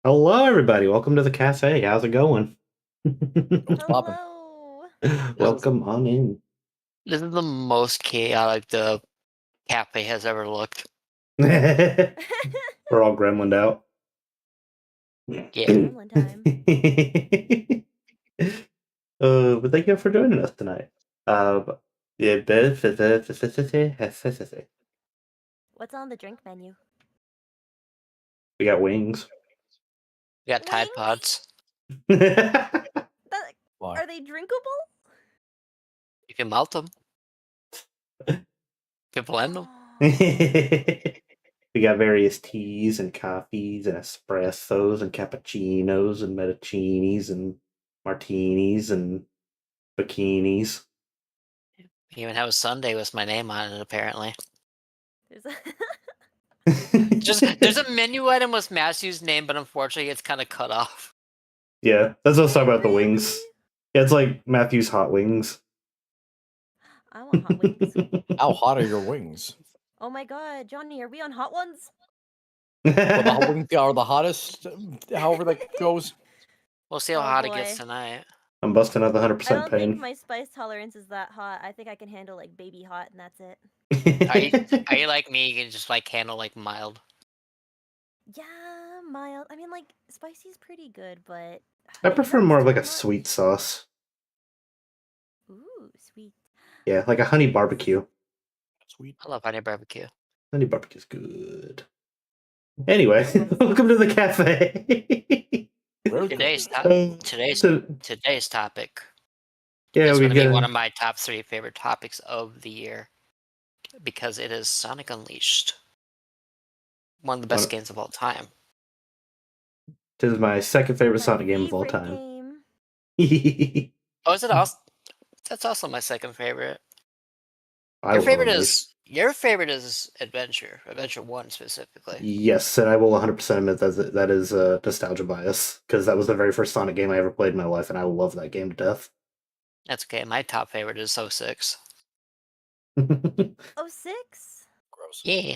Hello, everybody. Welcome to the cafe. How's it going? What's poppin'? Hello. Welcome on in. This is the most chaotic the cafe has ever looked. We're all gremlined out. Yeah. Gremlin time. But thank you for joining us tonight. Yeah, What's on the drink menu? we got wings. We got Tide Wings? Pods. Are they drinkable? You can melt them. You can blend them. We got various teas and coffees and espressos and cappuccinos and medicinis and martinis and bikinis. You even have a sundae with my name on it, apparently. There's a menu item with Matthew's name, but unfortunately it's kind of cut off. Yeah, that's what I was talking about, the Really? wings. Yeah, it's like Matthew's hot wings. I want hot wings. How hot are your wings? Oh my god, Johnny, are we on hot ones? Well, the hot wings are the hottest, however that goes. We'll see how Oh hot it boy. gets tonight. I'm busting out the I 100% don't think pain. my spice tolerance is that hot. I think I can handle like baby hot and that's it. Are you like me? You can just like handle like mild. Yeah, mild. I mean, like spicy's pretty good, but I if prefer that's more of like too a much- sweet sauce. Ooh, sweet. Yeah, like a honey barbecue. Sweet. I love honey barbecue. Honey barbecue's good. Anyway, welcome to the cafe. Today's topic Yeah, is we going to be got one of my top 3 favorite topics of the year because it is Sonic Unleashed, one of the best games of all time. This is my second favorite Sonic game of all favorite time. game. Oh, is it also? That's also my second favorite. I Your love favorite Unleashed. is Adventure 1 specifically. Yes, and I will 100% admit that is a nostalgia bias, because that was the very first Sonic game I ever played in my life, and I love that game to death. That's okay. My top favorite is 06. 06? Gross. Yeah.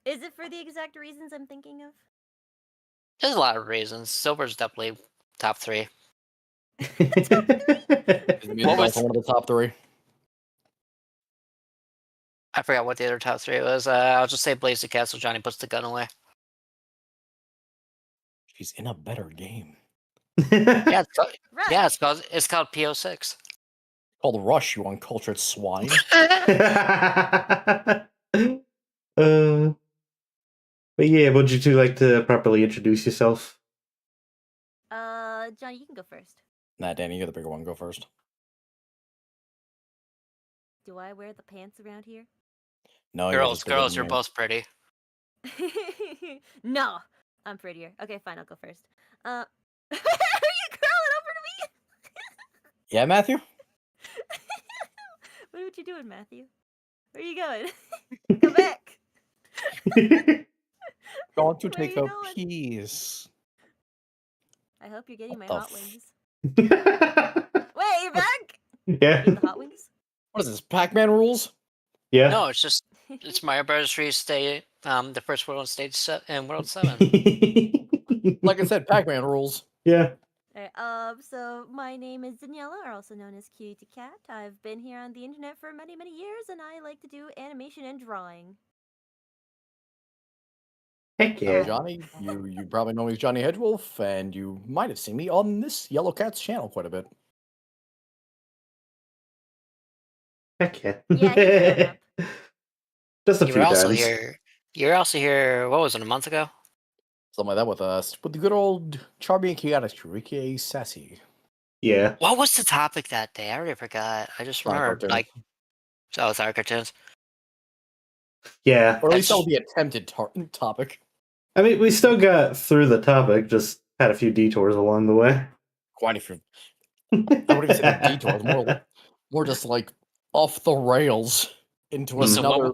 Is it for the exact reasons I'm thinking of? There's a lot of reasons. Silver's definitely top 3. Is What was- also one of the top 3? I forgot what the other top 3 was. I'll just say Blaze the Castle. Johnny puts the gun away. She's in a better game. Yeah, Right. it's called PO6. Called Rush, you uncultured swine. But yeah, would you two like to properly introduce yourself? Johnny, you can go first. Nah, Danny, you're the bigger one. Go first. Do I wear the pants around here? No, you're Girls, just bigger than you're me. both pretty. No, I'm prettier. Okay, fine, I'll go first. Are you crawling over to me? Yeah, Matthew? What you doing, Matthew? Where are you going? Come back. Going to Where take you a going? piece. I hope you're getting What my the hot f- wings. Wait, you're back? Yeah. Eating the hot wings? What is this, Pac-Man rules? Yeah. No, it's Mario Bros. 3 State, the first world on stage and World 7. Like I said, Pac-Man rules. Yeah. Alright, so my name is Daniela, or also known as Cutie Cat. I've been here on the internet for many, many years, and I like to do animation and drawing. Heck yeah. Johnny, you probably know me as Johnny Hedgewolf, and you might have seen me on this Yellow Cat's channel quite a bit. Heck yeah. Yeah, he's grown up. Just a You few were also times. here. You were also here. What was it? A month ago? Something like that with us. With the good old charming and chaotic Ricky Sassy. Yeah. What was the topic that day? I already forgot. I just Sonic remembered, cartoons. oh, Sonic cartoons. Yeah. Or at least that That's- would be attempted topic. I mean, we still got through the topic, just had a few detours along the way. Quite a few. I wouldn't even say they're detours. More just like off the rails into So another.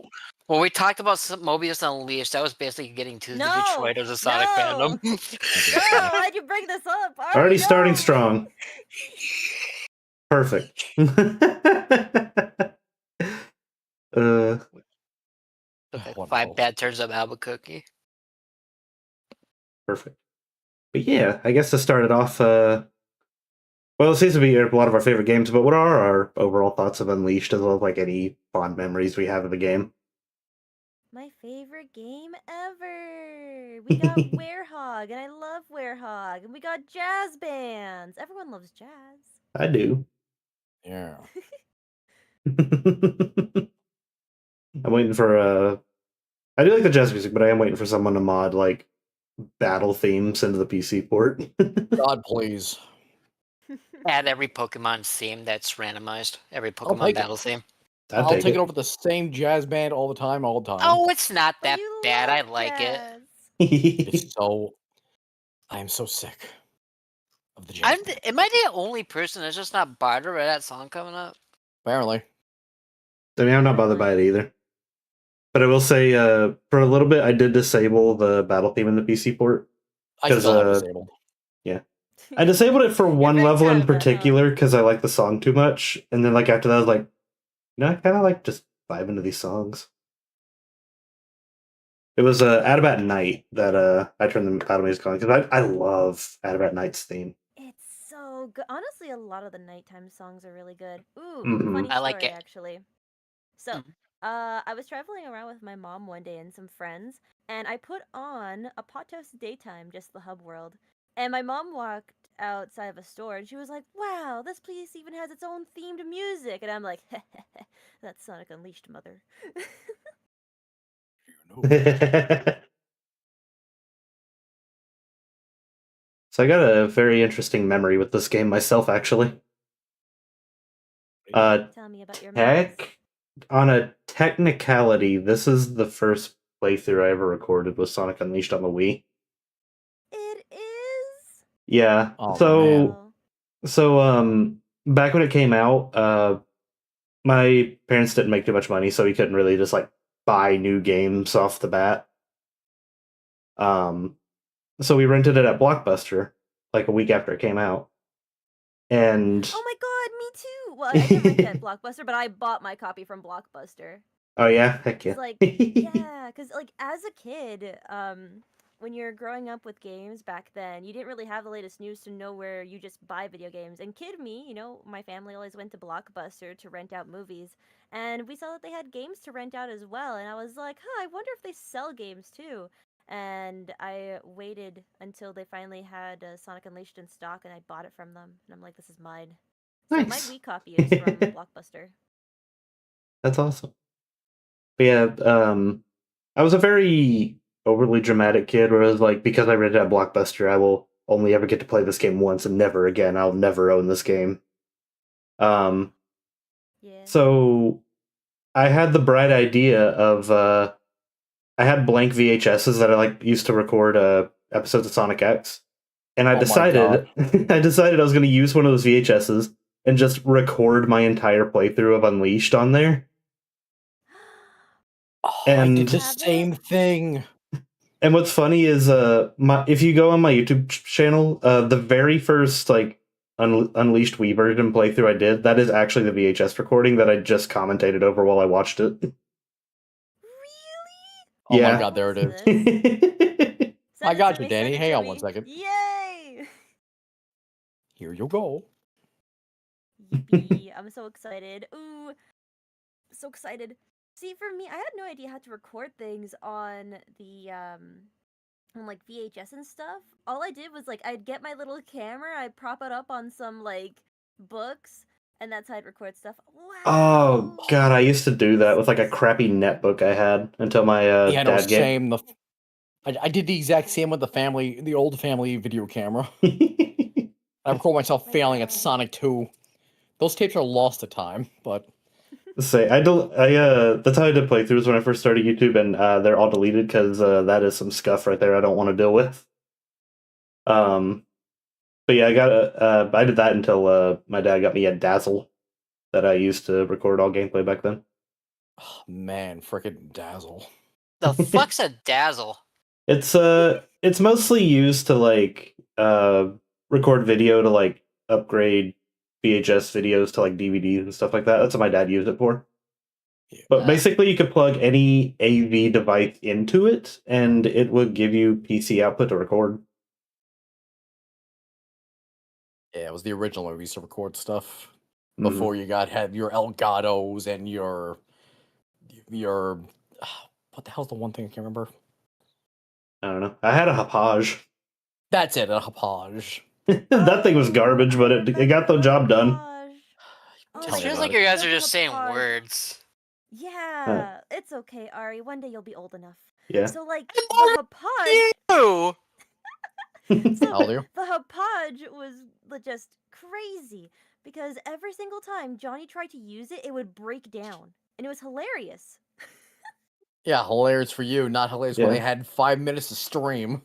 when we talked about Mobius Unleashed, that was basically getting to No, the Detroiters of Sonic no. fandom. Girl, why'd you bring this up? Already starting no. strong. Perfect. Okay, Wonderful. 5 bad turns of Albuquerque. Perfect. But yeah, I guess to start it off, well, it seems to be a lot of our favorite games, but what are our overall thoughts of Unleashed, as well as like any fond memories we have of the game? My favorite game ever. We got Werehog, and I love Werehog, and we got jazz bands. Everyone loves jazz. I do. Yeah. I'm waiting for I do like the jazz music, but I am waiting for someone to mod like battle themes into the PC port. God, please. Add every Pokemon theme that's randomized. Every I'll Pokemon take battle it. theme. I'd I'll take take it it. over the same jazz band all the time, Oh, it's not But that you bad. I love like it. jazz. It's so. I am so sick of the jazz band. Am I the only person that's just not bothered by that song coming up? Apparently. I mean, I'm not bothered by it either. But I will say, for a little bit, I did disable the battle theme in the PC port. I 'Cause, still have it disabled. Yeah. I disabled it for You're one very level proud in of that, huh? particular because I like the song too much. And then, like, after that, I was like, I kind of like just vibing to these songs. It was Adabat Night that I turned the battle music on because I love Adabat Night's theme. It's so good. Honestly, a lot of the nighttime songs are really good. Ooh, Mhm. funny I like story, it. actually. So, Mhm. I was traveling around with my mom one day and some friends, and I put on a Pot Toast Daytime, just the hub world. And my mom walked outside of a store and she was like, "Wow, this place even has its own themed music." And I'm like, "That's Sonic Unleashed, mother." So I got a very interesting memory with this game myself, actually. Tell me about your memories. On a technicality, this is the first playthrough I ever recorded with Sonic Unleashed on the Wii. It is. Yeah. Oh, So man. back when it came out, my parents didn't make too much money, so we couldn't really just like buy new games off the bat. Um so we rented it at Blockbuster like a week after it came out. And Oh my god, me too. Well, I didn't rent it at Blockbuster, but I bought my copy from Blockbuster. oh yeah, heck yeah. Cause like, yeah, cause like as a kid, when you're growing up with games back then, you didn't really have the latest news to know where you just buy video games. And kid me, my family always went to Blockbuster to rent out movies, and we saw that they had games to rent out as well. And I was like, huh, I wonder if they sell games too. And I waited until they finally had Sonic Unleashed in stock, and I bought it from them. And I'm like, this is mine. So my Nice. Wii copy is from Blockbuster. That's awesome. But yeah, I was a very overly dramatic kid where it was like, because I rented at Blockbuster, I will only ever get to play this game once and never again. I'll never own this game. Um, Yeah. so I had the bright idea of I had blank VHSs that I like used to record episodes of Sonic X, and I Oh my God. decided I decided I was going to use one of those VHSs and just record my entire playthrough of Unleashed on there. Oh, I did And the Have it? same thing. And what's funny is, if you go on my YouTube channel, the very first like Unleashed Wii version playthrough I did, that is actually the VHS recording that I just commentated over while I watched it. Really? Oh my Yeah. God, there it is. This? I Send it got to you, me, Danny. send it Hang to on me. 1 second. Yay! Here you go. Yippee! I'm so excited. Ooh, so excited. See, for me, I had no idea how to record things on the on like VHS and stuff. All I did was like I'd get my little camera, I'd prop it up on some like books, and that's how I'd record stuff. Oh Wow! god, I used to do that with like a This is crappy netbook I had until my Yeah, no, dad gave. same. I did the exact same with the old family video camera. I record myself my failing at god. Sonic 2. Those tapes are lost to time, but Say that's how I did playthroughs when I first started YouTube, and they're all deleted because that is some scuff right there I don't want to deal with. Um, but yeah, I did that until my dad got me a Dazzle that I used to record all gameplay back then. oh, man, frickin' Dazzle. The fuck's a dazzle? It's mostly used to like record video to like upgrade VHS videos to like DVDs and stuff like that. That's what my dad used it for. Yeah. But basically, you could plug any AV device into it, and it would give you PC output to record. Yeah, it was the original way we used to record stuff Mhm. before you had your Elgatos and your what the hell's the one thing I can't remember? I don't know. I had a Hapage. That's it, a Hapage. That thing was garbage, but it got the job done. It Tell me feels about like it. you guys the are just saying Hapage. words. Yeah, it's okay, Ari. One day you'll be old enough. Yeah. So like the Hapage, Ew! so How old are you? the Hapage was just crazy because every single time Johnny tried to use it, it would break down, and it was hilarious. Yeah, hilarious for you, not hilarious when Yeah. they had 5 minutes to stream.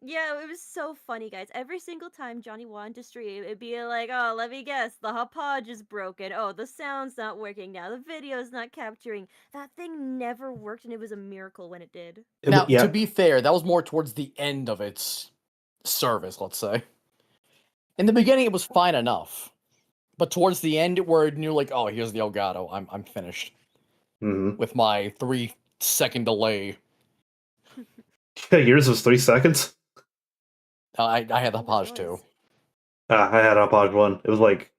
Yeah, it was so funny, guys. Every single time Johnny wanted to stream, it'd be like, oh, let me guess, the Hapage is broken. Oh, the sound's not working now. The video's not capturing. That thing never worked, and it was a miracle when it did. Now, Yeah. to be fair, that was more towards the end of its service, let's say. In the beginning, it was fine enough, but towards the end, where it knew like, oh, here's the Elgato, I'm finished Mhm. with my 3-second delay. Yeah, yours was 3 seconds. I had the What was Hapage too. yours? I had Hapage 1. It was like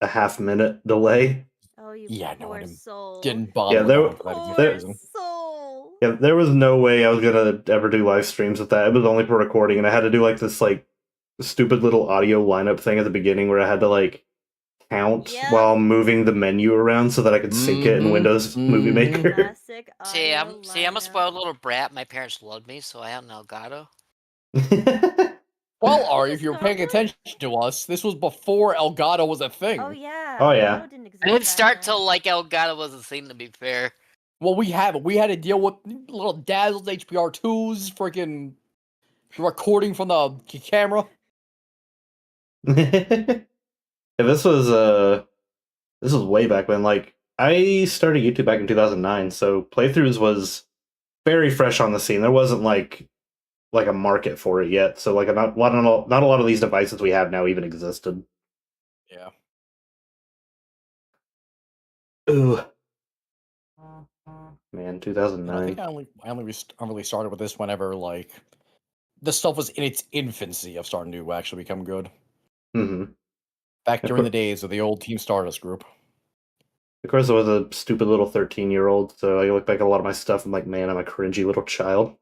a half-minute delay. Oh, you Yeah, no, I poor didn't soul. bother Yeah, with there- that one for that exact Poor reason. soul. Yeah, there was no way I was gonna ever do live streams with that. It was only for recording, and I had to do like this like stupid little audio lineup thing at the beginning where I had to like count Yep. while moving the menu around so that I could sync it in Mhm, Windows Movie mhm. Maker. Classic See, audio I'm a lineup. spoiled little brat. My parents loved me, so I have an Elgato. Well, I Ari, just if you were got paying one. attention to us, this was before Elgato was a thing. Oh yeah. Oh, yeah. Elgato didn't exist I didn't back start then. till like Elgato was a thing, to be fair. Well, we had to deal with little dazzled HPR2s, freaking recording from the camera. Yeah, this was way back when. Like I started YouTube back in 2009, so playthroughs was very fresh on the scene. There wasn't like a market for it yet. So like not a lot of these devices we have now even existed. Yeah. Ooh. Man, And I 2009. think I really started with this whenever like this stuff was in its infancy of starting to actually become good. Hmm. Back Of during the cour- days of the old Team Stardust group. Of course, I was a stupid little 13-year-old, so I look back at a lot of my stuff. I'm like, man, I'm a cringy little child.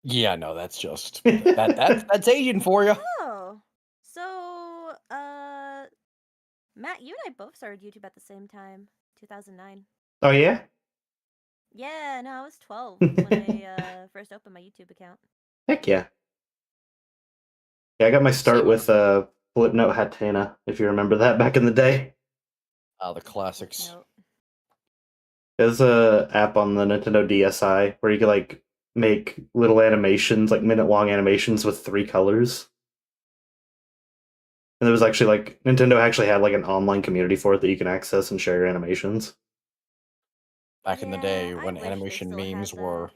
Yeah, no, that's just that's Asian for you. Oh. So, Matt, you and I both started YouTube at the same time, 2009. Oh yeah. Yeah, no, I was 12 when I first opened my YouTube account. Heck yeah. Yeah, I got my start Same with Flipnote Hatena, if you remember that back in the day. The classics. Note. There's a app on the Nintendo DSi where you could like make little animations, like minute-long animations with 3 colors. And there was actually like Nintendo actually had like an online community for it that you can access and share your animations. Back in the Yeah, day I when wish they animation still had memes that. were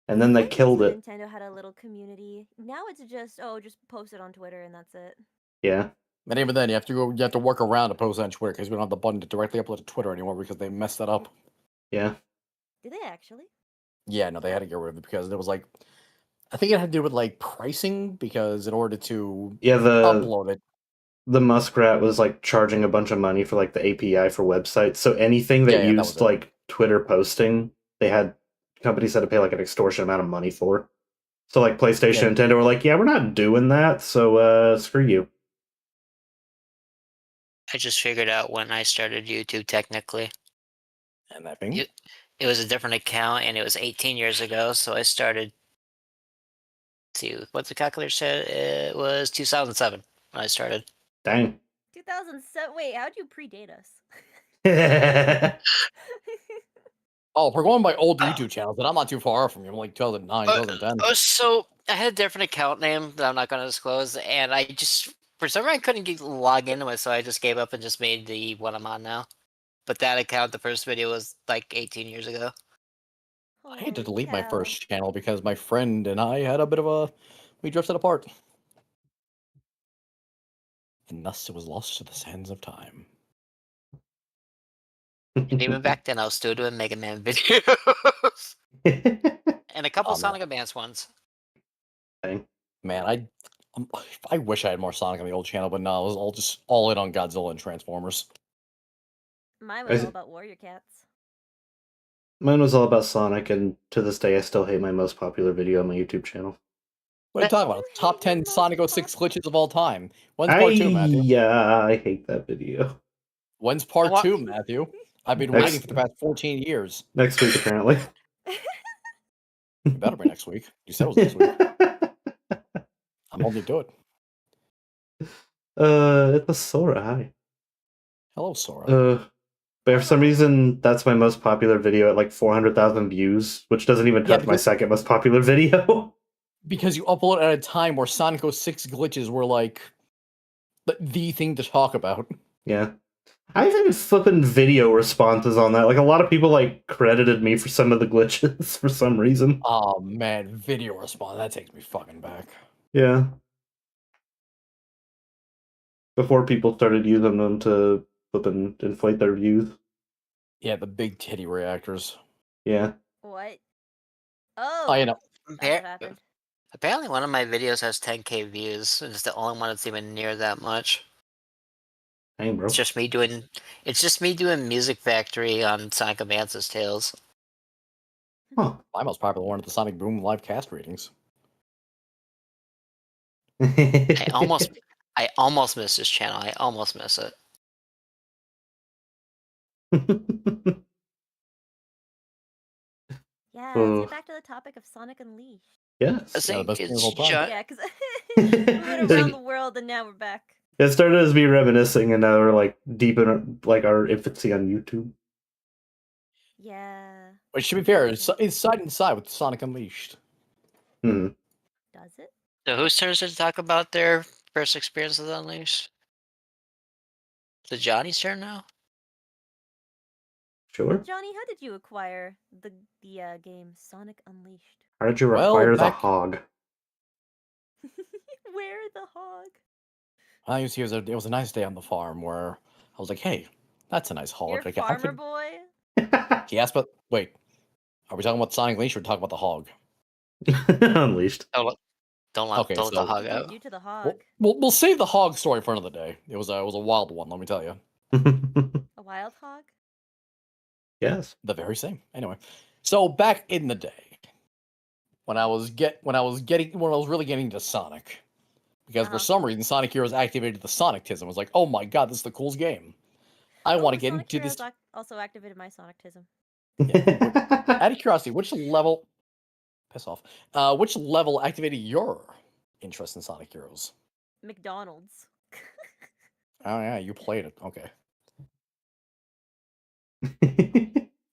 And then they I wish killed it. Nintendo had a little community. Now it's just just post it on Twitter and that's it. Yeah. and even then you have to work around to post on Twitter because we don't have the button to directly upload to Twitter anymore because they messed that up. Yeah. Did they actually? Yeah, no, they had to get rid of it because there was like I think it had to do with like pricing because in order to Yeah, upload it. the Muskrat was like charging a bunch of money for like the API for websites. So anything that Yeah, that was used it. like Twitter posting, companies had to pay like an extortion amount of money for. So like PlayStation Yeah. and Nintendo were like, yeah, we're not doing that, so screw you. I just figured out when I started YouTube technically. And that thing. It was a different account and it was 18 years ago, so I started what's the calculator said? It was 2007 when I started. Dang. 2007. Wait, how'd you predate us? Oh, we're going by old YouTube channels, and I'm not too far from you. I'm like 2009, 2010. So I had a different account name that I'm not going to disclose, and I just for some reason I couldn't log into it, so I just gave up and just made the one I'm on now. But that account, the first video was like 18 years ago. I had to Holy delete my cow. first channel because my friend and I had a bit of we drifted apart. and thus it was lost to the sands of time. And even back then, I was still doing Mega Man videos and a couple Oh, man. Sonic Advance ones. Dang. Man, I wish I had more Sonic on the old channel, but no, it was just all in on Godzilla and Transformers. Mine I was s- all about Warrior Cats. Mine was all about Sonic, and to this day, I still hate my most popular video on my YouTube channel. What are you talking You about? hate Top your 10 most Sonic 06 pop- glitches of all time. When's part 2, Matthew? I hate that video. When's part wa- 2, Matthew? I've been Next- waiting for the past 14 years. Next week, apparently. It better be next week. You said it was next week. I'm holding you to it. It was Sora. Hi. Hello, Sora. But for some reason, that's my most popular video at like 400,000 views, which doesn't even Yeah, touch my because- second most popular video. Because you upload at a time where Sonic 06 glitches were like the thing to talk about. Yeah. I even flipping video responses on that. Like a lot of people like credited me for some of the glitches for some reason. Oh man, video response, that takes me fucking back. Yeah. Before people started using them to flip and inflate their views. Yeah, the big titty reactors. Yeah. What? Oh, Oh, you know. that's Appar- what happened. Apparently, one of my videos has 10K views, and it's the only one that's even near that much. Dang, bro. It's just me doing. It's just me doing Music Factory on Sonic Advance's Tales. Huh. My most popular one at the Sonic Boom live cast ratings. I almost miss this channel. I almost miss it. Yeah, let's Oh. get back to the topic of Sonic Unleashed. Yes. I Yeah, the think best game of it's all time. John. Yeah, because we went around the world and now we're back. It started as me reminiscing, and now we're like deep in like our infancy on YouTube. Yeah. But to be fair, it's side and side with Sonic Unleashed. Hmm. Does it? So whose turn is it to talk about their first experience with Unleashed? Is it Johnny's turn now? Sure. Johnny, how did you acquire the game Sonic Unleashed? How did you Well, acquire the back- hog? Where the hog? I used to use it was a nice day on the farm where I was like, hey, that's a nice hog. You're Like, I farmer could- boy? He asked, but wait, are we talking about Sonic Unleashed or talking about the hog? Unleashed. Don't let Okay, the so- hog What did you out. do to the hog? We'll save the hog story for another day. It was a wild one, let me tell you. A wild hog? Yes. The very same. Anyway, so back in the day, when I was really getting into Sonic, because for Uh-huh. some reason Sonic Heroes activated the Sonictism. I was like, oh my god, this is the coolest game. I want to get Sonic into this. Heroes also activated my Sonictism. Out of curiosity, which level? Piss off. Which level activated your interest in Sonic Heroes? McDonald's. Oh yeah, you played it. Okay.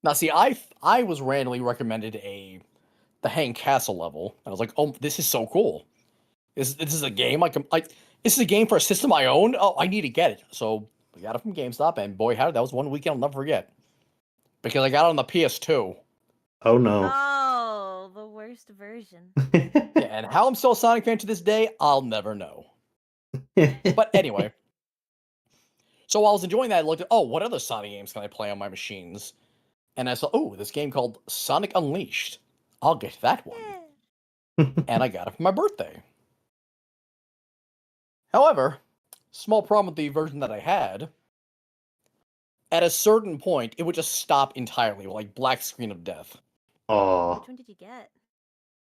Now, see, I was randomly recommended the Hang Castle level. I was like, oh, this is so cool. This is a game this is a game for a system I own. Oh, I need to get it. So we got it from GameStop, and boy, howdy, that was one weekend I'll never forget. Because I got it on the PS2. Oh no. Oh, the worst version. Yeah, and how I'm still a Sonic fan to this day, I'll never know. But anyway. So while I was enjoying that, I looked at, oh, what other Sonic games can I play on my machines? And I saw, oh, this game called Sonic Unleashed. I'll get that one. Yeah. And I got it for my birthday. However, small problem with the version that I had. At a certain point, it would just stop entirely, like black screen of death. Aw. Which one did you get?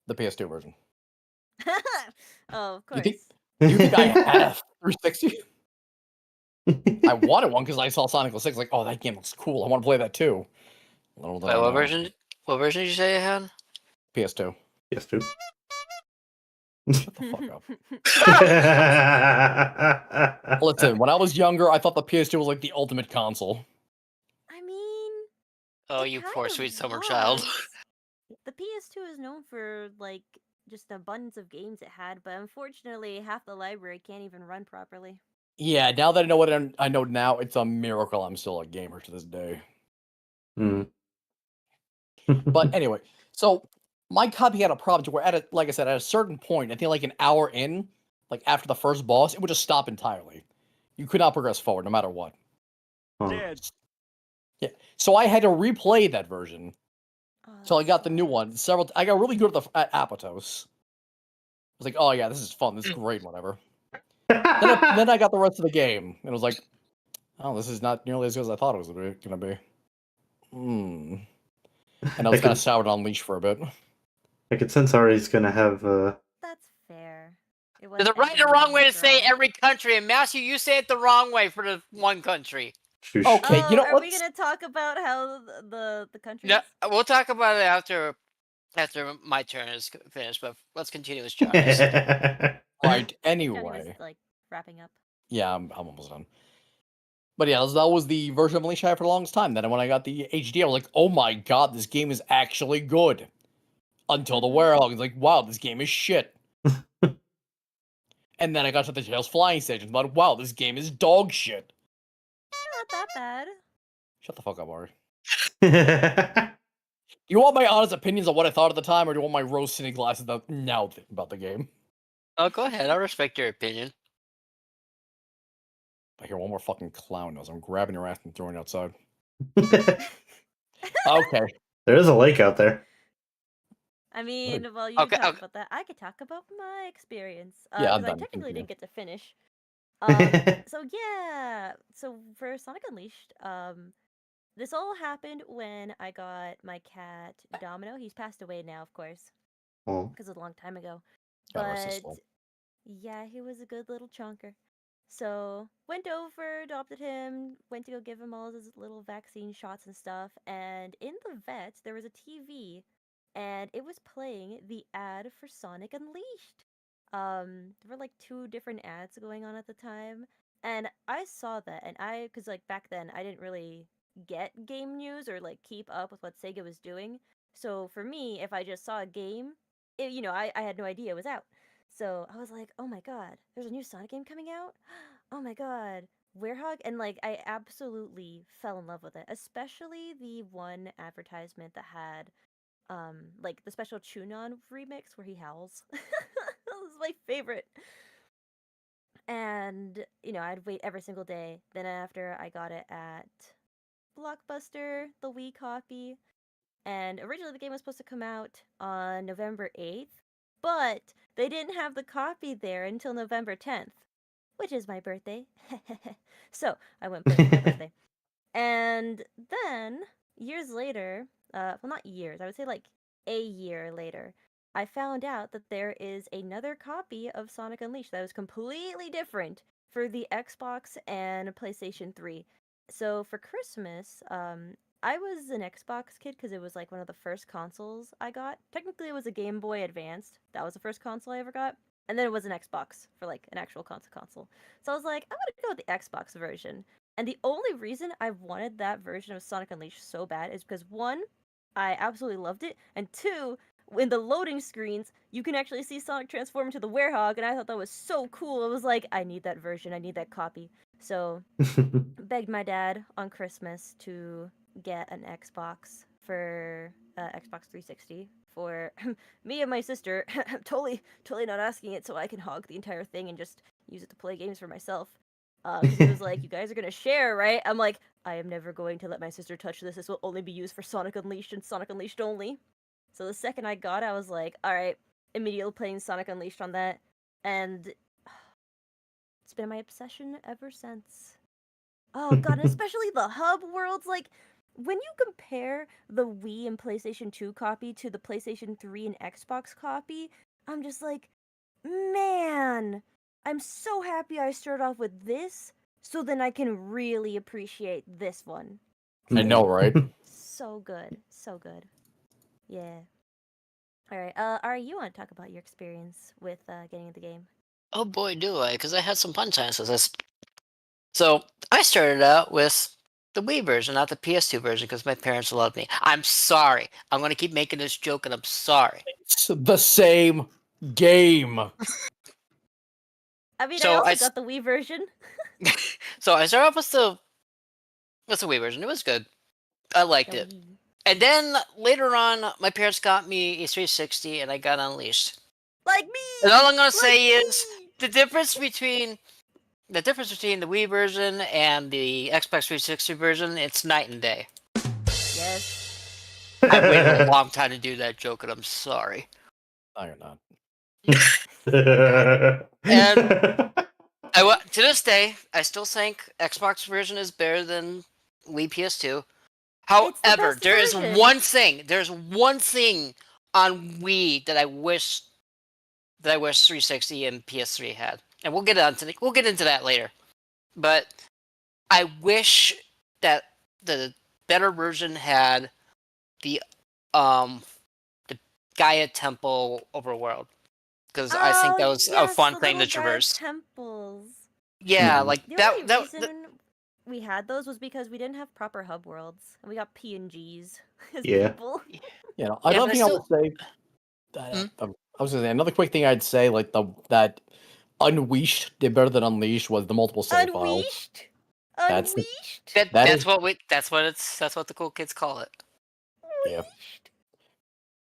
The PS2 version. Oh, of You course. think- You think I had a 360? I wanted one because I saw Sonic 06. Like, oh, that game looks cool. I want to play that too. Little did Wait, I what know. version? What version did you say you had? PS2. Yes, dude. Shut the fuck up. Listen, when I was younger, I thought the PS2 was like the ultimate console. I mean, Oh, it you kind poor of sweet summer child. was. The PS2 is known for like just the abundance of games it had, but unfortunately, half the library can't even run properly. Yeah, now that I know what I know now, it's a miracle I'm still a gamer to this day. Hmm. But anyway, so my copy had a problem to where like I said, at a certain point, I think like an hour in, like after the first boss, it would just stop entirely. You could not progress forward, no matter what. Huh. Yeah. So I had to replay that version. Oh, So I that's got the new sad. one I got really good at Apatos. I was like, oh yeah, this is fun. This is great. Whatever. Then I got the rest of the game, and it was like, oh, this is not nearly as good as I thought it was gonna be. And I was kind of soured on Leash for a bit. I could sense Ari's gonna have. That's fair. It was There's a kind right of and wrong annoying way to after say all. every country, and Matthew, you say it the wrong way for the one country. Shoosh. Okay, you know are what? we gonna talk about how the countries? No, we'll talk about it after my turn is finished. But let's continue with John's. Right. Johnny Anyway, was like wrapping up. yeah, I'm almost done. But yeah, that was the version of Unleashed I had for the longest time. Then when I got the HD, I was like, oh my god, this game is actually good. Until the Werehog is like, wow, this game is shit. And then I got to the Tails Flying Station, and thought, wow, this game is dog shit. Not that bad. Shut the fuck up, Ari. You want my honest opinions on what I thought at the time, or do you want my rose tinted glasses now about the game? Oh, go ahead. I'll respect your opinion. If I hear one more fucking clown nose, I'm grabbing your ass and throwing it outside. There Okay. is a lake out there. I mean, while you Okay, talk okay. about that, I could talk about my experience. Yeah, I'm 'cause I done. technically Continue. didn't get to finish. So yeah, so for Sonic Unleashed, this all happened when I got my cat Domino. He's passed away now, of course, Oh. because it was a long time ago. God rest his But soul. yeah, he was a good little chunker. So went over, adopted him, went to go give him all his little vaccine shots and stuff. And in the vet, there was a TV, and it was playing the ad for Sonic Unleashed. There were like two different ads going on at the time, and I saw that, and cause like back then I didn't really get game news or like keep up with what Sega was doing. So for me, if I just saw a game, I had no idea it was out. So I was like, oh my god, there's a new Sonic game coming out? Oh my god, Werehog? And like, I absolutely fell in love with it, especially the one advertisement that had, like the special Chunon remix where he howls. That was my favorite. And, I'd wait every single day. Then after I got it at Blockbuster, the Wii copy, and originally the game was supposed to come out on November 8th, but they didn't have the copy there until November 10th, which is my birthday. So I went and played it for my birthday. And then, years later, well, not years, I would say like a year later, I found out that there is another copy of Sonic Unleashed that was completely different for the Xbox and PlayStation 3. So for Christmas, I was an Xbox kid because it was like one of the first consoles I got. Technically, it was a Game Boy Advanced. That was the first console I ever got. And then it was an Xbox for like an actual console. So I was like, I'm gonna go with the Xbox version. And the only reason I wanted that version of Sonic Unleashed so bad is because one, I absolutely loved it, and two, in the loading screens, you can actually see Sonic transform into the Werehog, and I thought that was so cool. It was like, I need that version, I need that copy. So, begged my dad on Christmas to get an Xbox for Xbox 360 for me and my sister. totally not asking it so I can hog the entire thing and just use it to play games for myself. Because he was like, "You guys are gonna share, right?" I'm like, "I am never going to let my sister touch this. This will only be used for Sonic Unleashed and Sonic Unleashed only." So the second I got it, I was like, "All right," immediately playing Sonic Unleashed on that, and it's been my obsession ever since. Oh god, and especially the hub worlds, like when you compare the Wii and PlayStation 2 copy to the PlayStation 3 and Xbox copy, I'm just like, man, I'm so happy I started off with this so then I can really appreciate this one. I know, right? So good. So good. Yeah. Alright, Ari, you want to talk about your experience with getting into the game? Oh boy, do I, because I had some fun times with this. So I started out with the Wii version, not the PS2 version, because my parents allowed me. I'm sorry. I'm going to keep making this joke, and I'm sorry. It's the same game. I mean, So I also I got the Wii version. So I started off with the Wii version. It was good. I liked The it. Wii. And then later on, my parents got me a 360, and I got Unleashed. Like me! And all I'm gonna Like say is me! the difference between the difference between the Wii version and the Xbox 360 version, it's night and day. Yes. I waited a long time to do that joke, and I'm sorry. No, you're not. To this day, I still think Xbox version is better than Wii PS2. It's the However, best there's version. one thing on Wii that I wish 360 and PS3 had, and we'll get into that later. But I wish that the better version had the the Gaia Temple overworld, because I think that was a fun the thing to little Gaia traverse. temples. Yeah, Mhm. like The only that reason we had those was because we didn't have proper hub worlds, and we got PNGs as Yeah. people. You know, Yeah, another but thing I would say. Hmm? I was gonna say another quick thing I'd say, like that Unleashed did better than Unleashed was the multiple save files. Unleashed. That's the- Unleashed. That that's is- what the cool kids call it. Yeah. Unleashed.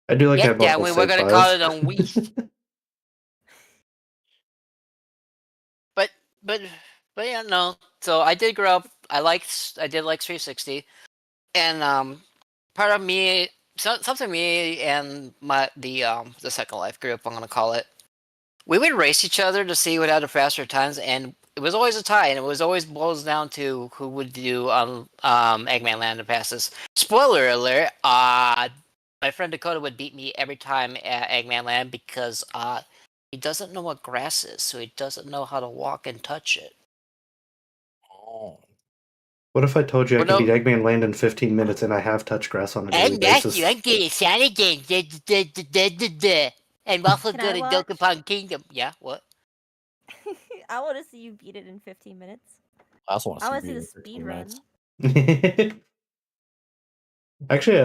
I do like Yeah, having multiple we're save gonna files. call it Unleashed. but yeah, no. So I did grow up. I did like 360, and part of me, something me and the Second Life group, I'm gonna call it. We would race each other to see who had the faster times, and it was always a tie, and it was always boils down to who would do Eggman Land the fastest. Spoiler alert! My friend Dakota would beat me every time at Eggman Land because he doesn't know what grass is, so he doesn't know how to walk and touch it. Oh. What if I told you I Well, could no. beat Eggman Land in 15 minutes and I have touch grass on a daily basis? I'm good at Sonic games. I'm also Can I good at Donkey watch? Kong Kingdom. Yeah, what? I want to see you beat it in 15 minutes. I also want to I see want to see Beat the in speed 15 run. minutes. Actually,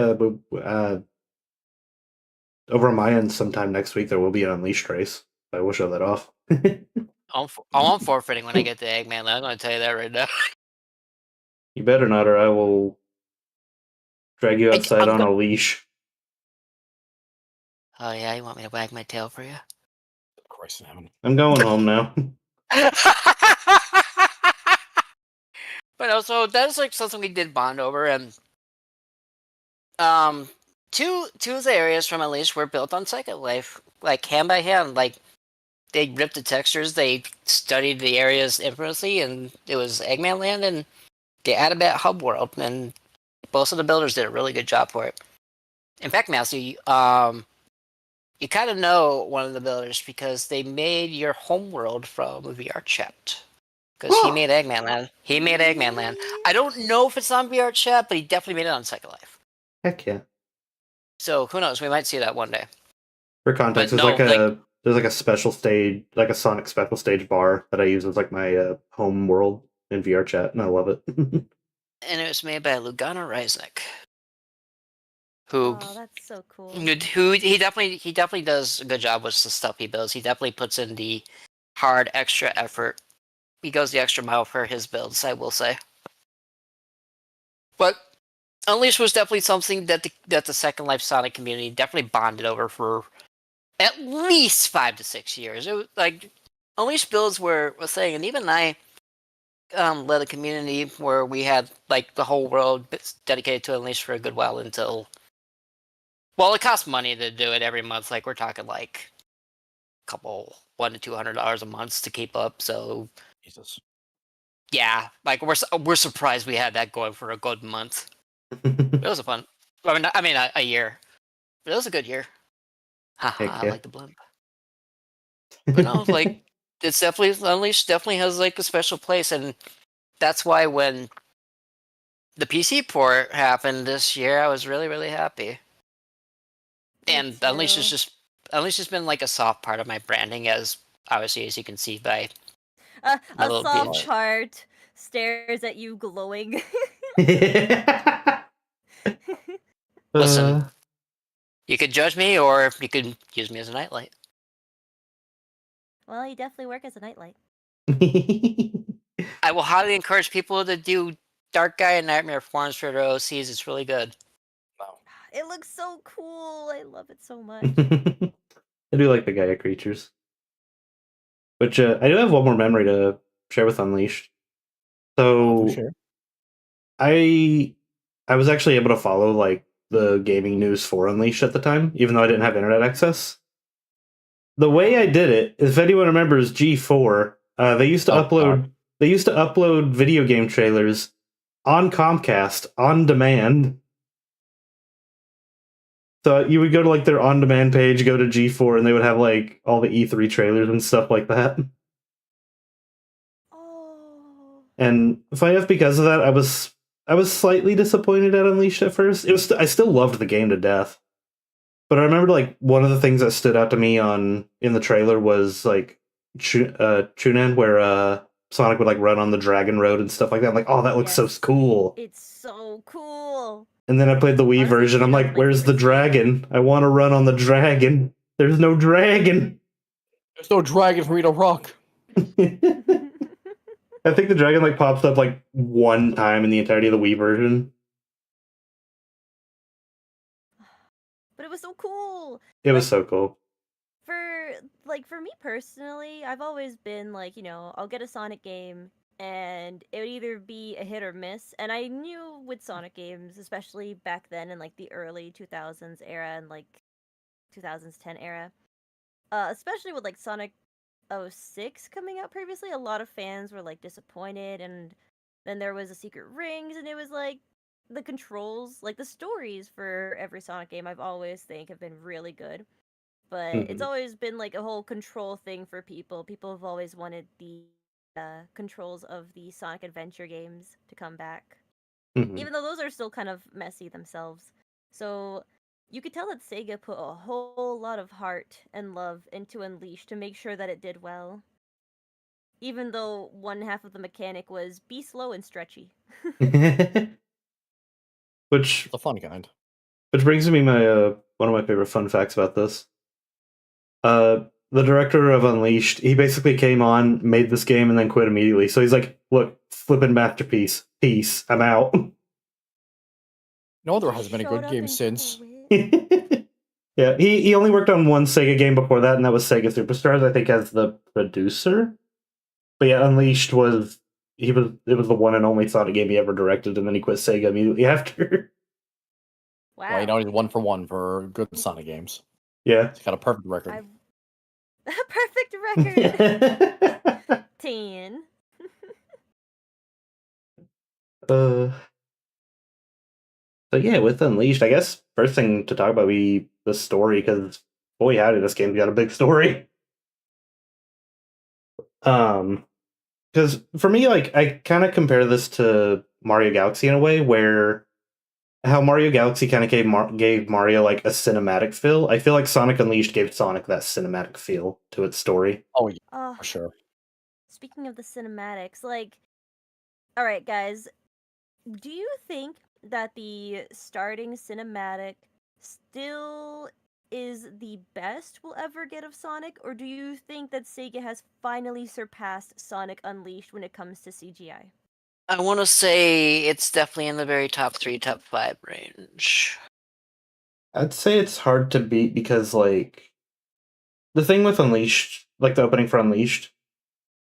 over on my end, sometime next week there will be an Unleashed race. I will show that off. I'm forfeiting when I get to Eggman Land. I'm going to tell you that right now. You better not, or I will drag you outside I'm on a leash. Oh yeah, you want me to wag my tail for you? Christ in heaven. I'm going home now. But also, that's like something we did bond over, and two of the areas from Unleashed were built on Second Life, like hand by hand. Like they ripped the textures, they studied the areas infamously, and it was Eggman Land, and they added that hub world, and both of the builders did a really good job for it. In fact, Mousy, you kind of know one of the builders because they made your home world from VR chat. Because he made Eggman Land. He made Eggman Land. I don't know if it's on VR chat, but he definitely made it on Second Life. Heck yeah. So who knows? We might see that one day. For context, But there's no, there's like a special stage, like a Sonic special stage bar that I use as like my home world in VR chat, and I love it. And it was made by Lugana Reisnick, who Oh, that's so cool. he definitely does a good job with the stuff he builds. He definitely puts in the hard extra effort. He goes the extra mile for his builds, I will say. But Unleashed was definitely something that the Second Life Sonic community definitely bonded over for at least 5 to 6 years. It was like Unleashed builds were a thing, and even I led a community where we had like the whole world dedicated to Unleashed for a good while until. Well, it costs money to do it every month. Like we're talking like a couple $100 to $200 a month to keep up. So Jesus. yeah, like we're surprised we had that going for a good month. It was a fun. I mean a year. But it was a good year. Haha, Heck I yeah. like the blimp. But no, like it's definitely Unleashed definitely has like a special place, and that's why when the PC port happened this year, I was really really happy. Me And too. Unleashed has been like a soft part of my branding, as obviously as you can see by my A little soft beach. heart stares at you glowing. Listen, you could judge me, or you could use me as a nightlight. Well, you definitely work as a nightlight. I will highly encourage people to do Dark Guy and Nightmare Forms for their OCs. It's really good. No. It looks so cool. I love it so much. I do like the Gaia creatures. Which I do have one more memory to share with Unleashed. For So sure. I was actually able to follow like the gaming news for Unleashed at the time, even though I didn't have internet access. The way I did it, if anyone remembers G4, they used to Oh, God. upload video game trailers on Comcast on demand. So you would go to like their on demand page, go to G4, and they would have like all the E3 trailers and stuff like that. Oh. And funny enough, because of that, I was slightly disappointed at Unleashed at first. I still loved the game to death, but I remember like one of the things that stood out to me in the trailer was like Chunin, where Sonic would like run on the Dragon Road and stuff like that. I'm like, oh, that looks so Yes. cool. It's so cool. And then I played the Wii Honestly, version. I'm Chunin was like, my where's the favorite Sonic. dragon? I want to run on the dragon. There's no dragon. There's no dragon for me to rock. I think the dragon like pops up like one time in the entirety of the Wii version. But it was so cool. It was Like, so cool. For me personally, I've always been like, I'll get a Sonic game and it would either be a hit or miss. And I knew with Sonic games, especially back then in like the early 2000s era and like 2010 era, especially with like Sonic 06 coming out previously, a lot of fans were like disappointed. And then there was a Secret Rings, and it was like the controls, like the stories for every Sonic game, I've always think have been really good. But it's Mhm. always been like a whole control thing for people. People have always wanted the controls of the Sonic Adventure games to come back, Mhm. even though those are still kind of messy themselves. So you could tell that Sega put a whole lot of heart and love into Unleashed to make sure that it did well. Even though one half of the mechanic was be slow and stretchy. which The fun kind. brings me my one of my favorite fun facts about this. The director of Unleashed, he basically came on, made this game, and then quit immediately. So he's like, "Look, flippin' masterpiece, peace, I'm out." No, there Just has been a showed good up game and since. quit. Yeah, he only worked on one Sega game before that, and that was Sega Superstars, I think, as the producer. But yeah, Unleashed was it was the one and only Sonic game he ever directed, and then he quit Sega immediately after. Wow. Well, he's 1 for 1 for good Sonic games. Yeah. He's got a perfect record. Perfect record. 10. So yeah, with Unleashed, I guess first thing to talk about would be the story, because boy howdy, this game's got a big story. Because for me, like I kind of compare this to Mario Galaxy in a way, where how Mario Galaxy kind of gave Mario like a cinematic feel. I feel like Sonic Unleashed gave Sonic that cinematic feel to its story. Oh yeah, Oh, for sure. speaking of the cinematics, all right, guys, do you think that the starting cinematic still is the best we'll ever get of Sonic, or do you think that Sega has finally surpassed Sonic Unleashed when it comes to CGI? I want to say it's definitely in the very top 3, top 5 range. I'd say it's hard to beat because like the thing with Unleashed, like the opening for Unleashed,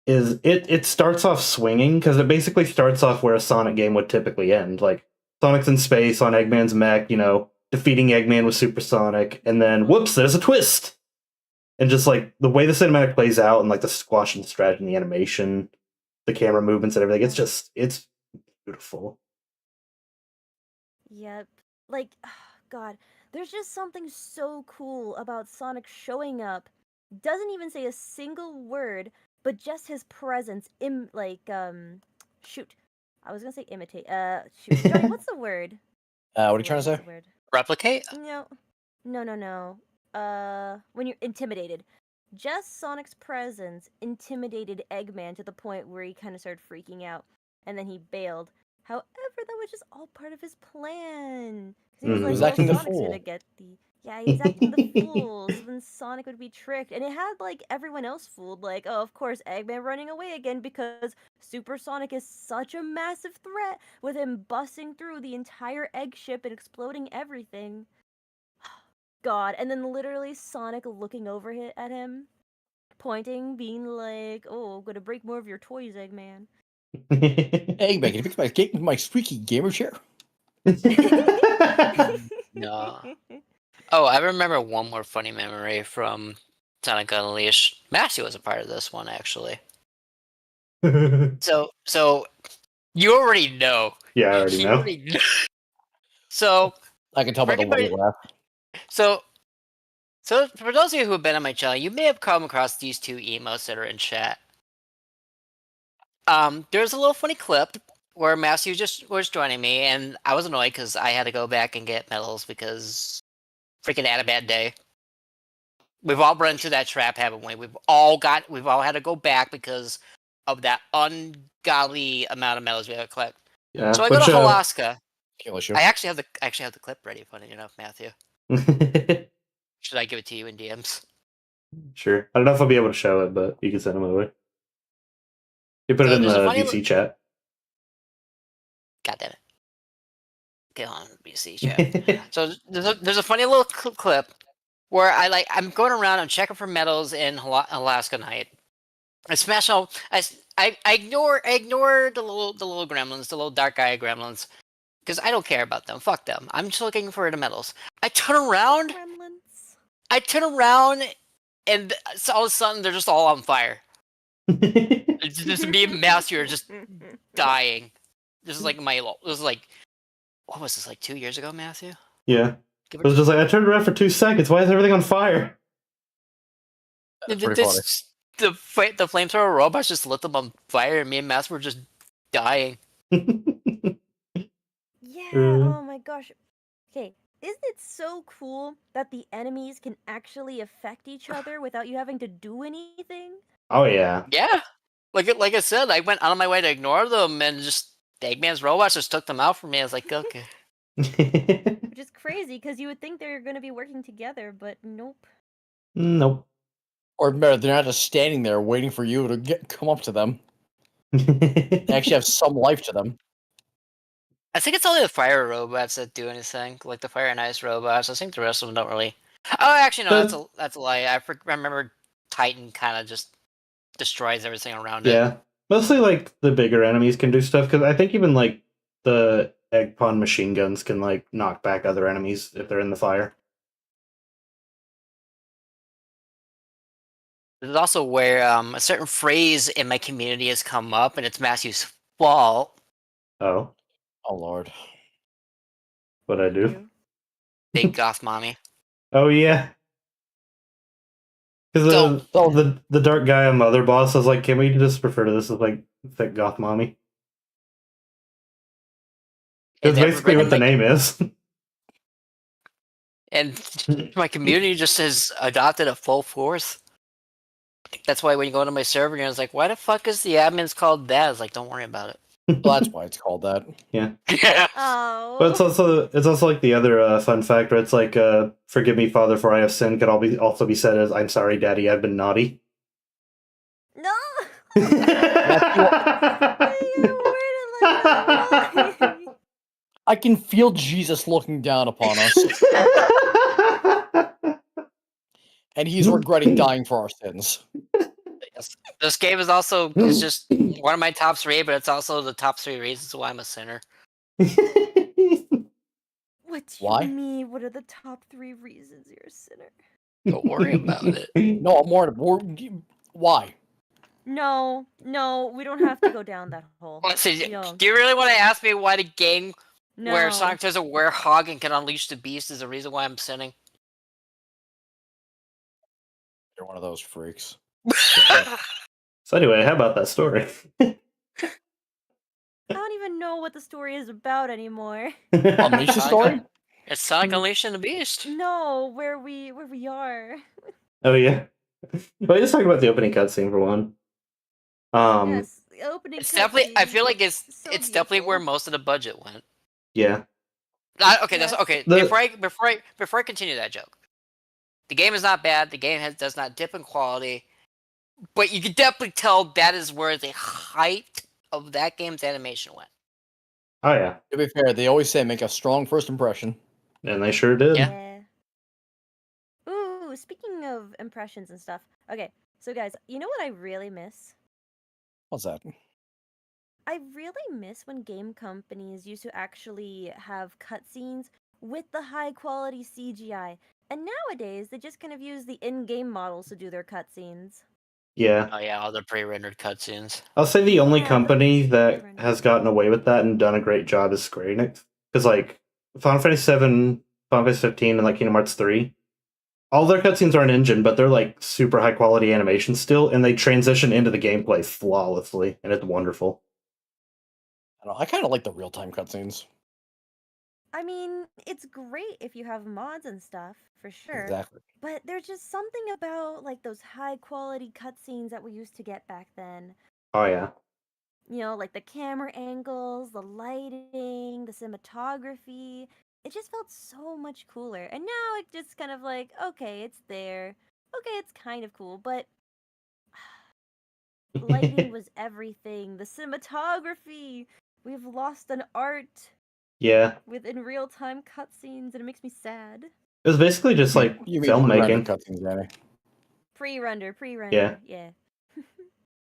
is it starts off swinging because it basically starts off where a Sonic game would typically end. Like Sonic's in space on Eggman's mech, defeating Eggman with Supersonic, and then whoops, there's a twist. And just like the way the cinematic plays out and like the squash and stretch and the animation, the camera movements and everything, it's beautiful. Yep. God, there's just something so cool about Sonic showing up. Doesn't even say a single word, but just his presence shoot. I was gonna say imitate. Shoot. Johnny, what's the word? What are you trying to say? What's the word? Replicate? No. No. When you're intimidated. Just Sonic's presence intimidated Eggman to the point where he kind of started freaking out, and then he bailed. However, that was just all part of his plan. 'Cause he was Mhm. like, He was well, acting the Sonic's fool. gonna get the. Yeah, he was acting the fool, so then Sonic would be tricked. And it had, everyone else fooled. Like, oh, of course, Eggman running away again because Super Sonic is such a massive threat with him busting through the entire egg ship and exploding everything. God, and then literally Sonic looking over at him, pointing, being like, "Oh, I'm gonna break more of your toys, Eggman." Eggman, can you fix my squeaky gamer chair? No. Oh, I remember one more funny memory from Sonic Unleashed. Matthew was a part of this one, actually. So you already know. Yeah, I already You know. already know. So I can tell for by the way anybody, you laugh. so for those of you who have been on my channel, you may have come across these two emotes that are in chat. There's a little funny clip where Matthew just was joining me, and I was annoyed because I had to go back and get medals because freaking had a bad day. We've all run into that trap, haven't we? We've all had to go back because of that ungodly amount of medals we had to collect. Yeah, So I go to Alaska. Kill issue. I actually have the clip ready. Funny enough, Matthew. Should I give it to you in DMs? Sure. I don't know if I'll be able to show it, but you can send them over. You put So it in there's a the funny VC chat. God damn it. Get on BC chat. So there's a funny little clip where I'm going around, I'm checking for medals in Alaska Night. I smash all. I ignore the little gremlins, the little dark eye gremlins, because I don't care about them. Fuck them. I'm just looking for the medals. I turn around, Gremlins. and so all of a sudden they're just all on fire. It's just me and Matthew are just dying. This is like what was this, like 2 years ago, Matthew? Yeah. Give It was just like, I turned around for 2 seconds. Why is everything on fire? That's pretty funny. The flamethrower robots just lit them on fire, and me and Matthew were just dying. Yeah, Mm. oh my gosh. Okay, isn't it so cool that the enemies can actually affect each other without you having to do anything? Oh, yeah. Yeah, like I said, I went out of my way to ignore them, and just Eggman's robots just took them out for me. I was like, okay. Which is crazy, because you would think they're going to be working together, but nope. Nope. Or better, they're not just standing there waiting for you to come up to them. They actually have some life to them. I think it's only the fire robots that do anything, like the fire and ice robots. I think the rest of them don't really. Oh, actually, no, that's a lie. I remember Titan kind of just destroys everything around it. Yeah. Mostly, like, the bigger enemies can do stuff, because I think even, like, the egg pond machine guns can, like, knock back other enemies if they're in the fire. This is also where a certain phrase in my community has come up, and it's Matthew's fault. Oh. Oh lord. What'd I do? You. Big goth mommy. Oh, yeah. Because the dark guy on Mother Boss was like, can we just refer to this as, like, thick goth mommy? That's basically what the name is. And my community just has adopted a full force. That's why when you go to my server, and it's like, why the fuck is the admins called that? It's like, don't worry about it. Well, that's why it's called that. Yeah. Yeah. Oh. But it's also like the other fun fact where it's like, forgive me, Father, for I have sinned, could also be said as, I'm sorry, Daddy, I've been naughty. No! I can feel Jesus looking down upon us, and he's regretting dying for our sins. Yes. This game is just one of my top 3, but it's also the top 3 reasons why I'm a sinner. What do Why? you mean? What are the top 3 reasons you're a sinner? Don't worry about it. No, I'm more. Why? No, we don't have to go down that hole. Let's see, We don't. do you really want to ask me why the game where No. Sonic does a werehog and can unleash the beast is the reason why I'm sinning? You're one of those freaks. So anyway, how about that story? I don't even know what the story is about anymore. Unleash the story? It's Sonic Unleashing the Beast. No, where we are. Oh yeah. Well, just talking about the opening cutscene for one. Yes, the opening. It's definitely. I feel like it's so definitely where beautiful. most of the budget went. Yeah. Okay, that's Yes. okay. Before I continue that joke, the game is not bad. The game does not dip in quality, but you can definitely tell that is where the height of that game's animation went. Oh yeah. To be fair, they always say make a strong first impression. And they sure did. Yeah. Ooh, speaking of impressions and stuff. Okay, So guys, you know what I really miss? What's that? I really miss when game companies used to actually have cutscenes with the high quality CGI. And nowadays, they just kind of use the in-game models to do their cutscenes. Yeah. Oh yeah, all the pre-rendered cutscenes. I'll say the only Yeah, company that pre-rendered. has gotten away with that and done a great job is Square Enix. Because, like, Final Fantasy 7, Final Fantasy 15, and, like, Kingdom Hearts 3, all their cutscenes are in engine, but they're, like, super high quality animation still, and they transition into the gameplay flawlessly, and it's wonderful. I don't know. I kind of like the real time cutscenes. I mean, it's great if you have mods and stuff, for sure. Exactly. But there's just something about like those high quality cutscenes that we used to get back then. Oh, yeah. You know, like the camera angles, the lighting, the cinematography. It just felt so much cooler. And now it just kind of like, okay, it's there. Okay, it's kind of cool, but lighting was everything. The cinematography. We've lost an art Yeah. with in real time cutscenes, and it makes me sad. It was basically just, like, You mean pre-rendered filmmaking. cutscenes, Danny? Pre-render, Yeah. yeah.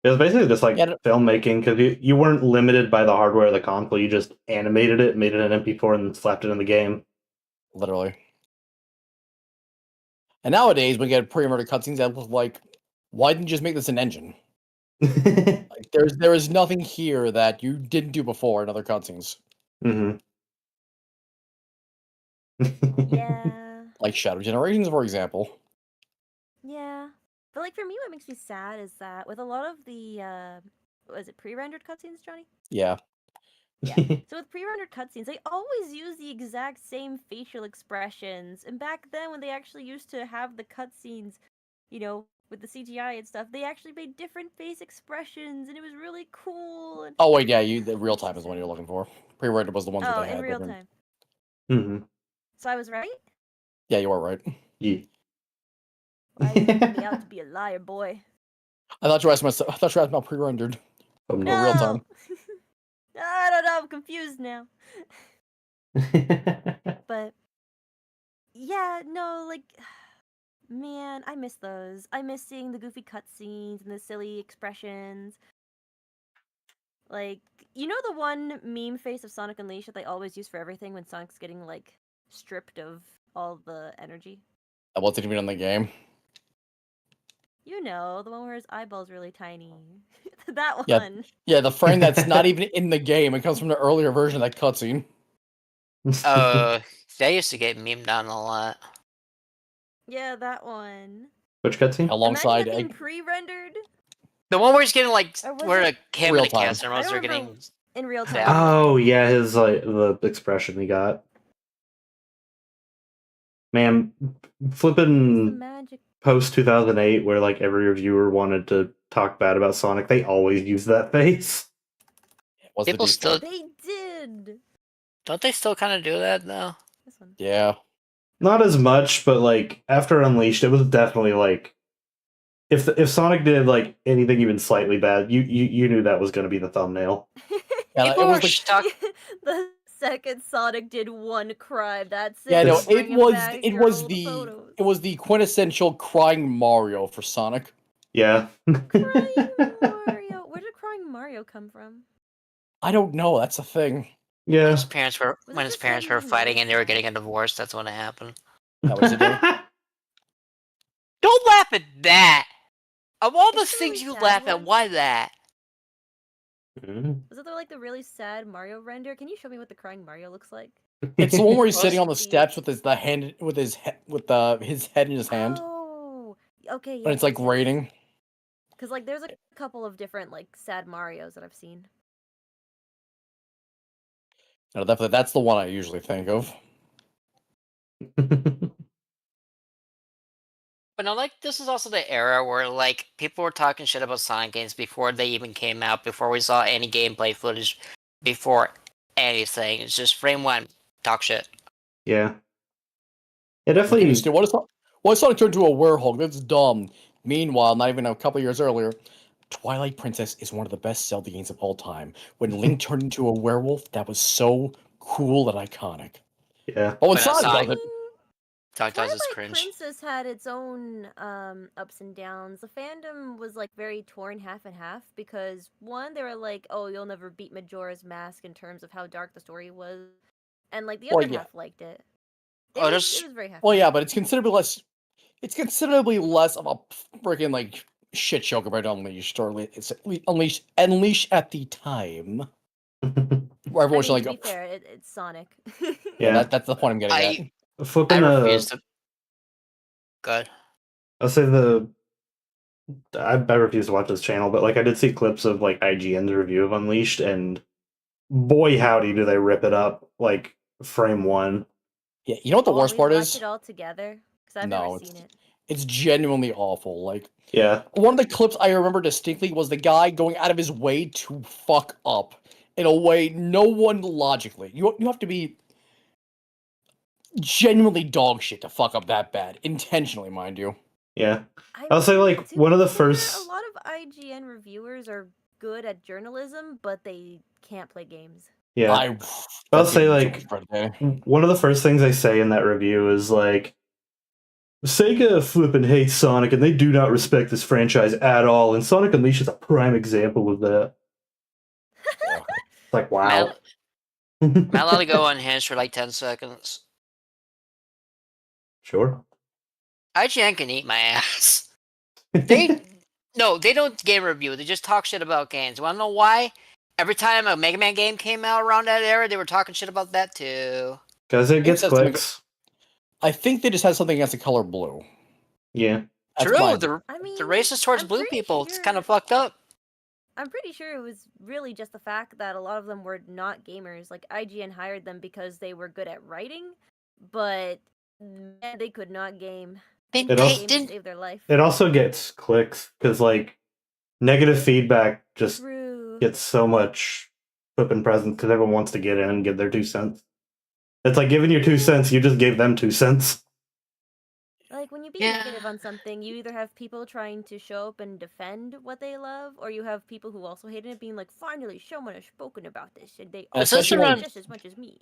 It was basically just, like, Yeah, no- filmmaking, because you weren't limited by the hardware of the console, you just animated it, made it an MP4, and slapped it in the game. Literally. And nowadays, when you get pre-rendered cutscenes, that look like, why didn't you just make this an engine? Like, there is nothing here that you didn't do before in other cutscenes, Mm-hmm. Yeah. like Shadow Generations, for example. Yeah. But like for me what makes me sad is that with a lot of the was it pre-rendered cutscenes, Johnny? Yeah, Yeah. So with pre-rendered cutscenes, they always use the exact same facial expressions. And back then when they actually used to have the cutscenes, you know, with the CGI and stuff, they actually made different face expressions and it was really cool. And Oh wait, yeah, the real time is the one you're looking for. Pre-rendered was the ones that oh, they in had. real different- time. Mm-hmm. So I was right? Yeah, you are right. Yeah. Why are you making me out to be a liar, boy? I thought you were asking about pre-rendered. Oh, Or no. real time. I don't know, I'm confused now. But yeah, no, like man, I miss those. I miss seeing the goofy cutscenes and the silly expressions. Like, you know the one meme face of Sonic Unleashed that they always use for everything when Sonic's getting like stripped of all the energy? That wasn't even in the game. You know, the one where his eyeball's really tiny. That Yeah. one. Yeah, the frame that's not even in the game. It comes from the earlier version of that cutscene. That used to get memed on a lot. Yeah, that one. Which cutscene? Alongside Imagine that being pre-rendered. The one where he's getting like Or was where it him Real and the time. cancer I moms don't are remember getting. in real time? Yeah. Oh, yeah, his, like, the expression he got. Man, What's the flipping magic? post 2008, where, like, every reviewer wanted to talk bad about Sonic, they always use that face. Was the People default. still They did. don't they still kind of do that though? This one. Yeah. Not as much, but, like, after Unleashed, it was definitely, like, if Sonic did, like, anything even slightly bad, you knew that was going to be the thumbnail. Yeah, People it were was like stuck. The second Sonic did one crime, that's it. yeah, no, It's- Bring him back it your was old the photos. it was the quintessential crying Mario for Sonic. Yeah. Crying Mario. Where did Crying Mario come from? I don't know. That's the thing. When Yeah. his parents were Was it when his just him parents were being fighting really and they were sad? getting a divorce. That's when it happened. That was it, Danny? Don't laugh at that. Of all the It's the things really you sad laugh at, one. why that? Mhm. Was it like the really sad Mario render? Can you show me what the Crying Mario looks like? It's the one where he's Well, sitting on the see. steps with his his head in his hand, Oh, okay, and it's like raining. Because like there's a couple of different like sad Marios that I've seen. No, that's the one I usually think of. But no, like this is also the era where like people were talking shit about Sonic games before they even came out, before we saw any gameplay footage, before anything. It's just frame one, talk shit. Yeah. It What can you definitely. do? Why is Sonic turned into a werewolf? That's dumb. Meanwhile, not even a couple years earlier, Twilight Princess is one of the best Zelda games of all time. When Link turned into a werewolf, that was so cool and iconic. Yeah. Oh, and But now Sonic Sonic- does it. Dog Dogs is Twilight cringe. Princess had its own ups and downs. The fandom was like very torn half and half because one, they were like, "Oh, you'll never beat Majora's Mask in terms of how dark the story was," and like the Well, other yeah. half liked it. Oh, It there's was very half. Well, yeah, but it's considerably less. It's considerably less of a freaking like shit show compared to Unleashed, or it's Unleashed at the time, where I everyone's mean, like, to be fair, it's Sonic. yeah, Yeah. that's the point I'm getting at. I Flipping refuse to. Good. I'll say I refuse to watch this channel, but like I did see clips of like IGN's review of Unleashed, and boy howdy do they rip it up like frame one. Yeah, you know what the Will worst we part watch is? it all together? Because I've No, never seen it. it's genuinely awful. Like Yeah. one of the clips I remember distinctly was the guy going out of his way to fuck up in a way no one logically. You have to be genuinely dog shit to fuck up that bad, intentionally, mind you. Yeah. I I'll say mean, like to one of be the fair, first a lot of IGN reviewers are good at journalism, but they can't play games. yeah. I'll I'll say like one of the first things they say in that review is like Sega flippin' hates Sonic and they do not respect this franchise at all, and Sonic Unleashed is a prime example of that. It's like wow. Am I allowed to go unhinged for like 10 seconds? Sure. IGN can eat my ass. They don't game review. They just talk shit about games. Wanna know why? Every time a Mega Man game came out around that era, they were talking shit about that too. Because it gets that's something- clicks. I think they just had something against the color blue. Yeah. That's True, my- the I mean, racist towards I'm blue pretty people. It's sure- kind of fucked up. I'm pretty sure it was really just the fact that a lot of them were not gamers. Like IGN hired them because they were good at writing, but man, they could not game. They, It They also- game to didn't. save their life. It also gets clicks because like negative feedback just True. gets so much flipping presence because everyone wants to get in and give their 2 cents. It's like giving your 2 cents, you just gave them 2 cents. Like when you be Yeah. negative on something, you either have people trying to show up and defend what they love, or you have people who also hate it being like, "Finally, someone has spoken about this, and they also Especially hate when- it just as much as me."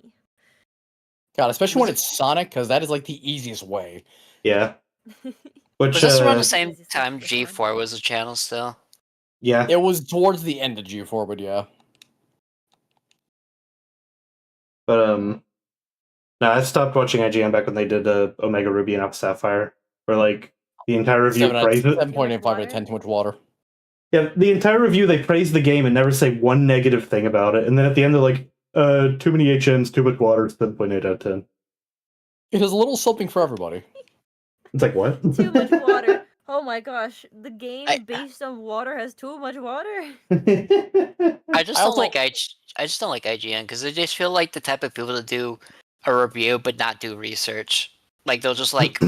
God, especially when Was it's Sonic, because that is like the easiest way. Yeah. Which Was this around the uh, same This is time this one. G4 was a channel still? yeah. It was towards the end of G4, but yeah. But no, I stopped watching IGN back when they did Omega Ruby and Alpha Sapphire, where like the entire review praised it. 7.85 out of 10, too much water. Yeah, the entire review they praise the game and never say one negative thing about it, and then at the end they're like, too many HMs, too much water, 7.8 out of 10. It is a little something for everybody. It's like what? Too much water. Oh my gosh, the game I- based on water has too much water. I just I don't also- like I just don't like IGN because they just feel like the type of people to do a review but not do research. Like they'll just like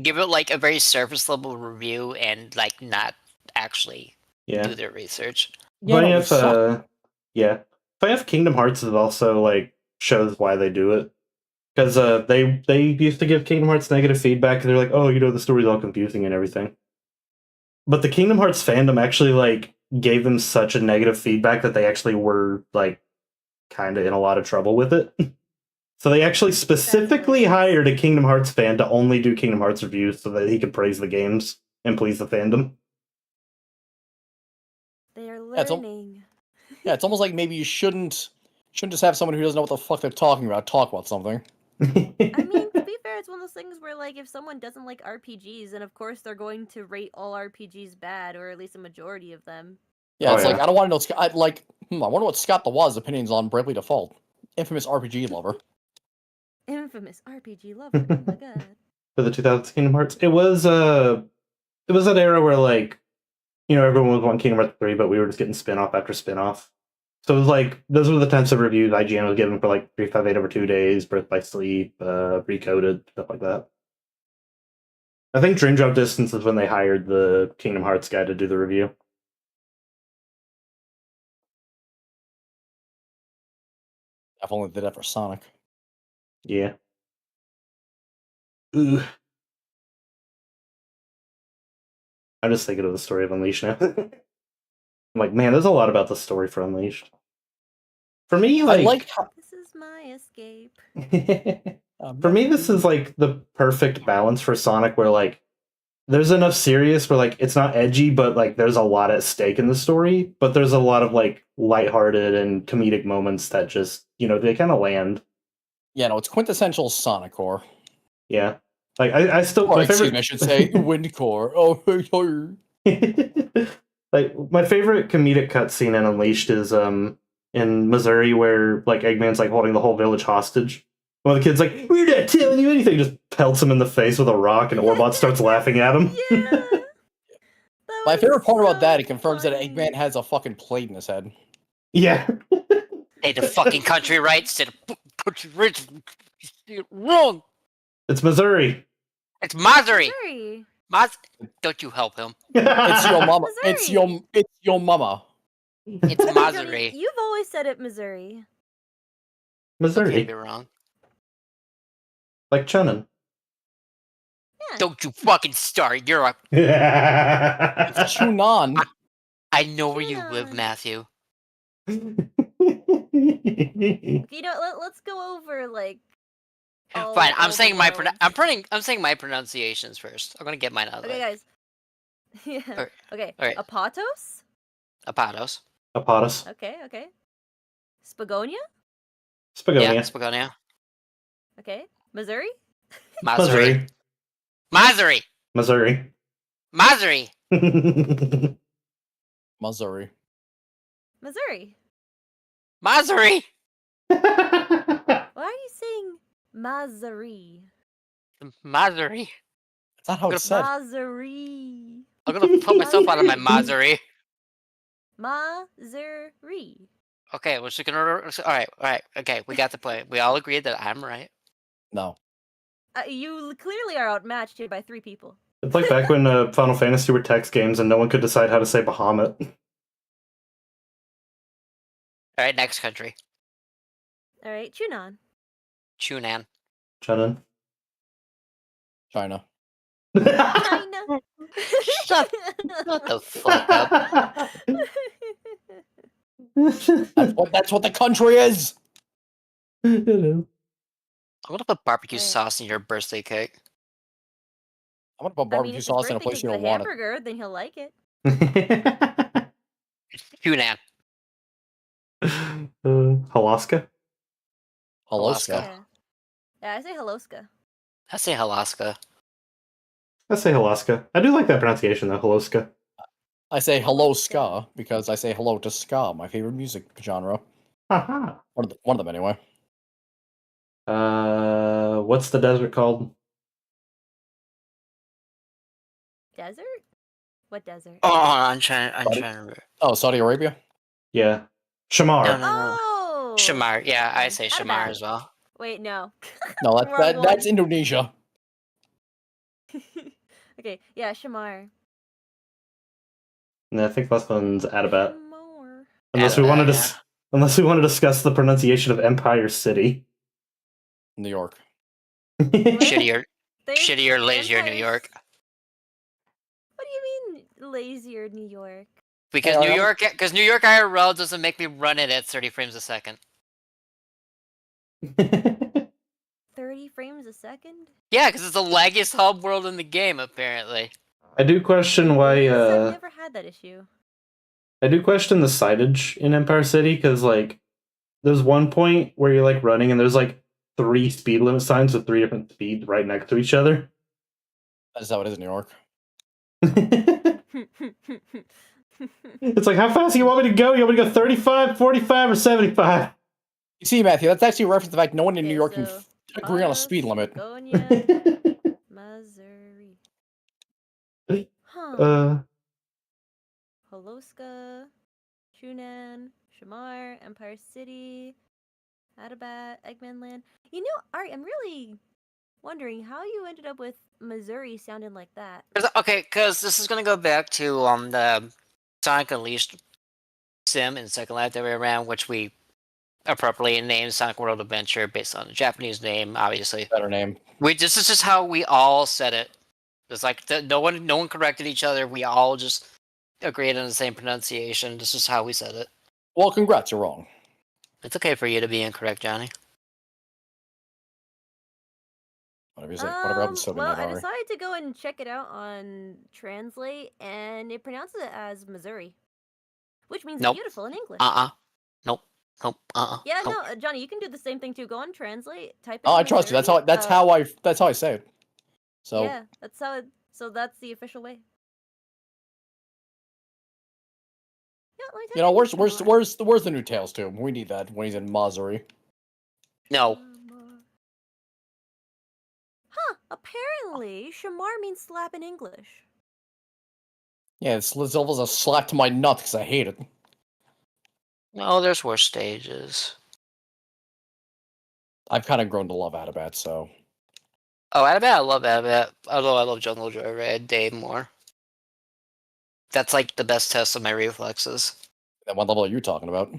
give it like a very surface level review and like not actually yeah. do their research. Yeah, Funny no, if Funny if Kingdom Hearts is also like shows why they do it. Because they used to give Kingdom Hearts negative feedback, and they're like, oh, the story's all confusing and everything. But the Kingdom Hearts fandom actually like gave them such a negative feedback that they actually were like kind of in a lot of trouble with it. So they actually specifically hired a Kingdom Hearts fan to only do Kingdom Hearts reviews so that he could praise the games and please the fandom. They are it's al- learning. Yeah, it's almost like maybe you shouldn't just have someone who doesn't know what the fuck they're talking about talk about something. I mean, to be fair, it's one of those things where, like, if someone doesn't like RPGs, then of course they're going to rate all RPGs bad, or at least a majority of them. Yeah, Oh, it's like yeah. I don't want to know. I wonder what Scott the Waz's opinions on Bravely Default, infamous RPG lover. Infamous RPG lover. Oh my god. For the 2000s Kingdom Hearts, it was that era where like everyone was wanting Kingdom Hearts 3, but we were just getting spin-off after spin-off. So it was like those were the types of reviews IGN was giving for like 358 over 2 days, Birth by Sleep, Recoded, stuff like that. I think Dream Drop Distance is when they hired the Kingdom Hearts guy to do the review. I've only did that for Sonic. Yeah. Ooh. I'm just thinking of the story of Unleashed now. I'm like, man, there's a lot about the story for Unleashed. For me, I like how This is my escape. For me, this is like the perfect balance for Sonic, where like there's enough serious where like it's not edgy, but like there's a lot at stake in the story. But there's a lot of like lighthearted and comedic moments that just they kind of land. Yeah, no, it's quintessential Sonic core. Yeah, like I still Or my excuse favorite. me, I should say wind core. Oh, Like my favorite comedic cutscene in Unleashed is in Missouri where like Eggman's like holding the whole village hostage. One of the kids like, "We're not telling you anything," just pelts him in the face with a rock, and Orbot starts laughing at him. Yeah. my favorite part about that, it so confirms that funny. Eggman has a fucking plate in his head. Yeah. Hey, the fucking country rights to the country rights. Wrong. It's Missouri. It's Missouri. Missouri. Don't you help him. It's your mama. Missouri. It's your mama. It's Johnny, Missouri. you've always said it Missouri. You Missouri. can't be wrong. Like Chunin. Yeah. Don't you fucking start. You're a. It's Chunan. I know where you live, Chunan. Matthew. Let's go over like. all- Fine. all I'm the saying worlds. I'm saying my pronunciations first. I'm gonna get mine out of the Okay, way. guys. Yeah. Alright, Okay. alright. Apatos. Apatos. Apotus. Okay. Spagonia. Spagonia. Yeah, Spagonia. Okay. Missouri. Missouri. Missouri. Missouri. Missouri. Missouri. Missouri. Missouri. Why are you saying Missouri? Missouri. That's not how it's said. Missouri. I'm gonna put myself out of my Missouri. Missouri. Okay, we're just gonna. All right. Okay, we got the point. We all agreed that I'm right. No. You clearly are outmatched here by 3 people. It's like back when Final Fantasy were text games and no one could decide how to say Bahamut. All right, next country. All right, Chunan. Chunan. Chunin. China. China. Shut the fuck up. That's what the country is. I'm gonna put barbecue Right. sauce in your birthday cake. I'm gonna put barbecue if his sauce in a birthday place cake's you a don't want it. hamburger, then he'll like it. Chunan. Alaska. Alaska. Yeah, I say Haloska. I say Alaska. I say Alaska. I do like that pronunciation though, Haloska. I say hello ska because I say hello to ska, my favorite music genre. Haha. One of them anyway. What's the desert called? Desert? What desert? Oh, I'm trying to remember. Oh, Saudi Arabia? Yeah. Shamar. No. Oh! Shamar. Yeah, I say Not Shamar bad. as well. Wait, no. No, Wrong that's one. Indonesia. Okay, yeah, Shamar. And I think last one's Adabat. Shamar. Unless we want to Adabat, unless we want to discuss the pronunciation of Empire City. New York. Shittier, There's shittier, lazier New Empire's- York. What do you mean lazier New York? Because New York IRL doesn't make me run it at 30 frames a second. 30 frames a second? Yeah, because it's the laggiest hub world in the game, apparently. I do question why. I've never had that issue. I do question the sightage in Empire City because like there's one point where you're like running and there's like 3 speed limit signs with 3 different speeds right next to each other. That's how it is in New York. It's like, how fast do you want me to go? You want me to go 35, 45, or 75? You see, Matthew, that's actually a reference to the fact no one in Okay, New York can so agree on a speed limit. Spagonia, Missouri. Huh. Holoska, Chunan, Shamar, Empire City, Adabat, Eggman Land. You know, Ari, I'm really wondering how you ended up with Missouri sounding like that. Okay, because this is going to go back to the Sonic Unleashed sim in Second Life that we ran, which we appropriately named Sonic World Adventure based on a Japanese name, obviously. Better name. This is just how we all said it. It's like no one corrected each other. We all just agreed on the same pronunciation. This is how we said it. Well, congrats, you're wrong. It's okay for you to be incorrect, Johnny. Whatever episode Well, in I that are. decided to go and check it out on Translate, and it pronounces it as Missouri, which means Nope. beautiful in English. Nope. Yeah, Nope. no, Johnny, you can do the same thing too. Go on Translate, type in Oh, I trust you. Missouri. That's how I say it. So Yeah, that's how. So that's the official way. Yeah, let me type in where's the new Tails to? We need that when he's in Missouri. No. Huh, apparently Shamar means slap in English. Yeah, it's almost a slap to my nut because I hate it. No, there's worse stages. I've kind of grown to love Atabat, so Oh, Adabat, I love Adabat. Although I love Jungle Joyride Day more. That's like the best test of my reflexes. and what level are you talking about?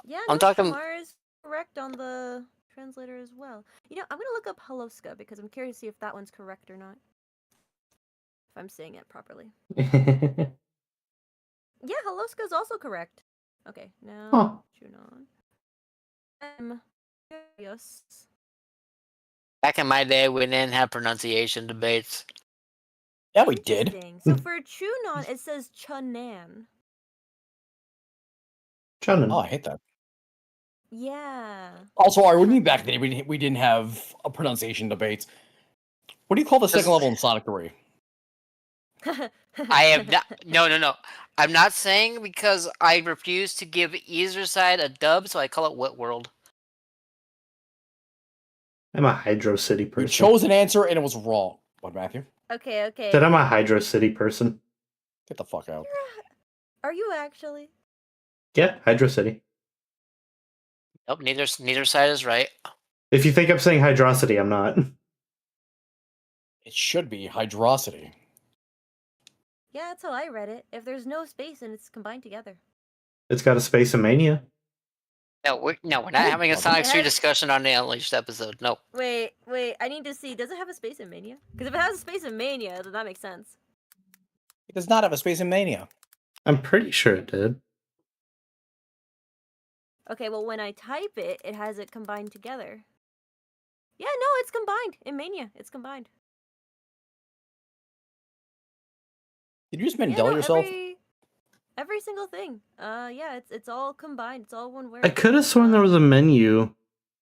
Yeah, I'm no, talking- Shamar is correct on the translator as well. You know, I'm gonna look up Haloska because I'm curious to see if that one's correct or not. If I'm saying it properly. Yeah, Haloska is also correct. Okay, now Huh. Junon. I'm curious. Back in my day, we didn't have pronunciation debates. Yeah, we did. Interesting. So for Chunon, it says Chunan. Chunin. Oh, I hate that. Yeah. Also, what do you mean back then we didn't have a pronunciation debate? What do you call the second level in Sonic 3? I have not. No. I'm not saying because I refuse to give either side a dub, so I call it Wit World. I'm a Hydro City You person. chose an answer and it was wrong. What, Matthew? Okay. Said I'm a Hydro City person. Get the fuck out. Are you actually? Yeah, Hydro City. Nope, neither side is right. If you think I'm saying Hydrocity, I'm not. It should be Hydrocity. Yeah, that's how I read it. If there's no space and it's combined together. It's got a Space of Mania. No, we're not having a Sonic 3 It has- discussion on the Unleashed episode. No. Wait, I need to see. Does it have a space in Mania? Because if it has a space in Mania, then that makes sense. It does not have a Space in Mania. I'm pretty sure it did. Okay, well, when I type it, it has it combined together. Yeah, no, it's combined. In Mania, it's combined. Did you just Yeah, Mandela no, yourself? every single thing. Yeah, it's all combined. It's all one word. I could have sworn there was a menu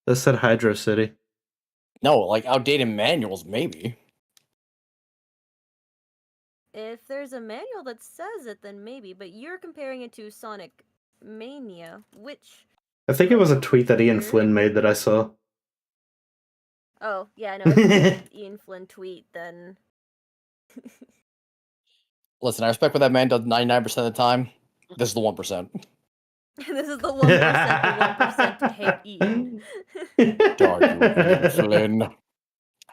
that said Hydro City. No, like outdated manuals, maybe. If there's a manual that says it, then maybe. But you're comparing it to Sonic Mania, which... I think it was a tweet that Ian Weird. Flynn made that I saw. Oh, yeah, no, if it's an Ian Flynn tweet, then... Listen, I respect what that man does 99% of the time. This is the 1%. This is the 1% to hate Ian. Dark you,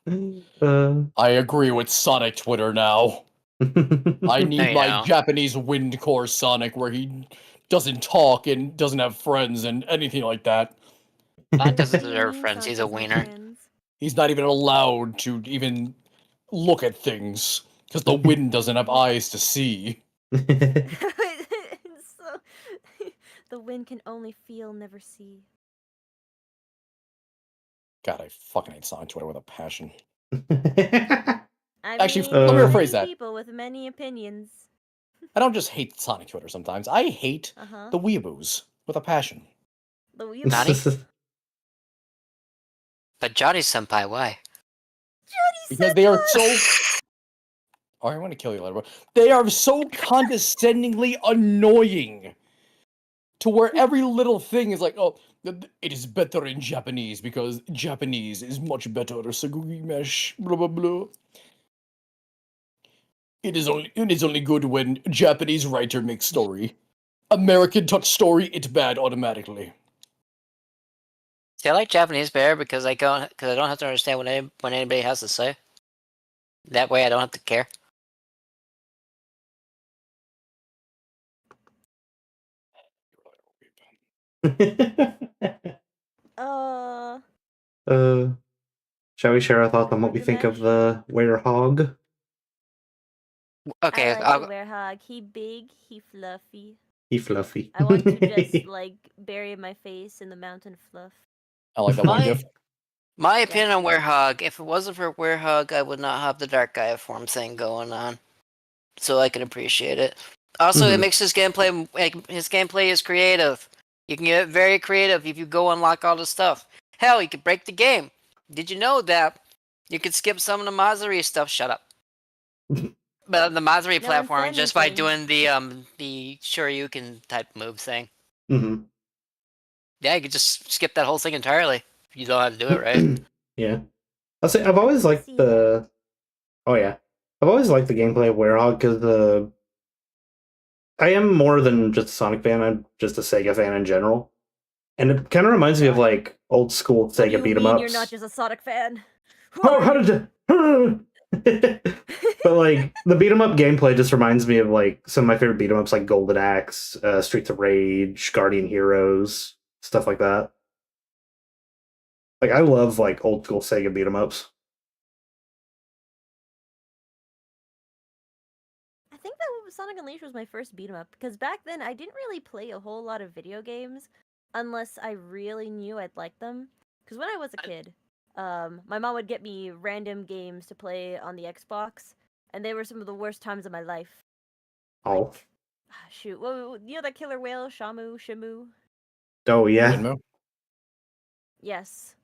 Ian Flynn. I agree with Sonic Twitter now. I need Hey, my now. Japanese Windcore Sonic where he doesn't talk and doesn't have friends and anything like that. Sonic doesn't What do you deserve mean friends. He's a Sonic doesn't have wiener. friends? He's not even allowed to even look at things because the wind doesn't have eyes to see. So, the wind can only feel, never see. God, I fucking hate Sonic Twitter with a passion. I Actually, mean, let me many rephrase that. people with many opinions. I don't just hate Sonic Twitter sometimes. I hate Uh-huh. the weeaboos with a passion. The weird. Nani? But Johnny Senpai, why? Because they are so... Oh, I want to kill you later, but they are so condescendingly annoying. To where every little thing is like, oh, it is better in Japanese because Japanese is much better. Sagugimesh, blah blah blah. It is only good when Japanese writer makes story. American touch story, it's bad automatically. See, I like Japanese better because I don't have to understand what anybody has to say. That way, I don't have to care. Shall we share our thoughts on what we think of the werehog? Okay, I like I'll, the werehog. He big, he fluffy. He fluffy. I want to just like bury my face in the mountain of fluff. I like that one I- gif. My opinion on Werehog, if it wasn't for Werehog, I would not have the Dark Gaia form thing going on. So I can appreciate it. Also, it makes his gameplay, like, his gameplay is creative. You can get very creative if you go unlock all the stuff. Hell, you could break the game. Did you know that you could skip some of the Mazari stuff? Shut up. But the Mazari No, platform and just by things. doing the Shoryuken type move thing. Mm-hmm. Yeah, you could just skip that whole thing entirely if you know how to do it right. Yeah. I'll say I've always liked see the. Oh yeah, I've always liked the gameplay of Werehog because I am more than just a Sonic fan. I'm just a Sega fan in general, and it kind of reminds me of like old school What do Sega you beat 'em mean ups. you're not just a Sonic fan? Who Oh, are how you? did you? But like the beat 'em up gameplay just reminds me of like some of my favorite beat 'em ups, like Golden Axe, Streets of Rage, Guardian Heroes, stuff like that. Like I love like old school Sega beat 'em ups. I think that Sonic Unleashed was my first beat 'em up because back then I didn't really play a whole lot of video games unless I really knew I'd like them. Because when I was a kid, my mom would get me random games to play on the Xbox, and they were some of the worst times of my life. Oh, Like, shoot, you know that killer whale, Shimu? oh yeah. Shenmue? Yes,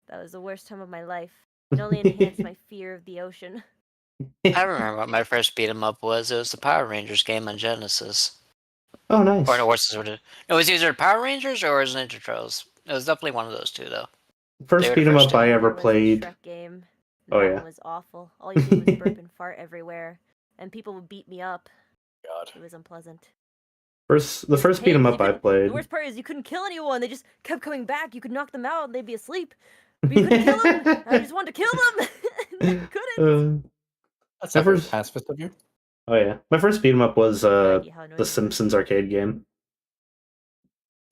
that was the worst time of my life. It only enhanced my fear of the ocean. I remember what my first beat 'em up was. It was the Power Rangers game on Genesis. Oh, nice. Or no, it was either Power Rangers or it was Ninja Turtles. It was definitely one of those two, though. First They were beat the 'em first up two. I ever There was a played. Shrek game. Oh, That yeah. one was awful. All you did was burp and fart everywhere, and people would beat me up. God. It was unpleasant. The It first was a beat 'em pain 'cause up I The played. worst part is you couldn't kill anyone. They just kept coming back. You could knock them out and they'd be asleep. But you couldn't kill them. I just wanted to kill them. And I couldn't. That's My not very first- pacifist of you. Oh yeah, my first beat 'em up was No idea how annoying the it was. Simpsons arcade game.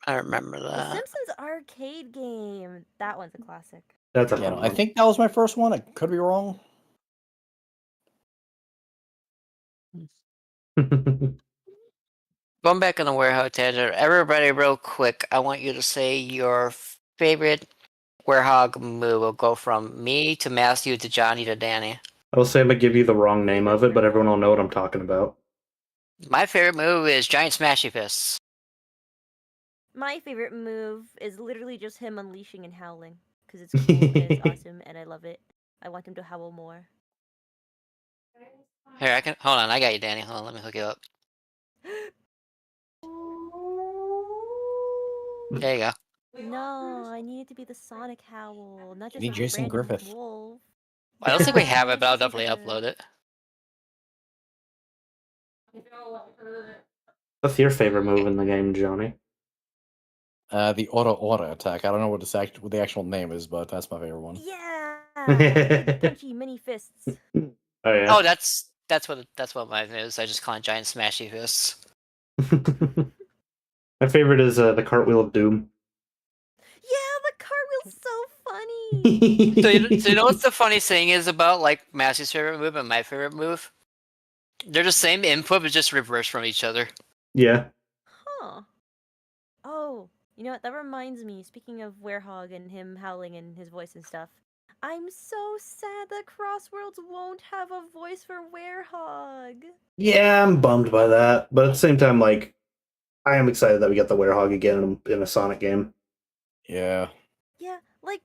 I remember The that. Simpsons arcade game. That one's a classic. That's a Yeah, fun no, I one. think that was my first one. I could be wrong. Going back on the warehouse tangent, everybody, real quick, I want you to say your favorite Werehog move. Will go from me to Matthew to Johnny to Danny. I will say I'm gonna give you the wrong name of it, but everyone will know what I'm talking about. My favorite move is Giant Smashy Fists. My favorite move is literally just him unleashing and howling. Because it's cool and it's awesome and I love it. I want him to howl more. Here, I can hold on. I got you, Danny. Hold on, let me hook you up. There you go. No, I need it to be the Sonic howl, not just need some Jason random Griffith. wolf. I don't think we have it, but I'll Jason definitely Griffith. upload it. What's your favorite move in the game, Johnny? The Ora attack. I don't know what the actual name is, but that's my favorite one. Yeah, the punchy mini fists. Oh yeah. Oh, that's what mine is. I just call it Giant Smashy Fists. My favorite is the Cartwheel of Doom. Yeah, the cartwheel's so funny. So you know what's the funny thing is about like Massey's favorite move and my favorite move? They're the same input, but just reversed from each other. Yeah. Huh. Oh, you know what? That reminds me. Speaking of Werehog and him howling and his voice and stuff, I'm so sad that Crossworlds won't have a voice for Werehog. Yeah, I'm bummed by that, but at the same time, like, I am excited that we got the Werehog again in a Sonic game. Yeah. Yeah, like,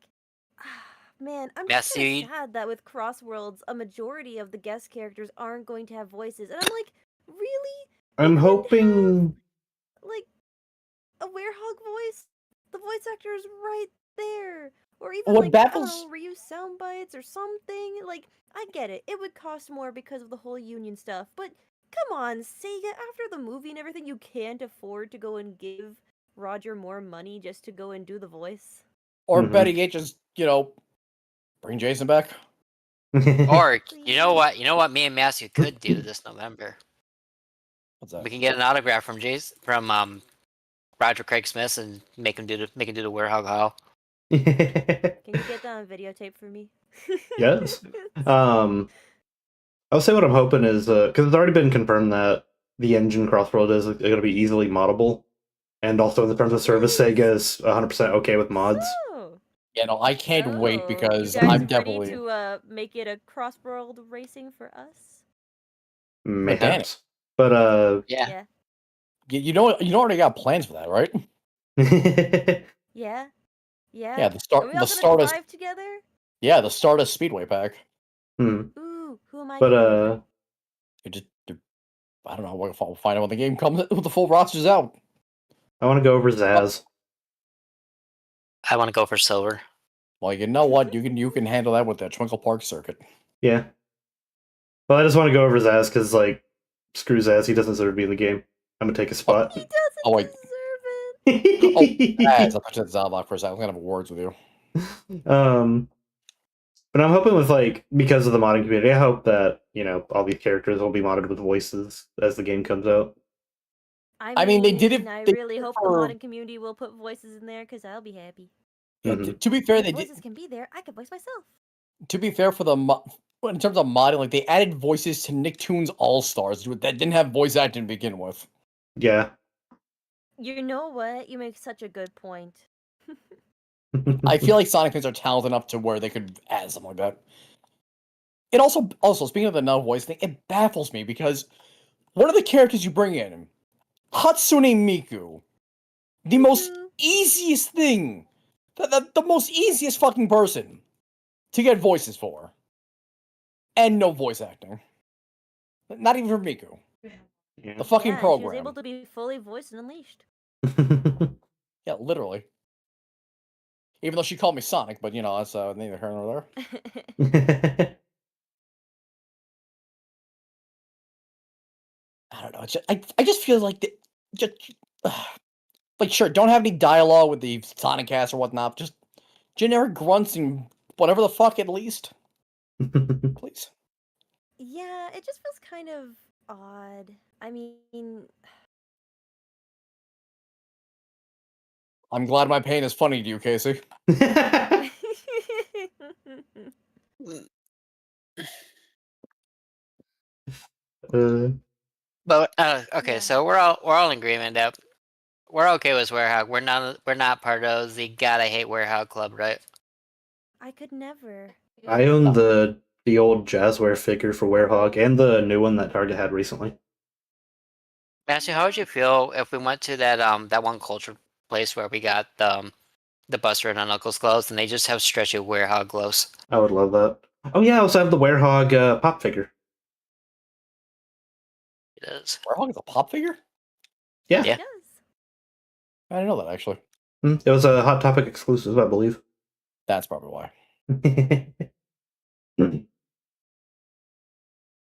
man, I'm Yeah, just kinda see- sad that with Crossworlds, a majority of the guest characters aren't going to have voices, and I'm like, really? I'm couldn't hoping. Like, a Werehog voice? The voice actor is right there. Or even, What like, baffles- I don't know, Ryu sound bites or something. Like, I get it. It would cost more because of the whole union stuff, but come on, Sega, after the movie and everything, you can't afford to go and give Roger more money just to go and do the voice. Or Mhm. better yet, just, bring Jason back. Or you know what? You know what me and Matthew could do this November? What's that? We can get an autograph from Roger Craig Smith and make him do the Werehog howl. Can you get that on videotape for me? Yes. I'll say what I'm hoping is because it's already been confirmed that the engine Crossworld is going to be easily moddable, and also in the terms of service, Sega is 100% okay with mods. Oh, Yeah, no, I can't wait So, because you guys I'm ready definitely to make it a cross-world racing for us? Mayhaps. But Yeah. Yeah. you already got plans for that, right? Yeah. Yeah. Yeah, Are we all gonna drive together? the Stardust Speedway pack. Ooh, who am I but gonna be? I don't know. We'll find out when the game comes. When the full roster's out. I want to go over Zaz. I want to go for silver. Well, you know what? You can handle that with the Twinkle Park circuit. Yeah. Well, I just want to go over Zaz because, like, screw Zaz. He doesn't deserve to be in the game. I'm gonna take a spot. He doesn't Oh, wait. deserve it. Baz, I thought you said Zavok for a second. I was gonna have words with you. But I'm hoping with, like, because of the modding community, I hope that, all these characters will be modded with voices as the game comes out. I mean, they did it. I they really did it hope for- the modding community will put voices in there because I'll be happy. Yeah, Mhm. to be fair, If they did. voices can be there, I can voice myself. To be fair, for the in terms of modding, like they added voices to Nicktoons All Stars that didn't have voice acting to begin with. Yeah. You know what? You make such a good point. I feel like Sonic fans are talented enough to where they could add something like that. It also speaking of the no voice thing, it baffles me because what are the characters you bring in? Hatsune Miku, the most Miku. easiest thing, the most easiest fucking person to get voices for, and no voice acting. Not even for Miku. Yeah. The fucking Yeah, program. she was able to be fully voiced and unleashed. Yeah, literally. Even though she called me Sonic, but that's neither here nor there. I don't know. I just feel like just like sure, don't have any dialogue with the Sonic cast or whatnot. Just generic grunts and whatever the fuck at least, please. Yeah, it just feels kind of odd. I mean, I'm glad my pain is funny to you, Casey. Uh, But okay, Yeah. so we're all in agreement that we're okay with Warehog. We're not part of the God I hate Warehog club, right? I could never. I own the old Jazzware figure for Werehog and the new one that Target had recently. Matthew, how would you feel if we went to that one culture place where we got the Buster and Knuckles gloves and they just have stretchy Warehog gloves? I would love that. Oh yeah, I also have the Werehog pop figure. It is. Warhog is a pop figure? Yeah. Yeah. It does. I didn't know that actually. It was a Hot Topic exclusive, I believe. That's probably why.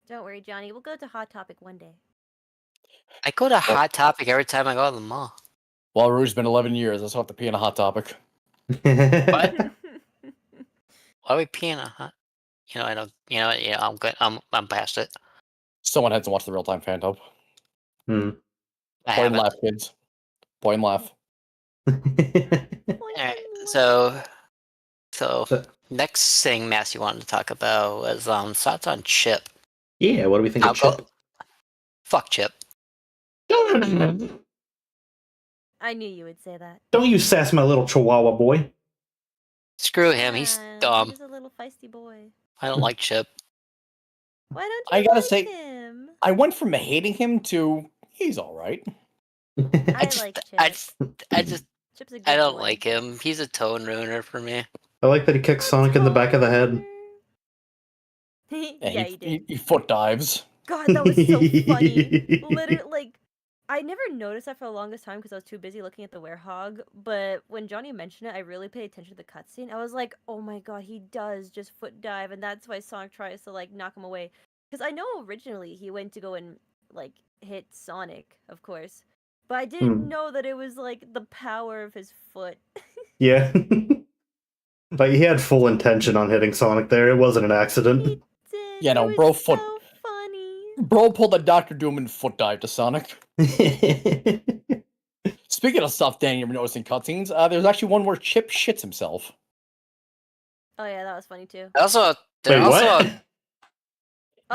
Don't worry, Johnny. We'll go to Hot Topic one day. I go to Hot Topic every time I go to the mall. Well, Rouge's been 11 years. I still have to pee in a Hot Topic. What? Why are we peeing on hot? I don't. Yeah, I'm good. I'm past it. Someone had to watch the real-time fan dub. Hmm. I Point and haven't. laugh, kids. Point and laugh. Alright, so next thing Massey wanted to talk about was thoughts on Chip. Yeah, what do we think of I'll go- Chip? Fuck Chip. I knew you would say that. Don't you sass my little chihuahua boy. Screw him. He's dumb. He's a little feisty boy. I don't like Chip. Why don't I you gotta like say- him? I went from hating him to he's all right. I just- like I Chip. just Chip's a good I don't boy. like him. He's a tone ruiner for me. I like that he kicks Sonic in the back of the head. Yeah, he did. He foot dives. God, that was so funny. Literally, like, I never noticed that for the longest time because I was too busy looking at the werehog. But when Johnny mentioned it, I really paid attention to the cutscene. I was like, oh my god, he does just foot dive, and that's why Sonic tries to like knock him away. Because I know originally he went to go and like hit Sonic, of course, but I didn't know that it was like the power of his foot. Yeah. Like, he had full intention on hitting Sonic there. It wasn't an accident. He did. Yeah, no, it was bro, so foot- funny. Bro pulled a Dr. Doom and foot dive to Sonic. Speaking of stuff Danny ever noticed in cutscenes, there's actually one where Chip shits himself. Oh yeah, that was funny too. Also, Wait, what?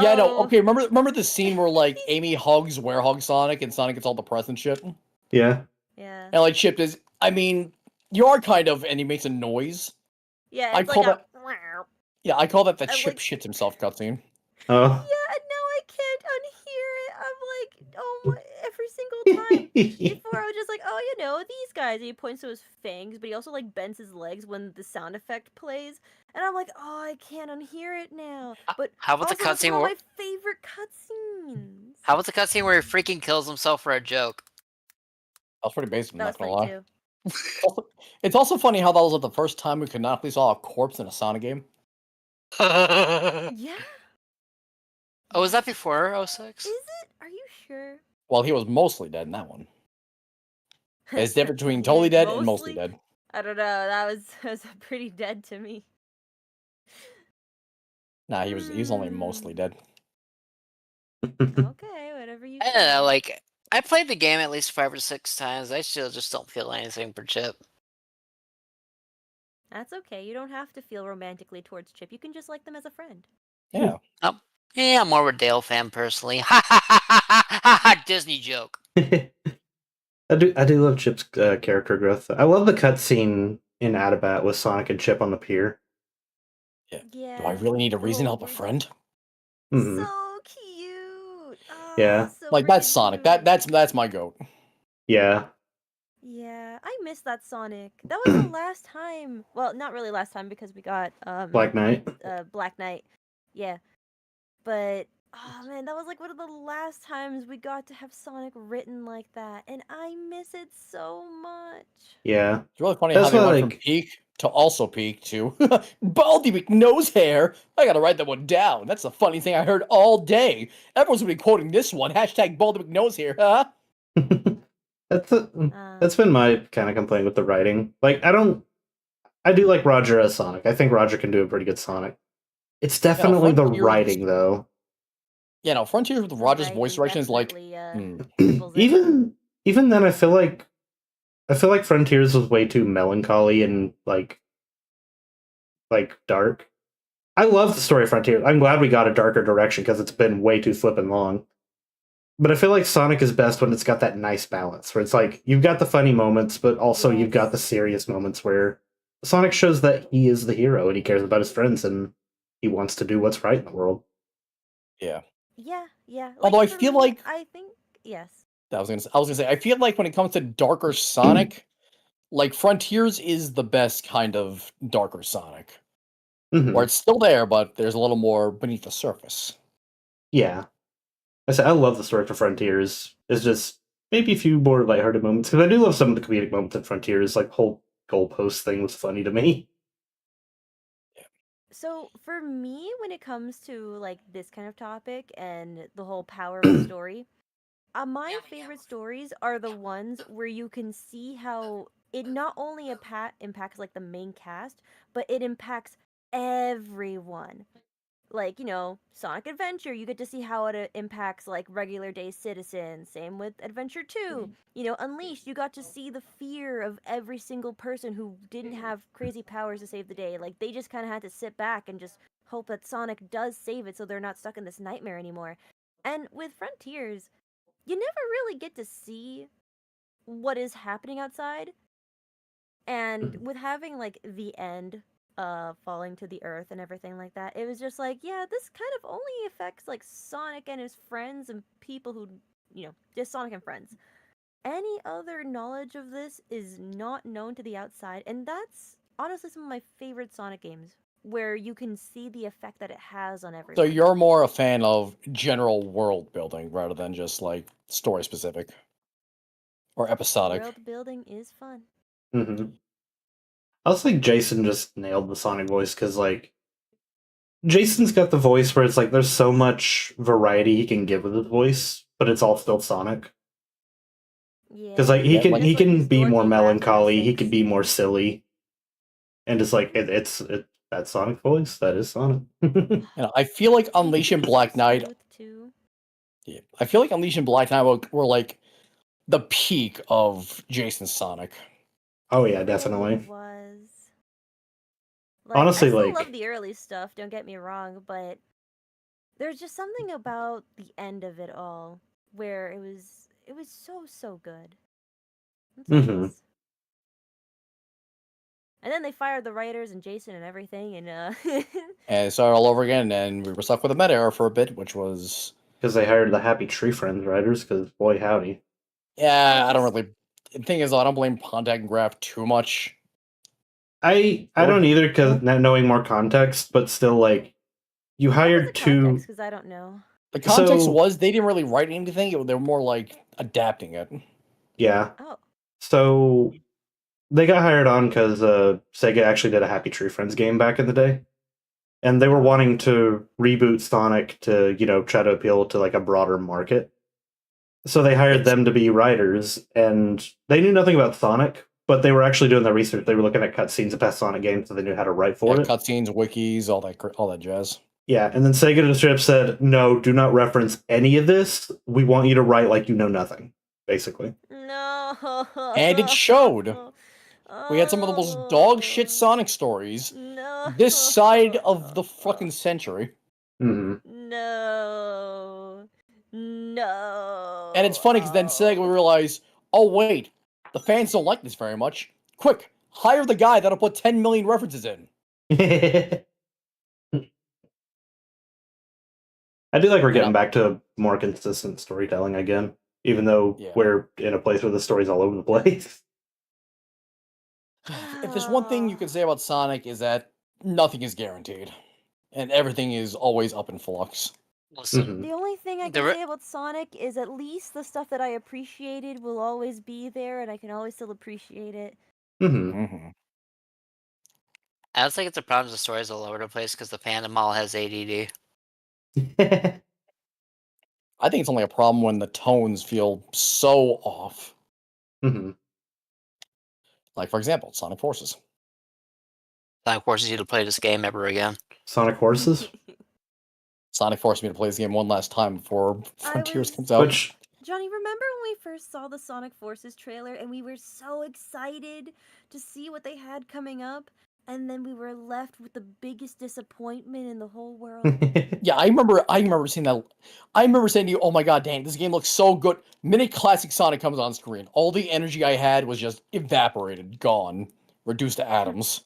Yeah, no, Oh. okay, remember the scene where like Amy hugs Werehog Sonic and Sonic gets all depressed and shit? Yeah. Yeah. And like Chip is, I mean, you are kind of, and he makes a noise. Yeah, I it's call like that. Yeah, I call that the I chip like- shits himself cutscene. Oh. Yeah, and now I can't unhear it. I'm like, oh my, every single time. Before I was just like, oh, you know, these guys. And he points to his fangs, but he also like bends his legs when the sound effect plays. And I'm like, oh, I can't unhear it now. But How about the also, that's cutscene one of where? my favorite cutscenes. How about the cutscene where he freaking kills himself for a joke? That was pretty basic, I'm That not was gonna funny lie. too. It's also funny how that was like the first time we canonically saw a corpse in a Sonic game. Oh, Yeah. was that before 06? Is it? Are you sure? Well, he was mostly dead in that one. There's difference between He totally was dead and mostly mostly- dead. I don't know. That was pretty dead to me. Nah, he was only mostly dead. Okay, whatever you I say. don't know, like, I played the game at least 5 or 6 times. I still just don't feel anything for Chip. That's okay. You don't have to feel romantically towards Chip. You can just like them as a friend. Yeah. Yeah, I'm more of a Dale fan personally. Ha ha ha ha ha ha ha! Disney joke. I do love Chip's character growth. I love the cutscene in Atabat with Sonic and Chip on the pier. Yeah. Do I really need a the reason to whole help a weird- friend? Mhm. So cute. Oh, Yeah. So Like that's freaking Sonic. cute. That's my goat. Yeah. Yeah, I miss that Sonic. That was the last time. Well, not really last time because we got Black Knight. Black Knight. Yeah. But oh man, that was like one of the last times we got to have Sonic written like that, and I miss it so much. Yeah. It's really funny That's how they why, went from like- peak to also peak to Baldy McNose hair. I gotta write that one down. That's the funny thing I heard all day. Everyone's gonna be quoting this one. Hashtag Baldy McNose hair, huh? That's been my kind of complaint with the writing. Like, I do like Roger as Sonic. I think Roger can do a pretty good Sonic. It's definitely the Frontiers- writing, though. Yeah, no, Frontiers with The Roger's voice writing direction is like definitely, triples it. Even then, I feel like Frontiers was way too melancholy and like dark. I love the story of Frontiers. I'm glad we got a darker direction because it's been way too flippin' long. But I feel like Sonic is best when it's got that nice balance where it's like you've got the funny moments, but also you've got the Yes. serious moments where Sonic shows that he is the hero and he cares about his friends and he wants to do what's right in the world. yeah. Yeah. Although I for feel me, like- I think yes. I was gonna say I feel like when it comes to darker Sonic, like Frontiers is the best kind of darker Sonic. Mhm. Where it's still there, but there's a little more beneath the surface. Yeah. I love the story for Frontiers. It's just maybe a few more lighthearted moments because I do love some of the comedic moments in Frontiers. Like whole goalpost thing was funny to me. So for me, when it comes to like this kind of topic and the whole power of a story, my favorite stories are the ones where you can see how it not only impacts like the main cast, but it impacts everyone. Like, you know, Sonic Adventure, you get to see how it impacts like regular day citizens. Same with Adventure 2. You know, Unleashed, you got to see the fear of every single person who didn't have crazy powers to save the day. Like, they just kind of had to sit back and just hope that Sonic does save it so they're not stuck in this nightmare anymore. And with Frontiers, you never really get to see what is happening outside. And with having like the end falling to the earth and everything like that, it was just like, yeah, this kind of only affects like Sonic and his friends and people who, you know, just Sonic and friends. Any other knowledge of this is not known to the outside, and that's honestly some of my favorite Sonic games where you can see the effect that it has on So everyone. you're more a fan of general world building rather than just like story specific or episodic. World building is fun. Mm-hmm. I also think Jason just nailed the Sonic voice because like Jason's got the voice where it's like there's so much variety he can give with his voice, but it's all still Sonic. Yeah. Because like he Yeah, can like- he Just, like, can his be more dorky laugh melancholy, he six. can be more silly, and it's like it's that Sonic voice that is Sonic. You know, I feel like Unleashing Black Knight. Smooth, too. Yeah, I feel like Unleashing Black Knight were like the peak of Jason Sonic. Oh It yeah, really definitely. was. Honestly, I still like- love the early stuff. Don't get me wrong, but there's just something about the end of it all where it was so good. That's all it Mhm. was. And then they fired the writers and Jason and everything, and And it started all over again, and we were stuck with a meta era for a bit, which was Because they hired the Happy Tree Friends writers, because boy howdy. yeah. I don't just- really. The thing is, I don't blame Contact and Graph too much. I don't either, because not knowing more context, but still, like, you hired two... because I don't know. The context So- was they didn't really write anything. They were more like adapting it. Yeah. Oh, So they got hired on because Sega actually did a Happy Tree Friends game back in the day. And they were wanting to reboot Sonic to, try to appeal to like a broader market. So they hired them to be writers, and they knew nothing about Sonic, but they were actually doing their research. They were looking at cutscenes of past Sonic games, so they knew how to write for it. Cutscenes, wikis, all that jazz. Yeah, and then Sega just straight up said, "No, do not reference any of this. We want you to write like you know nothing." Basically. no. And it showed. We had some of the most dog shit Sonic stories No. this side of the fucking century. Hmm. No. No. And it's funny because then Sega realized, oh wait, the fans don't like this very much. Quick, hire the guy that'll put 10 million references in. I do like we're getting back to more consistent storytelling again, even though we're in a place where the story's all over the place. If there's one thing you can say about Sonic is that nothing is guaranteed. And everything is always up in flux. Listen, Mhm. The only thing I can say about Sonic is at least the stuff that I appreciated will always be there, and I can always still appreciate it. Mm-hmm. I don't think it's a problem. The story's all over the place because the Panda Mall has ADD. I think it's only a problem when the tones feel so off. Mm-hmm. Like, for example, Sonic Forces. Sonic forces you to play this game ever again. Sonic Horses? Sonic forced me to play this game one last time before Frontiers comes out. Which, Johnny, remember when we first saw the Sonic Forces trailer and we were so excited to see what they had coming up, and then we were left with the biggest disappointment in the whole world? Yeah, I remember seeing that. I remember saying to you, "Oh my god, dang, this game looks so good." Minute classic Sonic comes on screen. All the energy I had was just evaporated, gone, reduced to atoms.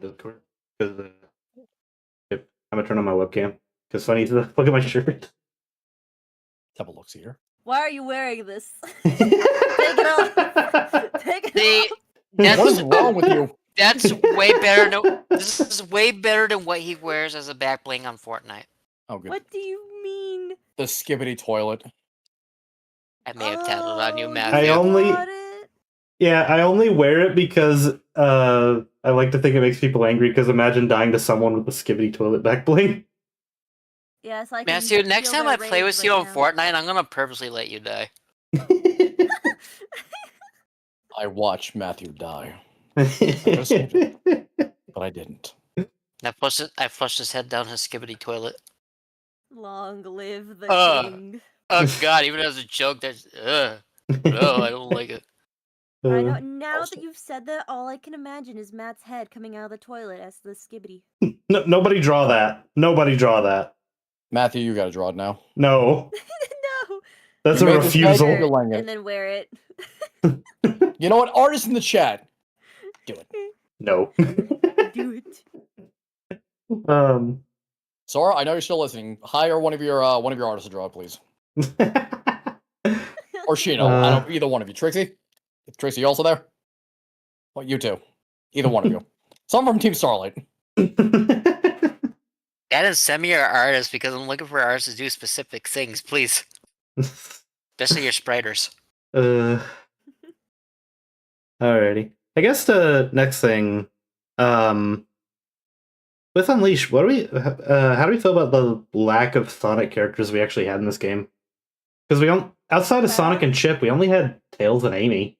Discord. Because I'm gonna turn on my webcam. Because funny, look at my shirt. Have a look here. Why are you wearing this? Take it off. Take it See, off. What is wrong with you? That's way better. This is way better than what he wears as a back bling on Fortnite. Oh, good. What do you mean? The skibbity toilet. I may have tattled on you, Oh, Matthew. I only- got it? Yeah, I only wear it because I like to think it makes people angry. Because imagine dying to someone with a skibbity toilet back bling. Yes, I can Matthew, next feel time their I play rage with you right on now. Fortnite, I'm gonna purposely let you die. I watched Matthew die, but I didn't. I flushed his head down his skibbity toilet. Long live the king. Oh god, even as a joke, that's no, I don't like it. I know. Now also- that you've said that, all I can imagine is Matt's head coming out of the toilet as the skibbity. Nobody draw that. Nobody draw that. Matthew, you gotta draw it now. No, No. that's You a made this bed, refusal. you're laying it. And then wear it. You know what? Artists in the chat, do it. No. Do it. Sora, I know you're still listening. Hire one of your artists to draw it, please. Or Shino. I don't. Either one of you. Trixie. Is Trixie also there? Well, you two. Either one of you. Someone from Team Starlight. That is send me your artists because I'm looking for artists to do specific things, please. Especially your spriters. Alrighty. I guess the next thing, with Unleash, how do we feel about the lack of Sonic characters we actually had in this game? Because outside of Sonic and Chip, we only had Tails and Amy.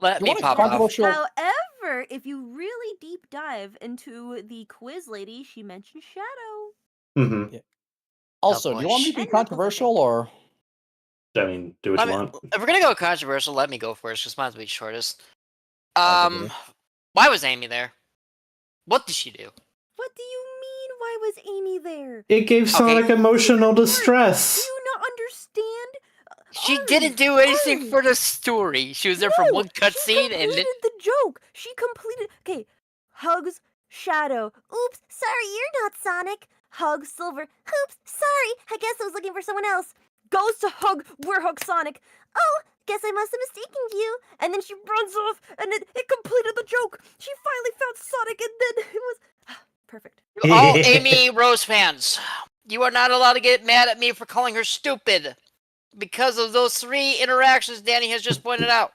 Let You me want a pop off. controversial? However, if you really deep dive into the quiz lady, she mentioned Shadow. Mm-hmm. Also, Oh, do you want me to be boy. And Knuckles controversial or? I mean, do what I you mean, want. if we're gonna go controversial, let me go first, because mine's the shortest. I'll give it Why was Amy there? What did she do? What do you mean? Why was Amy there? It gave Sonic emotional distress. Do you not understand? She Ari, didn't do anything Ari. for the story. She was there for No, one she cutscene and completed the joke. She completed. Okay, hugs Shadow. Oops, sorry, you're not Sonic. Hug Silver. Oops, sorry. I guess I was looking for someone else. Goes to hug. We're Hug Sonic. Oh, guess I must have mistaken you. And then she runs off, and it completed the joke. She finally found Sonic, and then it was perfect. all Amy Rose fans, you are not allowed to get mad at me for calling her stupid because of those 3 interactions Danny has just pointed out.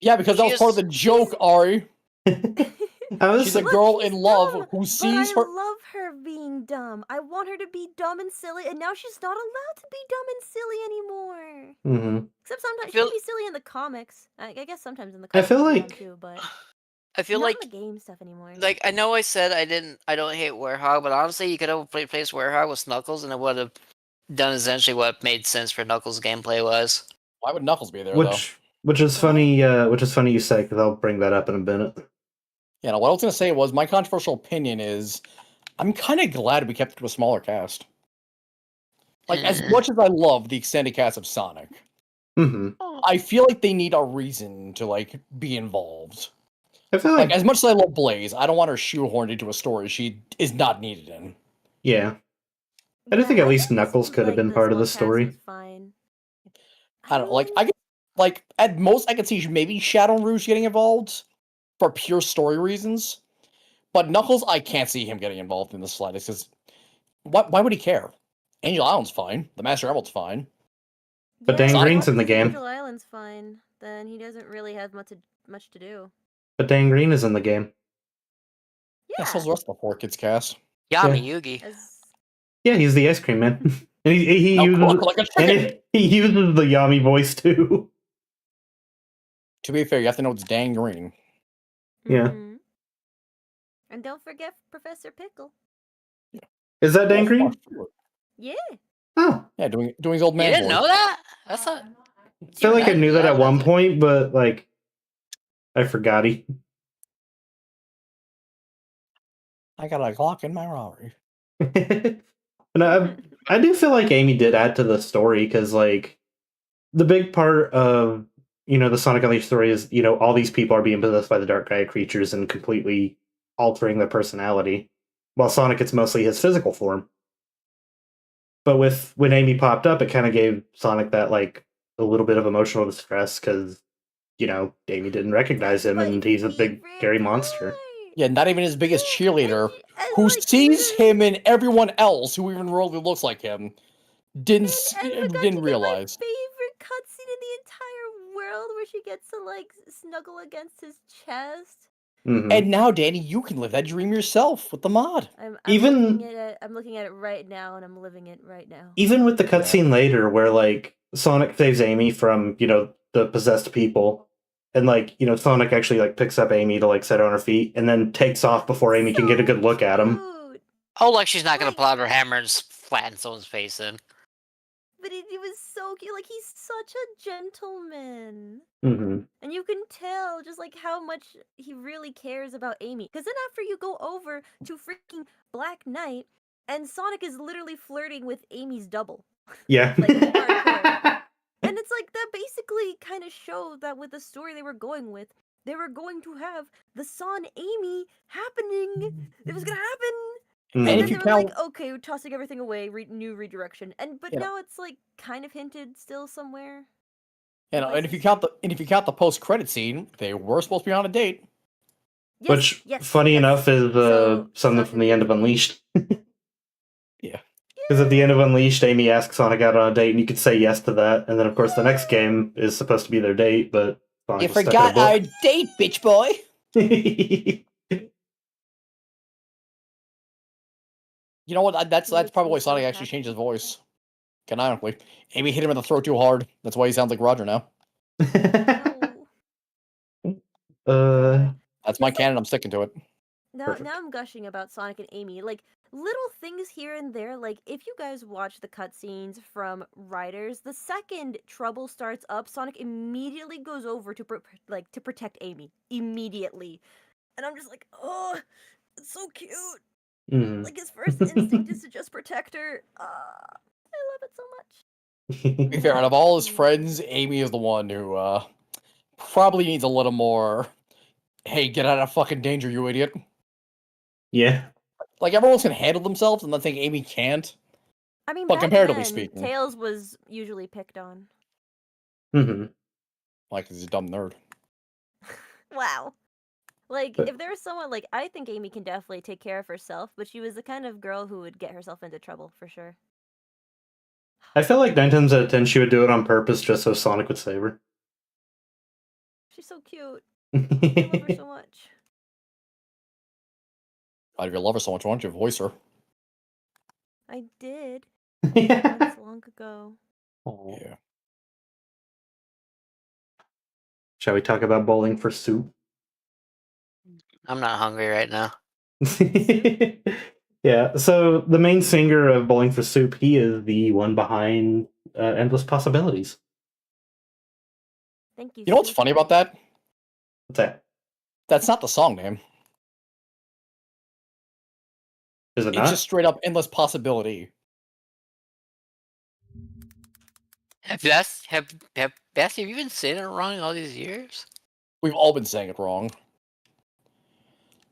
Yeah, because that She was part of is- the joke, Ari. I was She's a Look, girl she's in love dumb, who but sees I her. love her being dumb. I want her to be dumb and silly, and now she's not allowed to be dumb and silly anymore. Mhm. Except sometimes feel- she can be silly in the comics. I guess sometimes in the I comics feel she'll be dumb like- too, but I feel not like in the game stuff anymore. like I know I said I don't hate Warhog, but honestly you could have replaced Warhog with Knuckles and it would have done essentially what made sense for Knuckles' gameplay was. Why would Knuckles be there though? Which is funny. Which is funny you say, because I'll bring that up in a minute. Yeah, no, what I was gonna say was my controversial opinion is I'm kind of glad we kept it to a smaller cast. Like, as much as I love the extended cast of Sonic, Hmm. I feel like they need a reason to like be involved. I feel Like, like, as much as I love Blaze, I don't want her shoehorned into a story she is not needed in. yeah. I do think at least thought this Knuckles was, could have been the part of small the cast story. was fine. I don't know, like I could, like at most I could see maybe Shadow and Rouge getting involved for pure story reasons, but Knuckles I can't see him getting involved in the slightest. Because why would he care? Angel Island's fine. The Master Emerald's fine. But Dan as Green's long in the as game. Angel Island's fine. Then he doesn't really have much to do. But Dan Green is in the game. Yeah, so's the rest of the 4 Kids cast. Yami Yeah. Yugi. Yeah, he's the ice cream man. And he Now uses cook like a chicken. he uses the Yami voice too. To be fair, you have to know it's Dan Green. Yeah. Mhm. And don't forget Professor Pickle. Is that Dan Green? Yeah. Oh, Yeah, doing his old You man didn't voice. know that? That's not. I feel like I knew that at one That's- point, but like I forgot he. I got a clock in my Rari. And I do feel like Amy did add to the story, because like the big part of the Sonic Unleashed story is all these people are being possessed by the Dark Gaia creatures and completely altering their personality, while Sonic, it's mostly his physical form. But when Amy popped up, it kind of gave Sonic that like a little bit of emotional distress, because Amy didn't recognize him, and he's a big scary monster. Yeah, not even his biggest cheerleader, And, who like, sees literally- him and everyone else who even remotely looks like him, didn't and we got to didn't get realize. my favorite cutscene in the entire world, where she gets to like snuggle against his chest. Mhm. And now, Danny, you can live that dream yourself with the mod. I'm Even- looking at it right now, and I'm living it right now. Even with the cutscene later, where like Sonic saves Amy from the possessed people, and like Sonic actually like picks up Amy to like set her on her feet, and then takes off before Amy can get a good look at him. Cute. Oh, like she's not gonna Like- pull out her hammer and flatten someone's face in. But it was so cute. Like, he's such a gentleman. Hmm. And you can tell just like how much he really cares about Amy. Because then after you go over to freaking Black Knight, and Sonic is literally flirting with Amy's double. Yeah. Like, hardcore. And it's like that basically kind of showed that with the story they were going with, they were going to have the Son Amy happening. It was gonna happen. Mhm. And And then if they you were count, like, okay, we're tossing everything away, new redirection. But Yeah. now it's like kind of hinted still somewhere. and if you count the post credit scene, they were supposed to be on a date. Yes, Which, yes, funny yes. enough, is So, something Sonic from the end of and Amy. Unleashed. Yeah. Because at the end of Unleashed, Amy asks Sonic out on a date, and you could say yes to that. And then, of course, the next game is supposed to be their date, but Sonic You was stuck forgot our in date, bitch boy. a book. You know what? That's He makes probably me why so Sonic actually happy. changed his voice. Canonically, Amy hit him in the throat too hard. That's why he sounds like Roger now. No. That's my It's like- canon. I'm sticking to it. Perfect. Now I'm gushing about Sonic and Amy. Like, little things here and there. Like, if you guys watch the cutscenes from Riders, the second trouble starts up, Sonic immediately goes over to to protect Amy immediately, and I'm just like, oh, it's so cute. Mhm. Like, his first instinct is to just protect her. I love it so much. To be fair, out of all his friends, Amy is the one who probably needs a little more. Hey, get out of fucking danger, you idiot! Yeah. Like everyone else can handle themselves, and I think Amy can't. I mean, But back comparatively then, speaking. Tails was usually picked on. hmm Like he's a dumb nerd. Wow. Like, But- if there was someone, like, I think Amy can definitely take care of herself, but she was the kind of girl who would get herself into trouble, for sure. I feel like 9 times out of 10 she would do it on purpose just so Sonic would save her. She's so cute. I love her so much. If you love her so much, why don't you voice her? I did Yeah. once long ago. Aw. Yeah. Shall we talk about bowling for soup? I'm not hungry right now. Yeah, so the main singer of Bowling for Soup, he is the one behind Endless Possibilities. Thank you. You know what's Soup. funny about that? What's that? That's not the song name. Is it It's not? just straight up endless possibility. Bessie, have you been saying it wrong all these years? We've all been saying it wrong.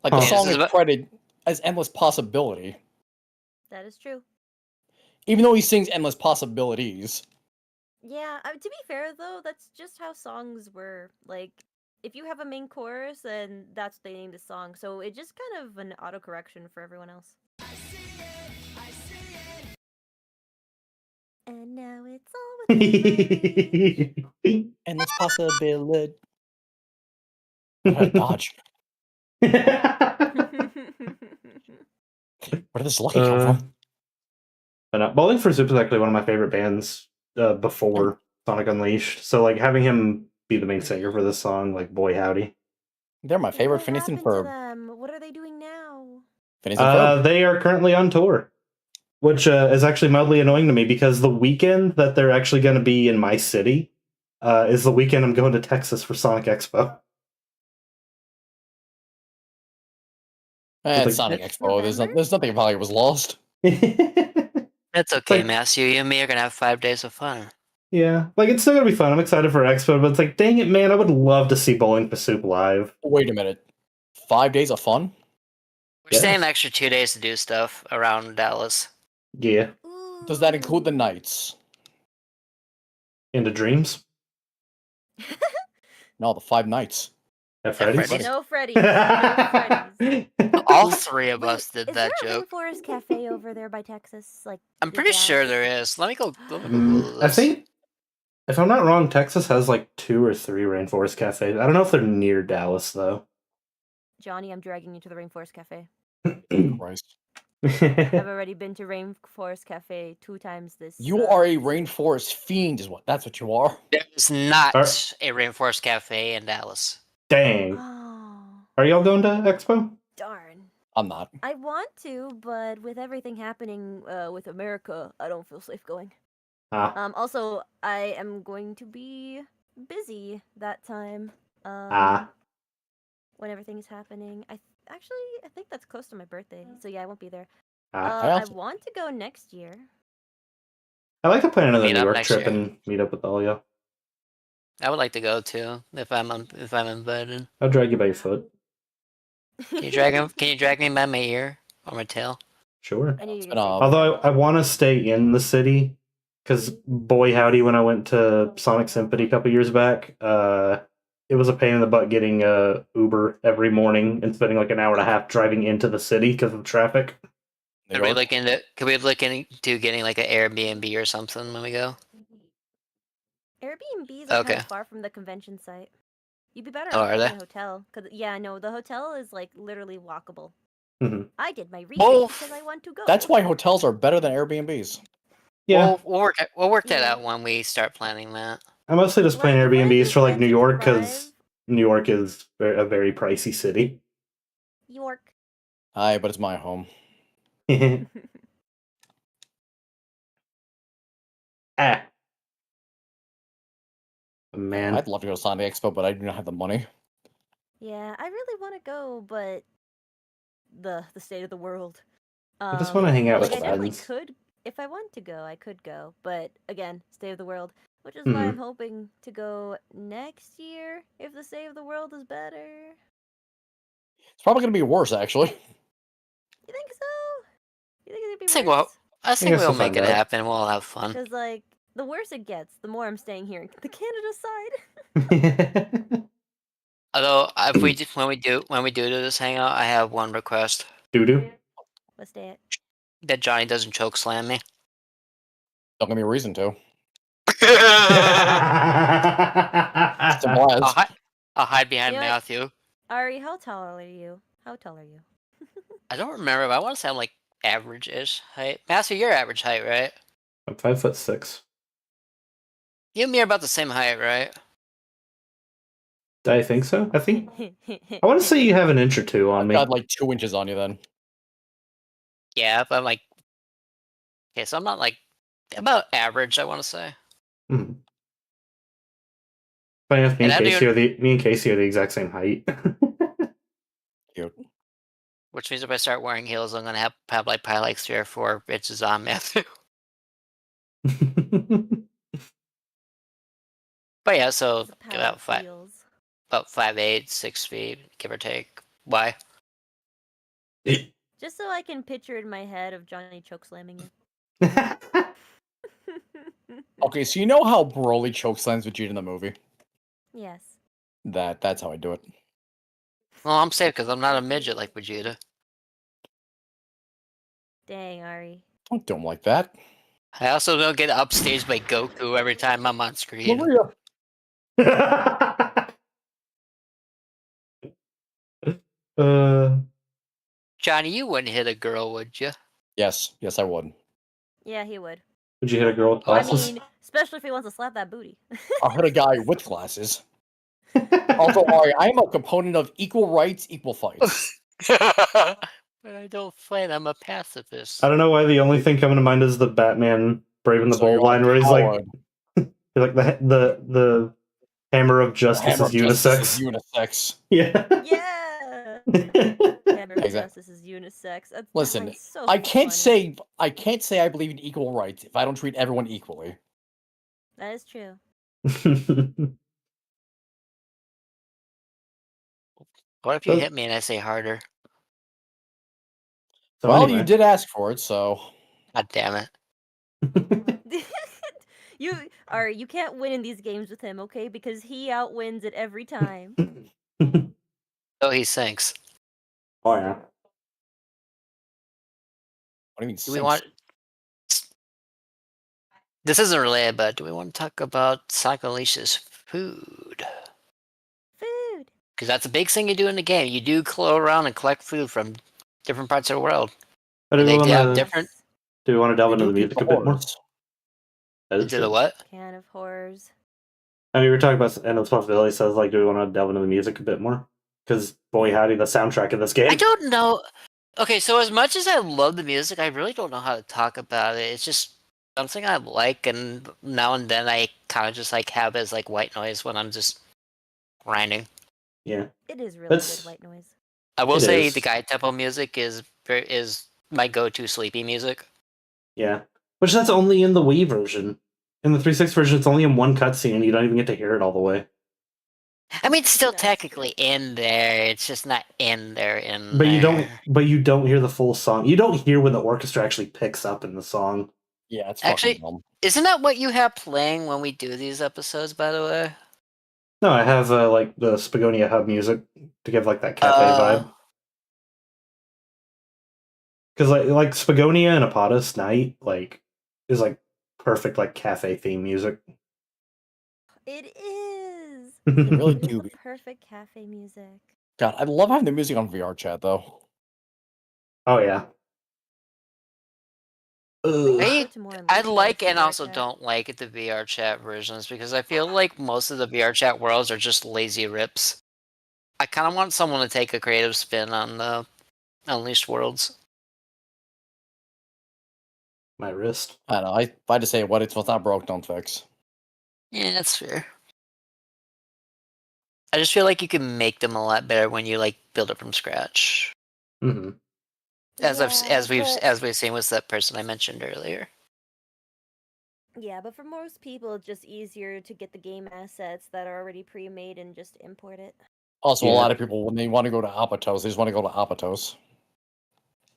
Like the Huh. Yeah, song this is is credited as endless possibility, That is true. even though he sings endless possibilities. Yeah, to be fair though, that's just how songs were. Like, if you have a main chorus, then that's what they named the song. So it's just kind of an autocorrection for everyone else. And now it's all within my reach. Endless possibility. I had to dodge. Where did this lucky come from? But Bowling for Soup is actually one of my favorite bands before Sonic Unleashed. So like having him be the main singer for this song, like boy howdy. They're my favorite What Phineas and happened to Ferb. them? What are they doing now? Phineas and Ferb. They are currently on tour, which is actually mildly annoying to me because the weekend that they're actually going to be in my city is the weekend I'm going to Texas for Sonic Expo. It's like- Sonic It's Expo. November? There's nothing value was lost. That's okay, like- Matthew. You and me are gonna have 5 days of fun. Yeah, like it's still gonna be fun. I'm excited for Expo, but it's like, dang it, man! I would love to see Bowling for Soup live. Wait a minute. 5 days of fun? We're Yes. staying an extra 2 days to do stuff around Dallas. Yeah, Does that include the Ooh. nights? into dreams No, the 5 nights. at Freddy's. Freddy's. No Freddy's. No Freddy's. All three of Wait, us did is that there a joke. Rainforest Cafe over there by Texas? Like, I'm the pretty sure Dallas? there is. Let me go Google I this. think, if I'm not wrong, Texas has like 2 or 3 rainforest cafes. I don't know if they're near Dallas though. Johnny, I'm dragging you to the Rainforest Cafe. Christ. I've already been to Rainforest Cafe 2 times this. You are a rainforest fiend, is what. That's what you are. There's not Are- a Rainforest Cafe in Dallas. Dang. Oh, Are y'all going to Expo? darn. I'm not. I want to, but with everything happening with America, I don't feel safe going. Ah. Also, I am going to be busy that time. Ah. When everything is happening. I think that's close to my birthday, so yeah, I won't be there. Ah. I I also- want to go next year. I like to plan another Meet New up York next trip year. and meet up with all y'all. I would like to go too if I'm invited. I'll drag you by your foot. Can you drag him? Can you drag me by my ear or my tail? Sure. I knew you It's were been, gonna say Although that. I want to stay in the city, because boy howdy, when I went to Sonic Symphony a couple years back, it was a pain in the butt getting Uber every morning and spending like an hour and a half driving into the city because of traffic. New Could we York. look into? Could we look into getting like an Airbnb or something when we go? Airbnbs are Okay. kind of far from the convention site. You'd be better Oh, off are staying in they? a hotel. No, the hotel is like literally walkable. Mhm. I did my research Well, because I want to go. That's why hotels are better than Airbnbs. Yeah, We'll work that Yeah. out when we start planning that. I mostly just plan Like, when I Airbnbs do for like plan New to York because drive- New York is a very pricey city. York. Aye, but it's my home. Ah. Man, I'd love to go to Sonic Expo, but I do not have the money. Yeah, I really want to go, but the state of the world. I just want to hang out Like, with I definitely friends. could if I want to go, I could go. But again, State of the World, which is why Hmm. I'm hoping to go next year if the State of the World is better. It's probably gonna be worse, actually. You think so? You think it'd be I think we'll, worse? I think guess we'll we'll make find it out. happen. We'll have fun. Because like the worse it gets, the more I'm staying here in the Canada side. Although, if we when we do this hangout, I have one request: Doo doo. Let's stay it. that Johnny doesn't choke slam me. Don't give me a reason to. I Simple as. I'll hide behind You know what? Matthew. Ari, how tall are you? How tall are you? I don't remember, but I want to say I'm like average-ish height. Matthew, you're average height, right? I'm 5'6". You and me are about the same height, right? I think so. I want to say you have an inch or two on I've me. got like 2 inches on you then. Yeah, but I'm like, okay, so I'm not like about average. I want to say. Hmm. Funny enough, And I don't me and Casey are the exact same height. Cute. Which means if I start wearing heels, I'm gonna have probably like 3 or 4 inches on Matthew. But yeah, so The power about of five, heels. about 5'8", 6 feet, give or take. Why? Just so I can picture in my head of Johnny chokeslamming you. Okay, so you know how Broly chokeslams Vegeta in the movie? Yes. That's how I do it. Well, I'm safe because I'm not a midget like Vegeta. Dang, Ari. Don't do him like that. I also don't get upstaged by Goku every time I'm on screen. Maria. uh, Johnny, you wouldn't hit a girl, would you? Yes, I would. Yeah, he would. would you hit a girl with I glasses? mean, especially if he wants to slap that booty. I'll hit a guy with glasses. Also, Ari, I am a component of equal rights, equal fights. But I don't fight. I'm a pacifist. I don't know why the only thing coming to mind is the Batman Brave and the So Bold you're line where he's like, empowered. the hammer of The justice hammer is of justice unisex. is unisex. Yeah. Yeah. Hammer of Exactly. Justice is unisex. That Listen, line's so I can't funny. say I believe in equal rights if I don't treat everyone equally. That is true. What if you hit me and I say harder? So Well, anyway. you did ask for it, so God damn it. You can't win in these games with him, okay? Because he outwins it every time. Oh, he sinks. Oh yeah. what do you mean? Do we Sinks? want? This isn't related, but do we want to talk about Sonic Unleashed's food? Food. Because that's a big thing you do in the game. You do go around and collect food from different parts of the world. Do And we they do have want to different. delve We into do the keep music the a bit more? horrors. That is Into the true. what? Can of horrors. I mean, we were talking about endless possibilities. So I was like, do we want to delve into the music a bit more? Because boy, howdy, the soundtrack of this game. I don't know. Okay, so as much as I love the music, I really don't know how to talk about it. It's just something I like, and now and then I kind of just like have it as like white noise when I'm just grinding. Yeah. It is really That's- good white noise. I will It say is. the guide tempo music is my go-to sleepy music. Yeah. Which that's only in the Wii version. In the 360 version, it's only in one cutscene. You don't even get to hear it all the way. I mean, it's still That's technically in there. It's just not in there. But you don't hear the full song. You don't hear when the orchestra actually picks up in the song. Yeah, it's Actually, fucking dumb. isn't that what you have playing when we do these episodes? By the way. No, I have like the Spagonia Hub music to give like that cafe vibe. Because like Spagonia and Apotis Night like is like perfect like cafe theme music. It is. They really It is do. the perfect cafe music. God, I love having the music on VR chat though. Oh yeah. Ugh. I like and also don't like the VR chat versions because I feel like most of the VR chat worlds are just lazy rips. I kind of want someone to take a creative spin on the Unleashed worlds. My wrist. I don't know. If I just say what's not broke, don't fix. Yeah, that's fair. I just feel like you can make them a lot better when you like build it from scratch. Mm-hmm. As Yeah, we've seen with that person I mentioned earlier. Yeah, but for most people, it's just easier to get the game assets that are already pre-made and just import it. Also, a Yeah. lot of people, when they want to go to Apatos, they just want to go to Apatos.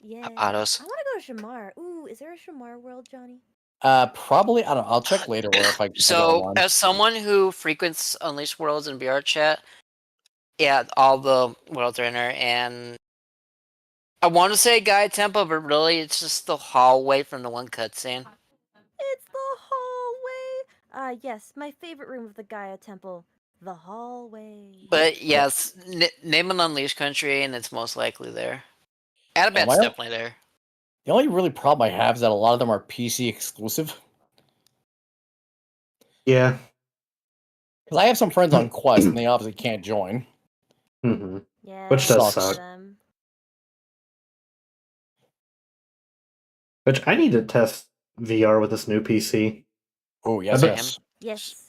Yeah. Autos. I want to go to Shamar. Ooh, is there a Shamar world, Johnny? Probably, I don't know. I'll check later or if I can get So, online. as someone who frequents Unleashed Worlds and VR chat, yeah, all the worlds are in there, and I want to say Gaia Temple, but really it's just the hallway from the one cutscene. It's the hallway. Yes, my favorite room of the Gaia Temple, the hallway. But yes, name an Unleashed country, and it's most likely there. Yeah, Adabat's definitely there. the only really problem I have is that a lot of them are PC exclusive. Yeah. Because I have some friends on Quest, and they obviously can't join. Mm-hmm. Yeah, Which that does sucks for suck. them. Which I need to test VR with this new PC. Oh, yes, bet- yes. Yes.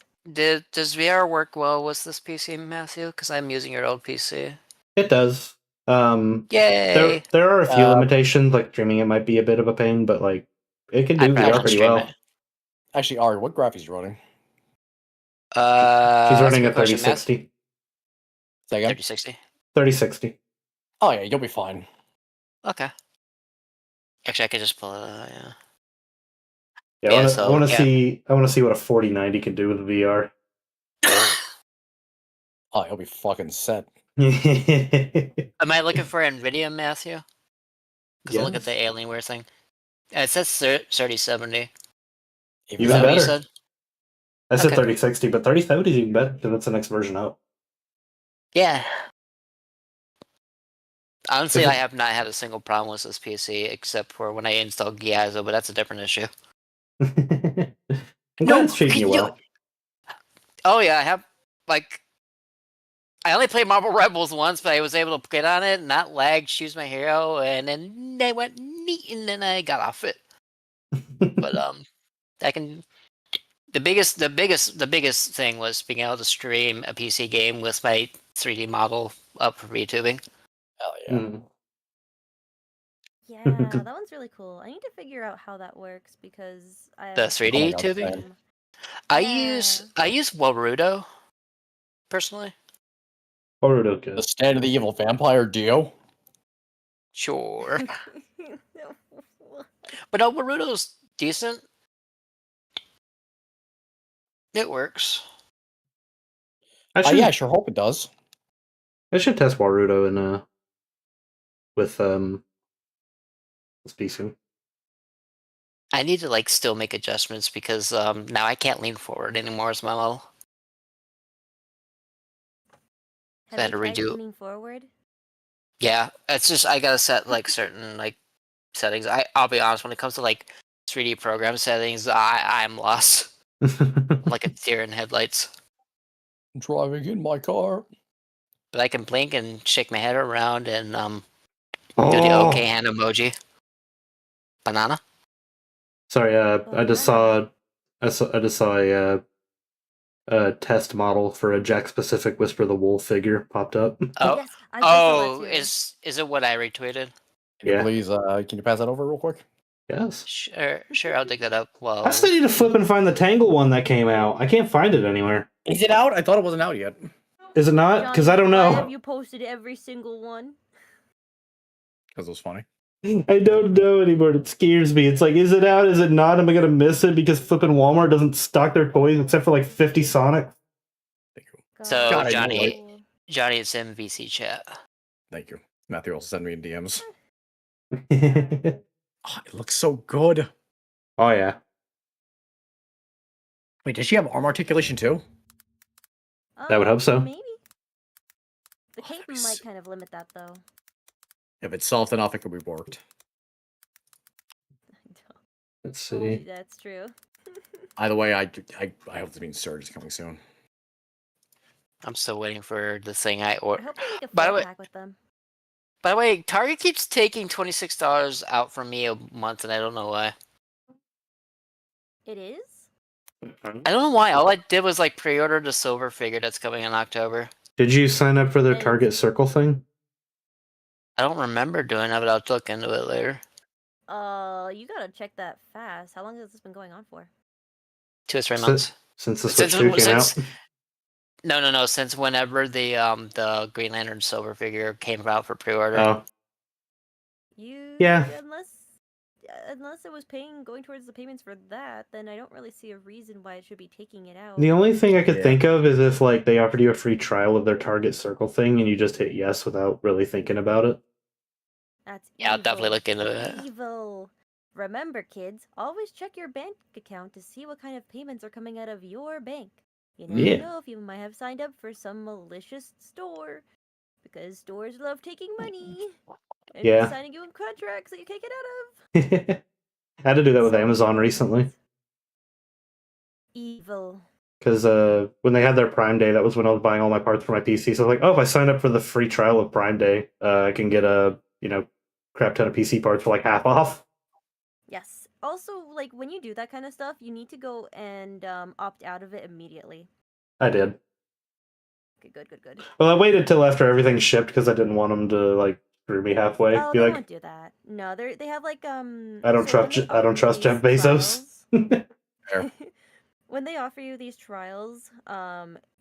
Does VR work well with this PC, Matthew? Because I'm using your old PC. It does. Yay! There are a few Uh, limitations, like streaming it might be a bit of a pain, but like it can do I'd rather VR not pretty stream well. it. Actually, Ari, what graphics you running? She's That's running a a good question, Matt. 3060. Say again? 3060. 3060. Oh, yeah, you'll be fine. Okay. Actually, I could just pull it out, yeah. Yeah, Yeah, I so, want to yeah. see what a 4090 can do with VR. Oh, you'll be fucking set. Am I looking for NVIDIA, Matthew? Because I look at the Yes. Alienware thing. It says 3070. If Even Is that what you better. said? I said Okay. 3060, but 3070 is even better because that's the next version up. Yeah. Honestly, Is I it- have not had a single problem with this PC except for when I installed Giazzo, but that's a different issue. I'm glad it's treating you well. Oh yeah, I have like I only played Marvel Rebels once, but I was able to get on it, not lag, choose my hero, and then they went neat, and then I got off it. But I can. The biggest thing was being able to stream a PC game with my 3D model up for VTubing. Hell yeah. Mm. Yeah, that one's really cool. I need to figure out how that works because I The have 3D Oh my God, tubing. same. I Yeah. use Warudo personally. Boruto The good. Stand of the Evil Vampire Dio? Sure, but no, Warudo's decent. It works. Yeah, I sure hope it does. I should test Boruto in with this PC. I need to like still make adjustments because now I can't lean forward anymore as my model. Have I you had to tried redo. leaning forward? Yeah, it's just I gotta set like certain like settings. I'll be honest, when it comes to like 3D program settings, I'm lost. I'm like a deer in headlights. Driving in my car. But I can blink and shake my head around and do the okay hand emoji. Banana. Sorry, I just saw a test model for a Jack specific Whisper the Wolf figure popped up. Oh, Yes, I saw that oh, too. is it what I retweeted? Can you Yeah. please, can you pass that over real quick? Yes. Sure, I'll dig that up. Well, I still need to flip and find the Tangle one that came out. I can't find it anywhere. Is it out? I thought it wasn't out yet. Is it not? Because Johnny, I don't Why know. have you posted every single one? Because it was funny. I don't know anymore. It scares me. It's like, is it out? Is it not? Am I gonna miss it because flipping Walmart doesn't stock their toys except for like 50 Sonic? Thank you. So, God, I know, Johnny, right? Johnny, it's in VC chat. Thank you. Matthew also sent me in DMs. Oh Oh, it looks so good. yeah. Wait, does she have arm articulation too? I would hope so. Maybe. The Oh, that'd cape be might sick. kind of limit that though. If it's soft enough, it could be worked. Let's Oh, see. that's true. Either way, I hope the means Surge is coming soon. I'm still waiting for the thing I I ordered. hope they make a By the full way- pack with them. By the way, Target keeps taking $26 out from me a month, and I don't know why. It is? I don't know why. All I did was like pre-order the silver figure that's coming in October. Did you sign up for their And- Target Circle thing? I don't remember doing that, but I'll look into it later. You gotta check that fast. How long has this been going on for? 2 or 3 Si- months. Since the Since Switch 2 came since out. no, since whenever the Green Lantern Silver figure came out for pre-order. Oh, You Yeah. unless it was going towards the payments for that, then I don't really see a reason why it should be taking it out. the only thing I could Yeah. think of is if like they offered you a free trial of their Target Circle thing and you just hit yes without really thinking about it. That's Yeah, I'll definitely evil. look into it. Evil. Remember, kids, always check your bank account to see what kind of payments are coming out of your bank. You never Yeah. know if you might have signed up for some malicious store, because stores love taking money and Yeah. signing you in contracts that you can't get out of. I had to do that with So Amazon evil, recently. kids. Evil. Because when they had their Prime Day, that was when I was buying all my parts for my PC. So I was like, oh, if I sign up for the free trial of Prime Day, I can get a crap ton of PC parts for like half off. Yes. Also, like when you do that kind of stuff, you need to go and opt out of it immediately. I did. Okay, good. Well, I waited till after everything shipped because I didn't want them to like screw me halfway. Oh, Be they like, won't do that. No, they have like I don't so when trust. they I don't offer you trust Jeff these Bezos. trials- Fair. when they offer you these trials,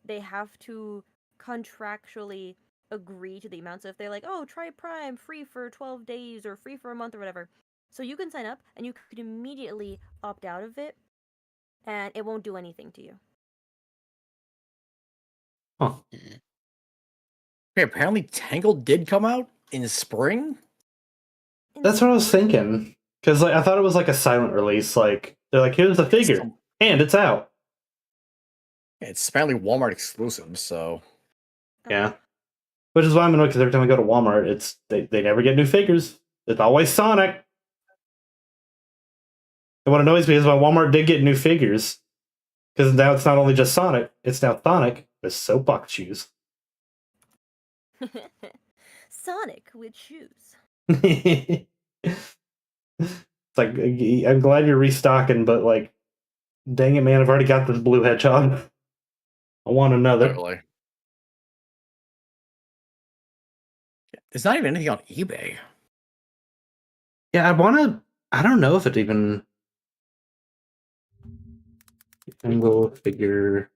they have to contractually agree to the amount. So if they're like, oh, try Prime free for 12 days or free for a month or whatever, so you can sign up and you could immediately opt out of it, and it won't do anything to you. Huh. Okay, apparently Tangled did come out in spring. That's what I was thinking. Because like I thought it was like a silent release. Like they're like, here's the figure, and it's out. It's apparently Walmart exclusive, so Yeah. Which is why I'm annoyed because every time I go to Walmart, it's they never get new figures. It's always Sonic. And what annoys me is when Walmart did get new figures, because now it's not only just Sonic, it's now Sonic with soapbox shoes. Sonic with shoes. It's like I'm glad you're restocking, but like, dang it, man! I've already got this blue hedgehog. I want another. totally. There's not even anything on eBay. Yeah, I want to. I don't know if it even. Single figure.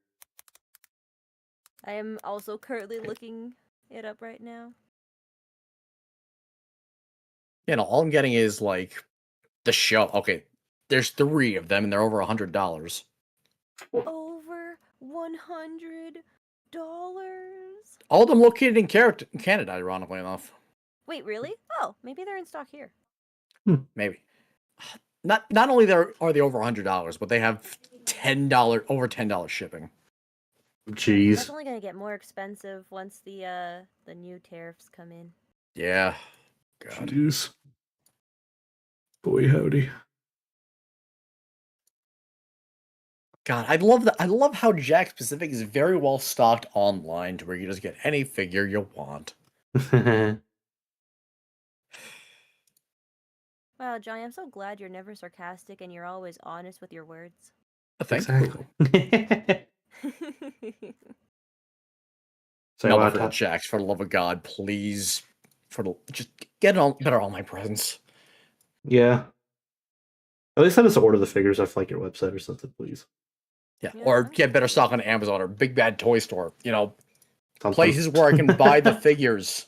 I am also currently looking it up right now. You know, all I'm getting is like the show. Okay, there's 3 of them, and they're over $100. Over $100. All of them located in Canada, ironically enough. Wait, really? Oh, maybe they're in stock here. Maybe. Not only are they over $100, but they have over $10 shipping. That's Jeez. only gonna get more expensive once the new tariffs come in. Yeah. God. Jeez. Boy howdy. God, I love how Jack Specific is very well stocked online to where you just get any figure you want. Wow, Johnny, I'm so glad you're never sarcastic and you're always honest with your words. Thank you. Exactly. So No, I but want for the to Jacks, for the love of God, please, just get on better online presents. Yeah. At least let us order the figures off like your website or something, please. Yeah, Yeah, or I'm get better good. stock on Amazon or Big Bad Toy Store. You know, Something. places where I can buy the figures.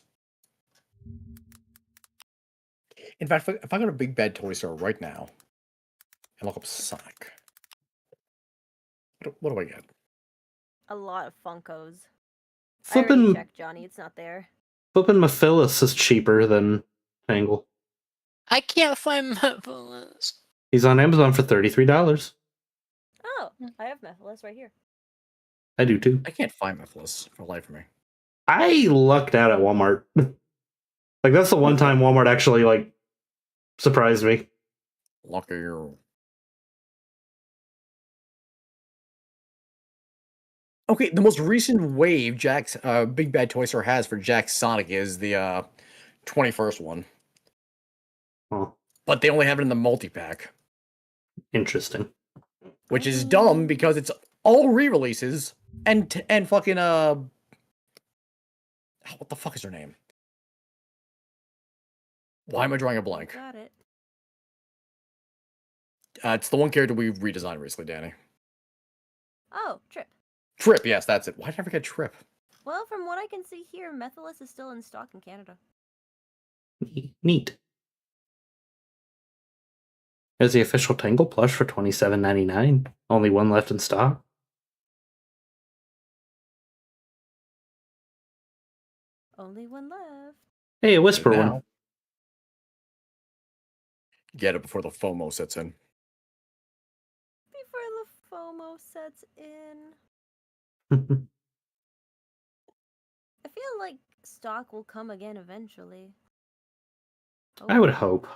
In fact, if I go to Big Bad Toy Store right now and look up Sonic, what do I get? A lot of Funkos. I already Flippin' checked, Johnny. It's not there. Mephilus is cheaper than Tangle. I can't find Mephiles. He's on Amazon for $33. Oh, I have Mephiles right here. I do too. I can't find Mephiles for the life of me. I lucked out at Walmart. Like that's the one time Walmart actually like surprised me. Lucky you. Okay, the most recent wave Jack's Big Bad Toy Store has for Jack Sonic is the 21st one. Huh. But they only have it in the multi-pack, Interesting. which is dumb because it's all re-releases and fucking what the fuck is her name? Why am I drawing a blank? Got it. It's the one character we redesigned recently, Danny. Oh, Trip. Trip, yes, that's it. Why did I forget Trip? Well, from what I can see here, Methylis is still in stock in Canada. Neat. There's the official Tangle plush for $27.99. Only one left in stock. Only one left. Hey, a Whisper Now. one. Get it before the FOMO sets in. Before the FOMO sets in. I feel like stock will come again eventually. I would hope.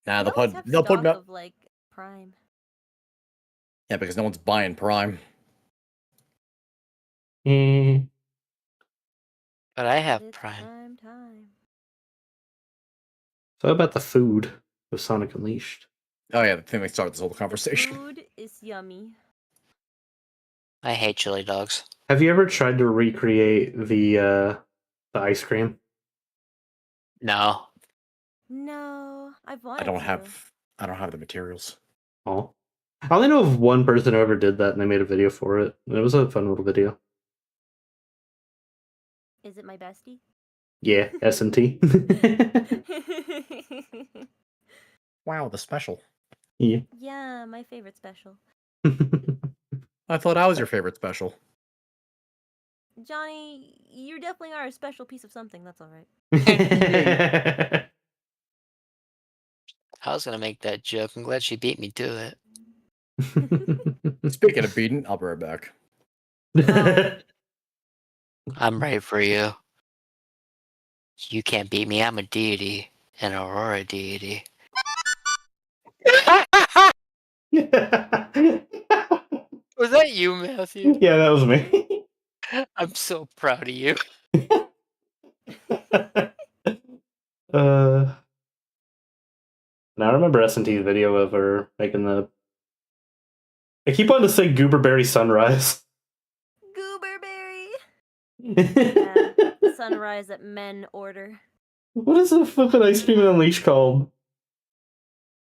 Nah, They always have stock of like Prime. Yeah, because no one's buying Prime. Mm. But I have It's Prime. time. So how about the food of Sonic Unleashed? Oh yeah, the thing that started this whole conversation. Food is yummy. I hate chili dogs. Have you ever tried to recreate the ice cream? No. No, I've wanted I don't to. have the materials. Oh. I only know of one person who ever did that and they made a video for it. It was a fun little video. Is it my bestie? Yeah, S&T. Wow, the special. Yeah. Yeah, my favorite special. I thought I was your favorite special. Johnny, you definitely are a special piece of something, that's alright. I was gonna make that joke. I'm glad she beat me to it. Speaking of beating, I'll be right back. I'm right for you. You can't beat me. I'm a deity. An Aurora deity. Was that you, Matthew? Yeah, that was me. I'm so proud of you. Now I remember S&T's video of her making the... I keep wanting to say Gooberberry Sunrise. Gooberberry! Yeah. The sunrise that men order. What is the flippin' ice cream in Unleashed called?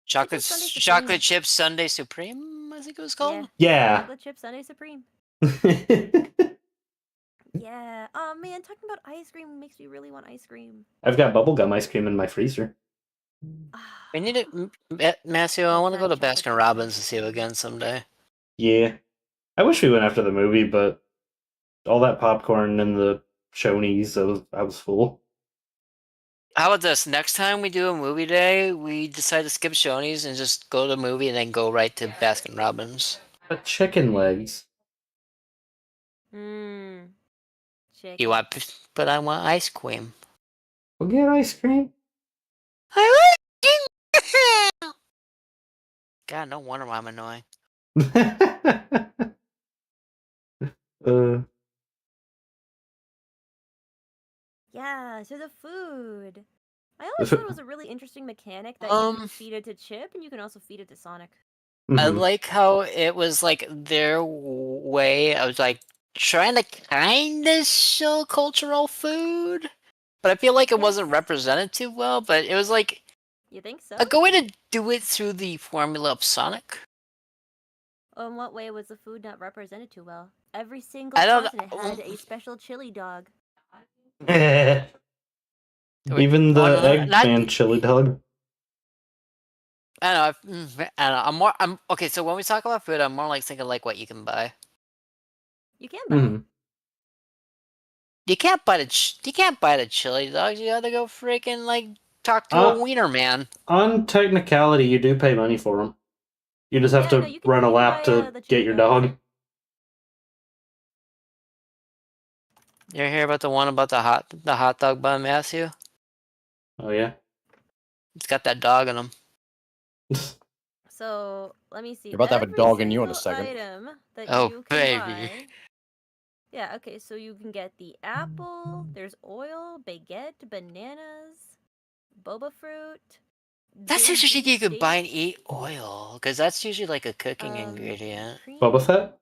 Chocolate Sundae Supreme. chocolate chip Sundae Supreme, I think it was called. Yeah. Chocolate chip Sundae Supreme. I've Yeah. Oh man, talking about ice cream makes me really want ice cream. got bubblegum ice cream in my freezer. We need to, Matthew. I Love want to go that to chocolate Baskin chip Robbins ice and see you cream. again someday. Yeah. I wish we went after the movie, but all that popcorn and the Shoney's, I was full. How about this? Next time we do a movie day, we decide to skip Shoney's and just go to the movie and then go right to Baskin Robbins. But chicken legs. Mmm. Chicken. You want, but I want ice cream. We'll get ice cream. I like God, no wonder why I'm annoying. Yeah, so the food. I always thought it was a really interesting mechanic that you can feed it to Chip and you can also feed it to Sonic. I Mhm. like how it was like their way of like trying to kind of show cultural food, but I feel like it wasn't Yes. represented too well. But it was like You think so? a good way to do it through the formula of Sonic. In what way was the food not represented too well? Every single I don't continent had a special chili dog. Even the no, not- Eggman chili dog. I don't know. I don't know. I'm okay. So when we talk about food, I'm more like thinking like what you can buy. You can buy. Mhm. You can't buy the chili dogs. You gotta go freaking like talk to a wiener man. On technicality, you do pay money for them. You just have Yeah, to no, you can run a buy, lap to the get chili your dogs. dog. You ever hear about the one about the hot dog bun, Matthew? Oh yeah. It's got that dog in him. So let me see. You're about to have a Every dog in you in a single second. Item that Oh, you can baby. buy. Yeah, okay, so you can get the apple, there's oil, baguette, bananas, boba fruit. That's big interesting. You could buy and steak, eat oil because that's usually like a cooking ingredient. cream, Boba Fett?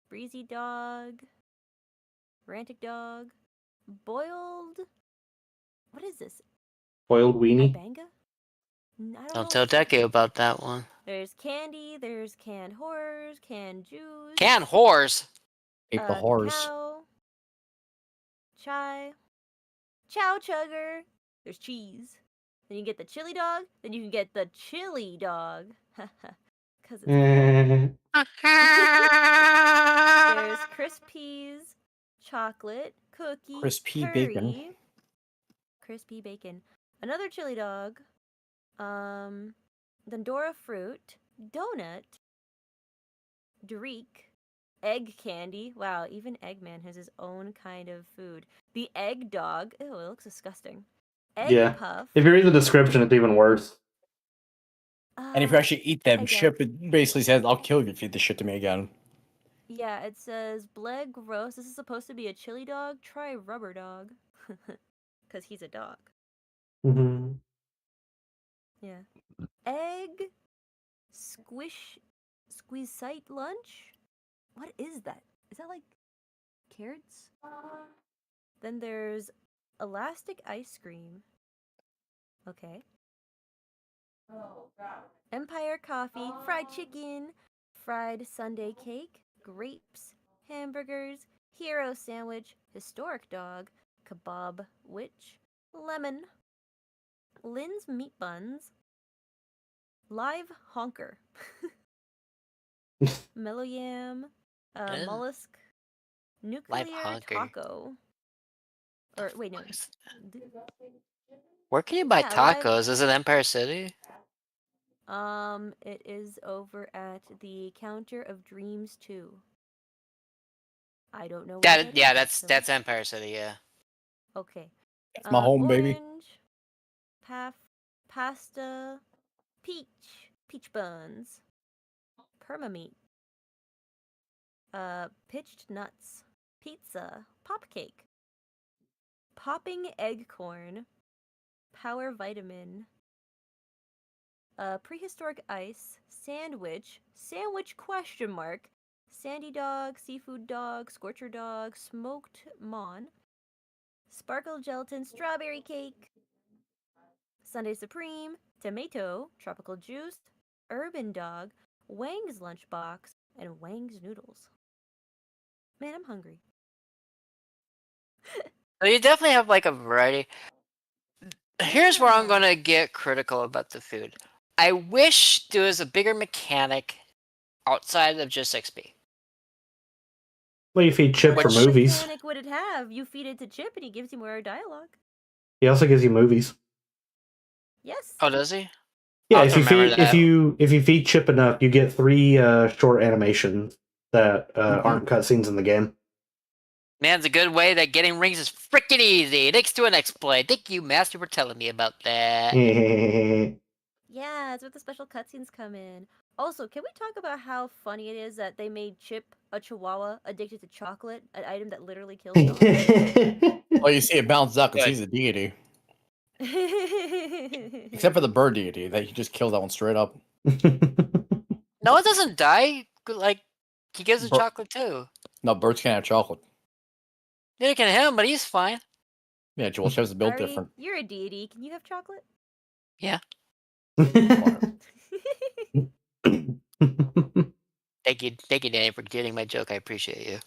breezy dog, rantic dog, boiled. What is this? Boiled weenie? Ibanga? I don't Don't know. tell Deku about that one. There's candy. There's canned horrors, canned juice, Can whores. Ate the horse. cacao, chai, chow chugger. There's cheese. Then you get the chili dog. Then you can get the chili dog. Cause it's there's Crispies, chocolate, cookie, Crispy curry, bacon. crispy bacon, another chili dog, Dora fruit, donut, Dreek, egg candy. Wow, even Eggman has his own kind of food. The egg dog. Ew, it looks disgusting. Egg Yeah. puff. If you read the description, it's even worse. And if you actually eat that egg chip, it basically says, "I'll kill you if you eat this shit to me again." Yeah, it says bleh gross. This is supposed to be a chili dog. Try rubber dog. Cause he's a dog. Mm-hmm. Yeah. Egg squeeze sight lunch? What is that? Is that like carrots? Then there's elastic ice cream. Okay. Empire coffee, fried chicken, fried Sunday cake, grapes, hamburgers, hero sandwich, historic dog, kebab witch, lemon, Lynn's meat buns, live honker, mellow yam, Ew. mollusk, nuclear honker. taco. Or wait, no. Where can you buy Yeah, live- tacos? Is it Empire City? It is over at the Counter of Dreams 2. I don't know where that Yeah, is, so- that's Empire City. Yeah. Okay. It's my home, baby. Orange, pasta, peach buns, permameat, pitched nuts, pizza, pop cake, popping egg corn, power vitamin, prehistoric ice, sandwich question mark, sandy dog, seafood dog, scorcher dog, smoked mon, sparkle gelatin, strawberry cake, Sunday Supreme, tomato, tropical juice, urban dog, Wang's lunchbox, and Wang's noodles. Man, I'm hungry. So you definitely have like a variety. Here's where I'm Yeah. gonna get critical about the food. I wish there was a bigger mechanic outside of just XP. Well, you feed Chip What for other movies. mechanic would it have? You feed it to Chip and he gives you more dialogue. He also gives you movies. Yes. Oh, does he? Yeah, I'll if you remember feed that. if you feed Chip enough, you get 3 short animations that aren't cutscenes in the game. Man's a good way that getting rings is freaking easy. Next to an exploit. Thank you, Master, for telling me about that. Yeah, it's where the special cutscenes come in. Also, can we talk about how funny it is that they made Chip a chihuahua addicted to chocolate, an item that literally kills dogs? Well, you see, it balances out because Good. he's a deity. Except for the bird deity, that he just kills that one straight up. No, it doesn't die. Like, he gives him Bur- chocolate too. No, birds can't have chocolate. Neither can him, but he's fine. Yeah, Joel Chef's built Ari, different. you're a deity. Can you have chocolate? Yeah. Thank you, Danny, for getting my joke. I appreciate you.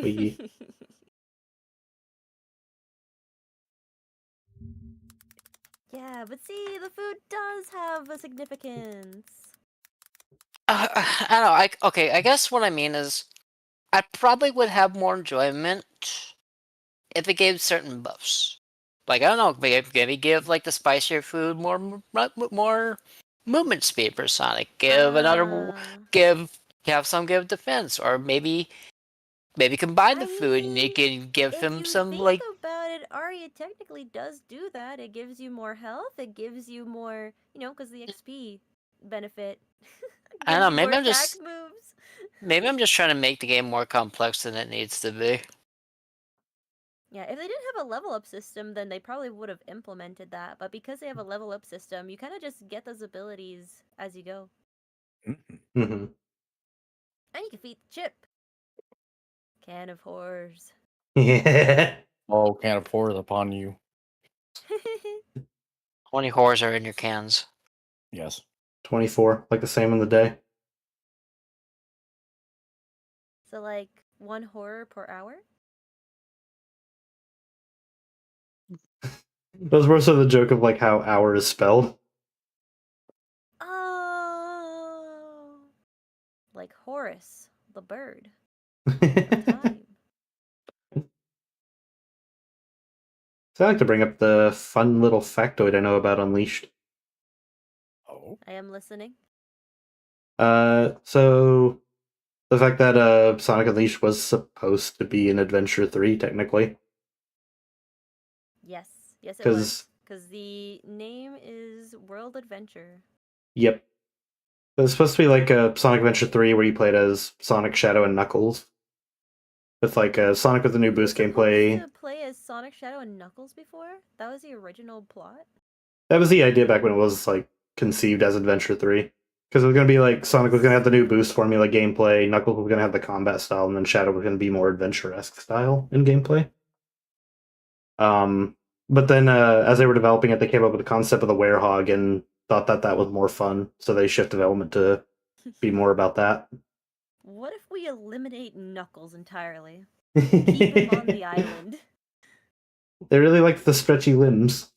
We- Yeah, but see, the food does have a significance. I don't know. I guess what I mean is, I probably would have more enjoyment if it gave certain buffs. Like, I don't know, maybe give like the spicier food more movement speed for Sonic. Give have some give defense, or maybe combine the I food and you mean, can give if him you some think like. about it, Arya technically does do that. It gives you more health. It gives you more, because the XP benefit. I don't know. Gives you more attack moves. Maybe I'm just trying to make the game more complex than it needs to be. Yeah, if they didn't have a level up system, then they probably would have implemented that. But because they have a level up system, you kind of just get those abilities as you go. Mhm. And you can feed the Chip. Can of horrors. Yeah. Oh, can't afford it upon you. How many whores are in your cans? Yes. 24, like the same in the day. So like 1 horror per hour? That was more so the joke of like how hour is spelled. Oh, like Horace, the bird of So time. I like to bring up the fun little factoid I know about Unleashed. Oh. I am listening. So the fact that Sonic Unleashed was supposed to be an Adventure 3, technically. Yes, yes, it 'Cause- was. Because the name is World Adventure. Yep. It was supposed to be like a Sonic Adventure 3 where you played as Sonic, Shadow, and Knuckles. With like Sonic with the new You were boost supposed gameplay. to play as Sonic, Shadow, and Knuckles before? That was the original plot? That was the idea back when it was like conceived as Adventure 3. Because it was going to be like Sonic was going to have the new boost formula gameplay, Knuckles was going to have the combat style, and then Shadow was going to be more adventure-esque style in gameplay. But then as they were developing it, they came up with the concept of the werehog and thought that that was more fun, so they shifted development to be more about that. What if we eliminate Knuckles entirely? Keep him on the island. They really liked the stretchy limbs.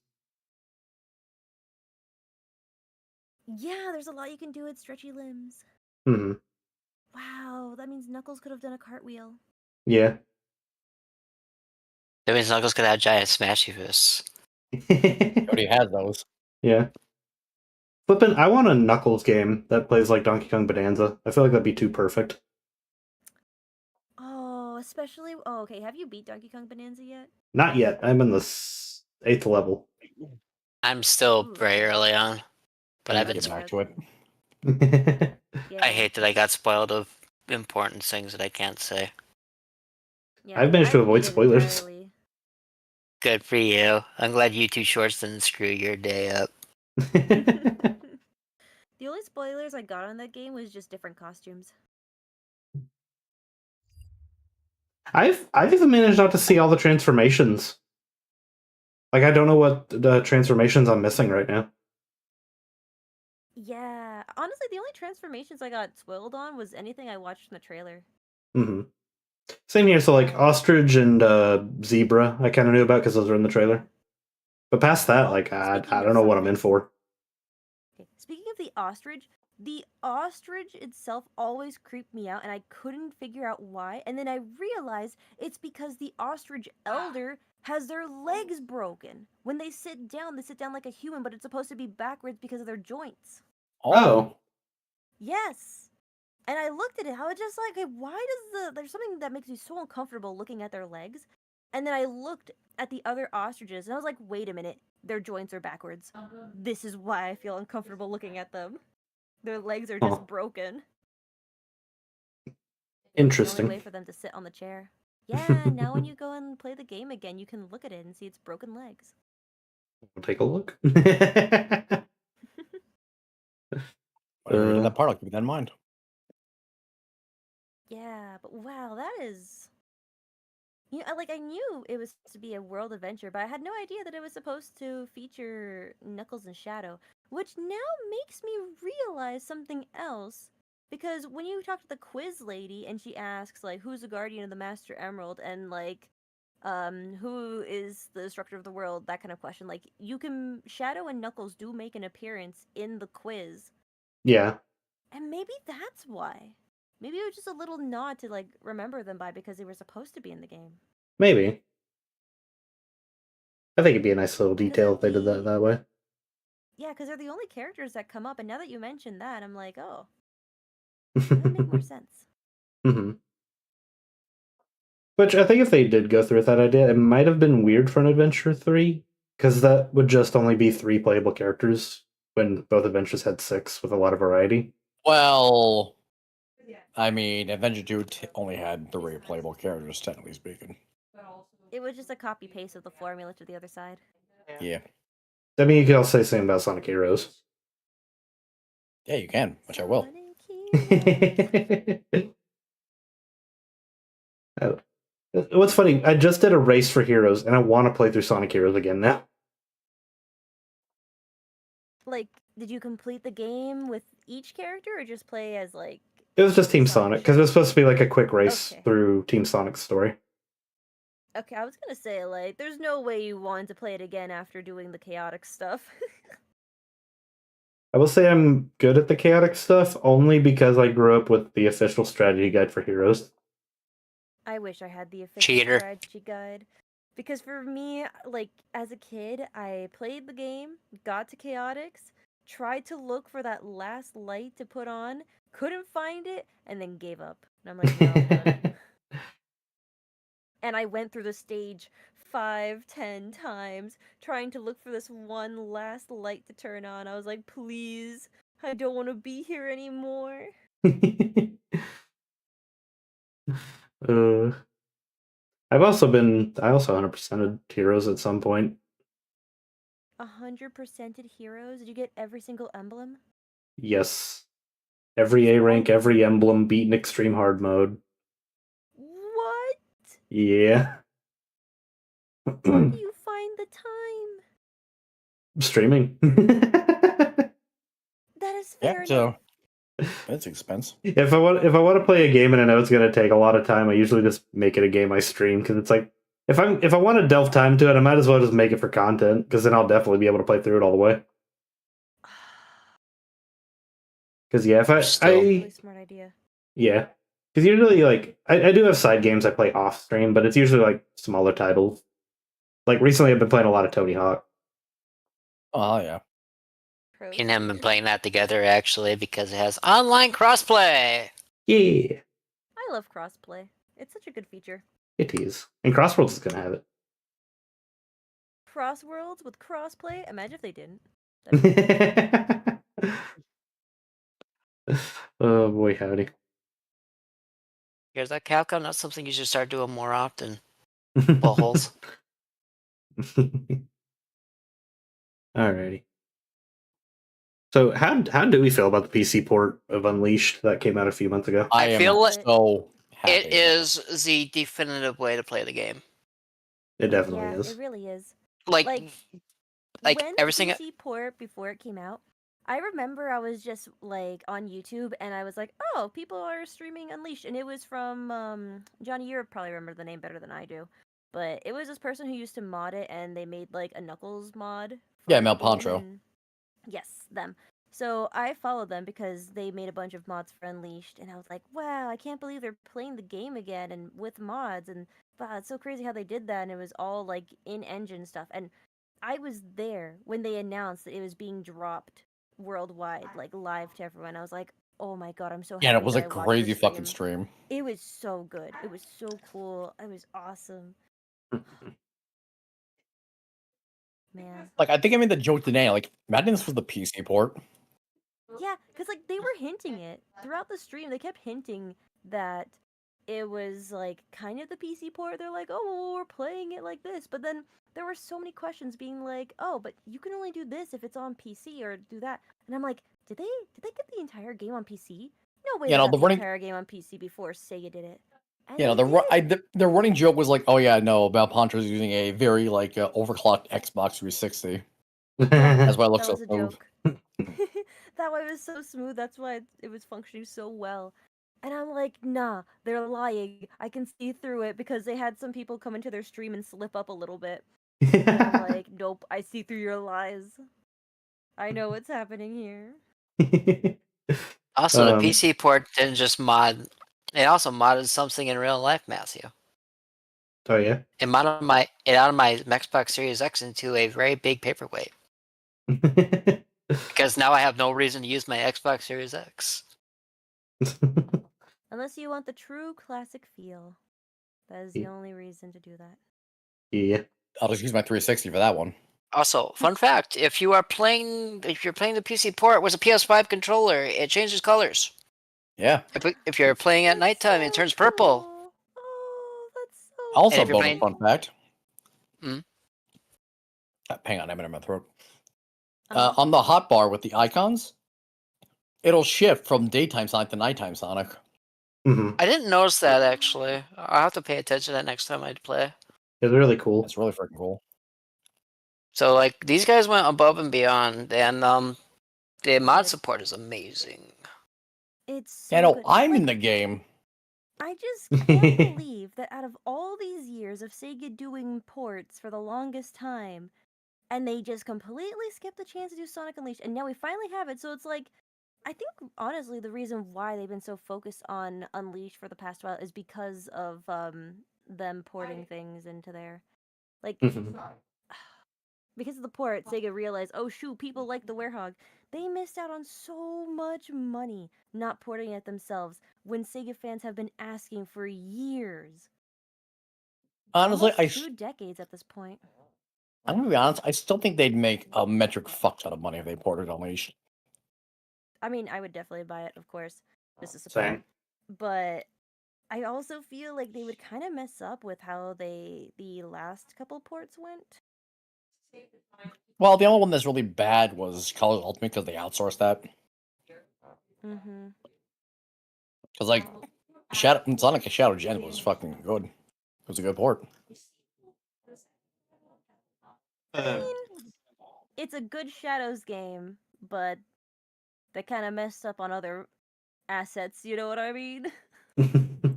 Yeah, there's a lot you can do with stretchy limbs. Hmm. Wow, that means Knuckles could have done a cartwheel. Yeah. That means Knuckles could have giant smashy fists. He already has those. Yeah. Flippin', I want a Knuckles game that plays like Donkey Kong Bonanza. I feel like that'd be too perfect. Oh, especially. Oh, okay. Have you beat Donkey Kong Bonanza yet? Not yet. I'm in the 8th level. I'm still Ooh. very early on, but I I've need been. to get back Okay, to it. okay. Yeah. I hate that I got spoiled of important things that I can't say. Yeah, I've managed to I avoid beat it spoilers. entirely. Good for you. I'm glad YouTube Shorts didn't screw your day up. The only spoilers I got on that game was just different costumes. I've even managed not to see all the transformations. Like I don't know what the transformations I'm missing right now. Yeah, honestly, the only transformations I got spoiled on was anything I watched in the trailer. Hmm. Same here. So like ostrich and zebra, I kind of knew about because those were in the trailer. But past that, Oh, like I speaking don't of know what I'm in something. for. Okay, speaking of the ostrich itself always creeped me out, and I couldn't figure out why. And then I realized it's because the ostrich elder has their legs broken. When they sit down like a human, but it's supposed to be backwards because of their joints. Oh. Yes. And I looked at it, I was just like, hey, why does there's something that makes me so uncomfortable looking at their legs. And then I looked at the other ostriches and I was like, wait a minute, their joints are backwards. This is why I feel uncomfortable looking at them. Their legs are just Huh. broken. The Interesting. only way for them to sit on the chair. Yeah, now when you go and play the game again, you can look at it and see its broken legs. We'll take a look. Whenever you get that part, I'll keep that in mind. Yeah, but wow, that is. You know, I knew it was to be a world adventure, but I had no idea that it was supposed to feature Knuckles and Shadow, which now makes me realize something else. Because when you talk to the quiz lady and she asks like who's the guardian of the Master Emerald and like who is the destructor of the world, that kind of question, like you can Shadow and Knuckles do make an appearance in the quiz. Yeah. And maybe that's why. Maybe it was just a little nod to like remember them by because they were supposed to be in the game. Maybe. I think it'd be a nice little Because detail if they did that way. Yeah, because they're the only characters that come up, and now that you mentioned that, I'm like, oh, that would make more sense. Hmm. Which I think if they did go through with that idea, it might have been weird for an Adventure 3, because that would just only be 3 playable characters when both adventures had 6 with a lot of variety. Well, I mean, Adventure 2 only had 3 playable characters, technically speaking. It was just a copy paste of the formula to the other side. Yeah. I mean, you could also say the same about Sonic Heroes. Yeah, you can, which I will. Sonic Heroes. What's funny, I just did a race for Heroes, and I want to play through Sonic Heroes again now. Like, did you complete the game with each character, or just play as like? It was just Team Sonic Sonic because it was supposed to be like a quick race Okay. through Team Sonic's story. Okay, I was gonna say like, there's no way you wanted to play it again after doing the chaotic stuff. I will say I'm good at the chaotic stuff only because I grew up with the official strategy guide for Heroes. I wish I had the official Cheater. strategy guide. Because for me, like, as a kid, I played the game, got to Chaotix, tried to look for that last light to put on, couldn't find it, and then gave up. And I'm like, no, I'm done. And I went through the stage 5, 10 times trying to look for this one last light to turn on. I was like, please, I don't want to be here anymore. I also 100%ed Heroes at some point. 100%ed heroes? Did you get every single emblem? Yes. Every A rank, every emblem, beat in extreme hard mode. What? Yeah. Where do you find the time? Streaming. That is Yeah, fair enough. so that's expense. If I want to play a game and I know it's going to take a lot of time, I usually just make it a game I stream because it's like if I want to delve time to it, I might as well just make it for content because then I'll definitely be able to play through it all the way. Because yeah, Really smart idea. yeah, because usually like I do have side games I play off stream, but it's usually like smaller titles. Like recently, I've been playing a lot of Tony Hawk. Oh yeah. Me and him have been playing that together actually because it has online crossplay. Yeah, I love crossplay. It's such a good feature. it is, and Crossworlds is gonna have it. Crossworlds with crossplay? Imagine if they didn't. Oh boy, howdy. Here's that Capcom. That's something you should start doing more often. Buttholes. Alrighty. So how do we feel about the PC port of Unleashed that came out a few months ago? I feel like so happy. It is the definitive way to play the game. It definitely Yeah, is. it really is. Like when everything. PC port before it came out, I remember I was just like on YouTube and I was like, oh, people are streaming Unleashed, and it was from Johnny. You probably remember the name better than I do, but it was this person who used to mod it, and they made like a Knuckles mod. Yeah, for Mel the game, Poncho. and- Yes, them. So I followed them because they made a bunch of mods for Unleashed, and I was like, wow, I can't believe they're playing the game again and with mods, and wow, it's so crazy how they did that, and it was all like in-engine stuff. And I was there when they announced that it was being dropped worldwide, like live to everyone. I was like, oh my god, I'm so happy. Yeah, and it was a that I watched crazy this fucking stream. It was so good. It was so cool. It was awesome. Man. Like I think I made the joke today. Like imagine this was the PC port. Yeah, because like they were hinting it throughout the stream. They kept hinting that it was like kind of the PC port. They're like, oh, well, we're playing it like this, but then there were so many questions being like, oh, but you can only do this if it's on PC or do that. And I'm like, did they get the entire game on PC? No way. Yeah, they no, got the the entire game on PC before Sega did it. And You know, they did. the running joke was like, oh yeah, no, Mel Poncho's using a very like overclocked Xbox 360. That's why it looks That so was a smooth. joke. That why it was so smooth. That's why it was functioning so well. And I'm like, nah, they're lying. I can see through it because they had some people come into their stream and slip up a little bit. And I'm like, nope, I see through your lies. I know what's happening here. Also, the PC port didn't just mod; it also modded something in real life, Matthew. Oh yeah. It modded my Xbox Series X into a very big paperweight. Because now I have no reason to use my Xbox Series X. Unless you want the true classic feel. That is the only reason to do that. Yeah. I'll just use my 360 for that one. Also, fun fact: if you're playing the PC port with a PS5 controller, it changes colors. Yeah. If you're playing at nighttime, it turns purple. Cool. Oh, that's so Also, if you're bonus fun fact. Hmm? Hang on, I'm in my throat. On the hotbar with the icons, it'll shift from daytime Sonic to nighttime Sonic. Mm-hmm. I didn't notice that actually. I'll have to pay attention to that next time I play. It's really cool. It's really freaking cool. So like these guys went above and beyond, and the mod Good. support is amazing. It's so Yeah, no, good. I'm in Like, the game. I just can't believe that out of all these years of Sega doing ports for the longest time, and they just completely skipped the chance to do Sonic Unleashed, and now we finally have it. So it's like, I think honestly the reason why they've been so focused on Unleashed for the past while is because of them porting things into there. Like because of the port, Sega realized, oh shoot, people like the Werehog. They missed out on so much money not porting it themselves when Sega fans have been asking for years. Honestly, Almost 2 decades at this point. I'm gonna be honest. I still think they'd make a metric fuck ton of money if they ported Unleashed. I mean, I would definitely buy it, of course, just to support. Same. But I also feel like they would kind of mess up with how the last couple ports went. Well, the only one that's really bad was Colors Ultimate because they outsourced that. Mm-hmm. Because like Sonic Shadow Gen was fucking good. It was a good port. I mean, it's a good Shadows game, but they kind of messed up on other assets. You know what I mean?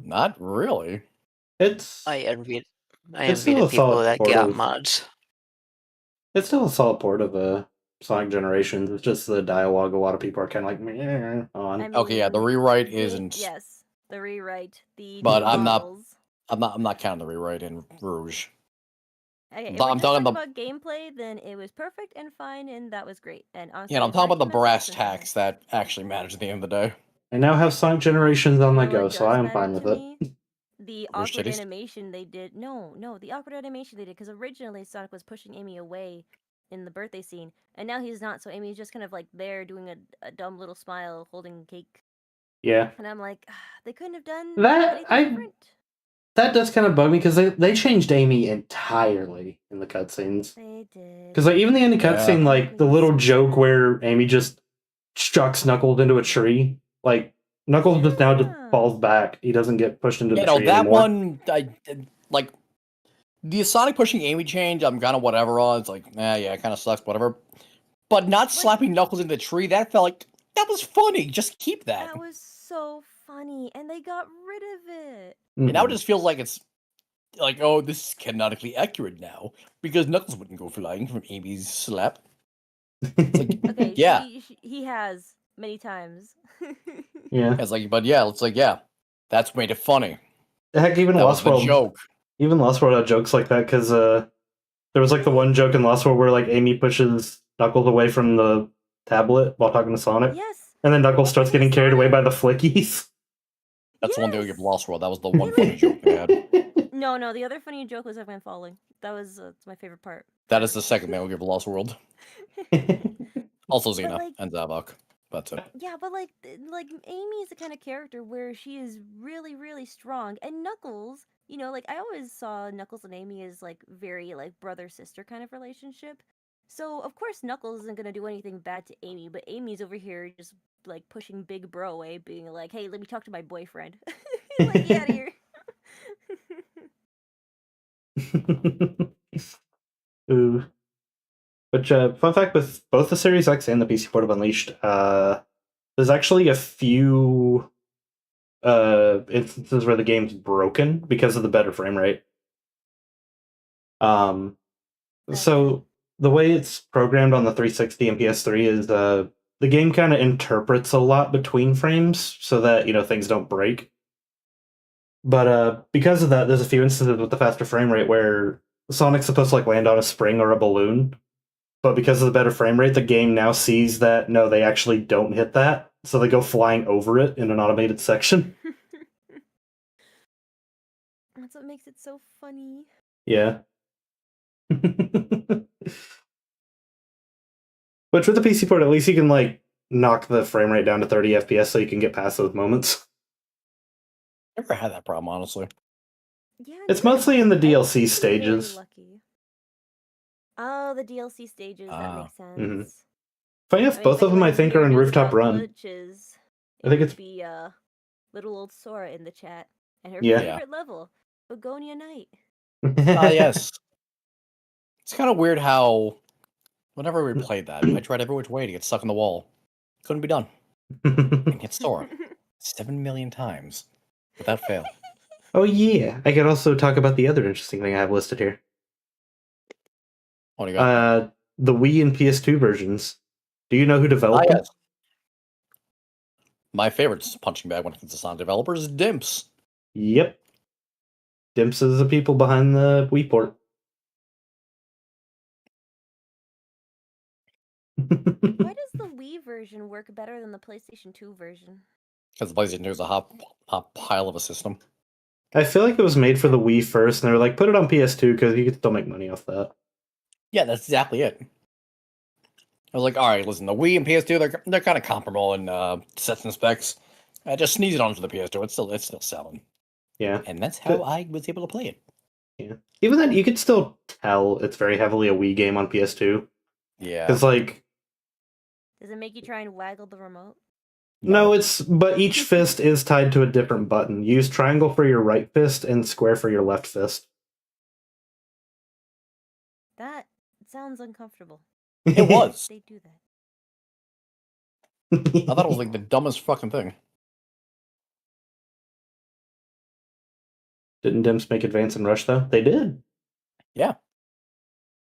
Not really. it's I envied still the a people solid that port got of mods. it's still a solid port of Sonic Generations. It's just the dialogue. A lot of people are kind of like meh on. I mean, Okay, yeah, the rewrite game- isn't. yes, the rewrite, the But new I'm not- models. I'm not counting the rewrite in Rouge. Okay, if But we're I'm just talking talking about- about gameplay, then it was perfect and fine, and that was great. And honestly, Yeah, I'm talking about the glad brass Smash Bros. tacks that actually matters at the end of the day. I now have Sonic Generations on You my know go, what so does I am matter fine to with it. me? The Rouge awkward titties? animation they did. No, the awkward animation they did, because originally Sonic was pushing Amy away in the birthday scene, and now he's not. So Amy's just kind of like there doing a dumb little smile, holding cake, Yeah, and I'm like, they couldn't have done That- anything I- different. that does kind of bug me because they changed Amy entirely in the cutscenes. They did. Because like even the end of Yeah. cutscene, like the Makes me little so joke sad. where Amy just chucks Knuckles into a tree, like Knuckles just now just Yeah. falls back. He doesn't get pushed into You the know tree that anymore. one. Like the Sonic pushing Amy change. I'm kind of whatever on. It's like, yeah, it kind of sucks, whatever. But not slapping Knuckles into the tree. That felt like that was funny. Just keep that. That was so funny, and they got rid of it. And now it Mhm. just feels like it's like, oh, this is canonically accurate now because Knuckles wouldn't go flying from Amy's slap. Okay, Yeah. he has many times. yeah. It's like, but yeah, it's like, yeah, that's made it funny. Heck, even That was Lost the World. joke. Even Lost World had jokes like that because there was like the one joke in Lost World where like Amy pushes Knuckles away from the tablet while talking to Sonic, Yes. and then Knuckles starts And getting carried away Sonic- by the flickies. That's the one thing we Yes! give Lost World. That was the one funny joke they had. No, the other funny joke was everyone falling. That was it's my favorite part. That is the second thing we give Lost World. Also Xena like- and Zavok. That's it. Yeah, but like Amy is the kind of character where she is really, really strong, and Knuckles, you know, like I always saw Knuckles and Amy as like very like brother sister kind of relationship. So of course Knuckles isn't gonna do anything bad to Amy, but Amy's over here just like pushing Big Bro away, being like, "Hey, let me talk to my boyfriend." Like, get out of here. Ooh. Which, fun fact with both the Series X and the PC port of Unleashed, there's actually a few instances where the game's broken because of the better frame rate. So the way it's programmed on the 360 and PS3 is the game kind of interprets a lot between frames so that, you know, things don't break. But because of that, there's a few instances with the faster frame rate where Sonic's supposed to like land on a spring or a balloon, but because of the better frame rate, the game now sees that no, they actually don't hit that, so they go flying over it in an automated section. That's what makes it so funny. Yeah. Which with the PC port, at least you can like knock the frame rate down to 30 FPS so you can get past those moments. Never had that problem, honestly. Yeah, It's neither mostly have in the I. DLC I've been stages. Very lucky. Oh, the DLC stages. That makes sense. mhm. Funny enough, I mean, both of them I think are in Rooftop Run. Glitches, I think it it's- would be little old Sora in the chat, and her Yeah. favorite level, Begonia Night. Ah, yes. It's kind of weird how Whenever we played that, I tried every which way to get stuck in the wall. Couldn't be done. And hit Sora 7 million times without fail. Oh yeah, I could also talk about the other interesting thing I have listed here. What do you got? The Wii and PS2 versions. Do you know who developed them? Yes. My favorite punching bag when it comes to Sonic developers is Dimps. Yep. Dimps is the people behind the Wii port. Why does the Wii version work better than the PlayStation 2 version? Because the PlayStation 2 is a hot pile of a system. I feel like it was made for the Wii first, and they were like, put it on PS2 because you could still make money off that. Yeah, that's exactly it. I was like, all right, listen, the Wii and PS2, they're kind of comparable in sets and specs. Just sneeze it onto the PS2, it's still selling. Yeah. And that's how I was able to play it. Yeah. Even then, you could still tell it's very heavily a Wii game on PS2. Yeah. Because, like... Does it make you try and waggle the remote? No, but each fist is tied to a different button. Use triangle for your right fist and square for your left fist. That sounds uncomfortable. It was. They do that. I thought it was like the dumbest fucking thing. Didn't Dimps make Advance and Rush, though? They did. Yeah.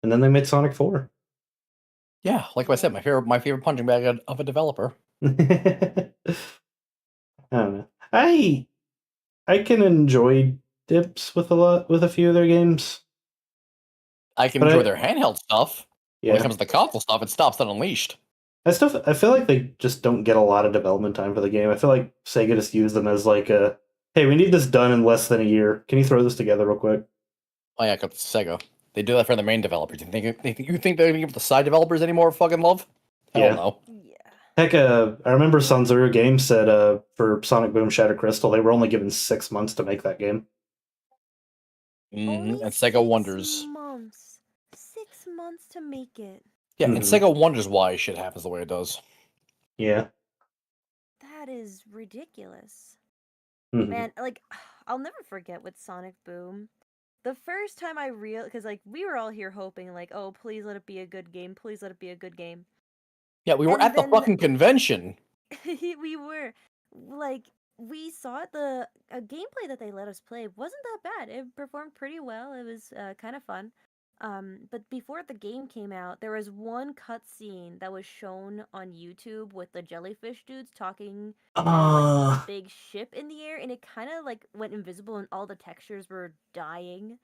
And then they made Sonic 4. Yeah, like I said, my favorite punching bag of a developer. I don't know. I can enjoy Dips with a few of their games. I can But enjoy their handheld stuff. When Yeah. it comes to the console stuff, it stops at Unleashed. I feel like they just don't get a lot of development time for the game. I feel like Sega just used them as like a, hey, we need this done in less than a year. Can you throw this together real quick? Oh yeah, because Sega. They do that for the main developers. You think they're gonna give the side developers any more fucking love? Hell Yeah. no. Yeah. Heck, I remember Sanzuru Games said for Sonic Boom Shadow Crystal, they were only given 6 months to make that game. Only And 6 Sega wonders. months. 6 months to make it. Yeah, and Mhm. Sega wonders why shit happens the way it does. Yeah. That is ridiculous. Mhm. Man, like, I'll never forget with Sonic Boom. The first time I because like we were all here hoping like, oh, please let it be a good game. Please let it be a good game. Yeah, we were And at the then- fucking convention. we were like, we saw the gameplay that they let us play wasn't that bad. It performed pretty well. It was kind of fun. But before the game came out, there was one cutscene that was shown on YouTube with the jellyfish dudes talking and like a big ship in the air, and it kind of like went invisible, and all the textures were dying.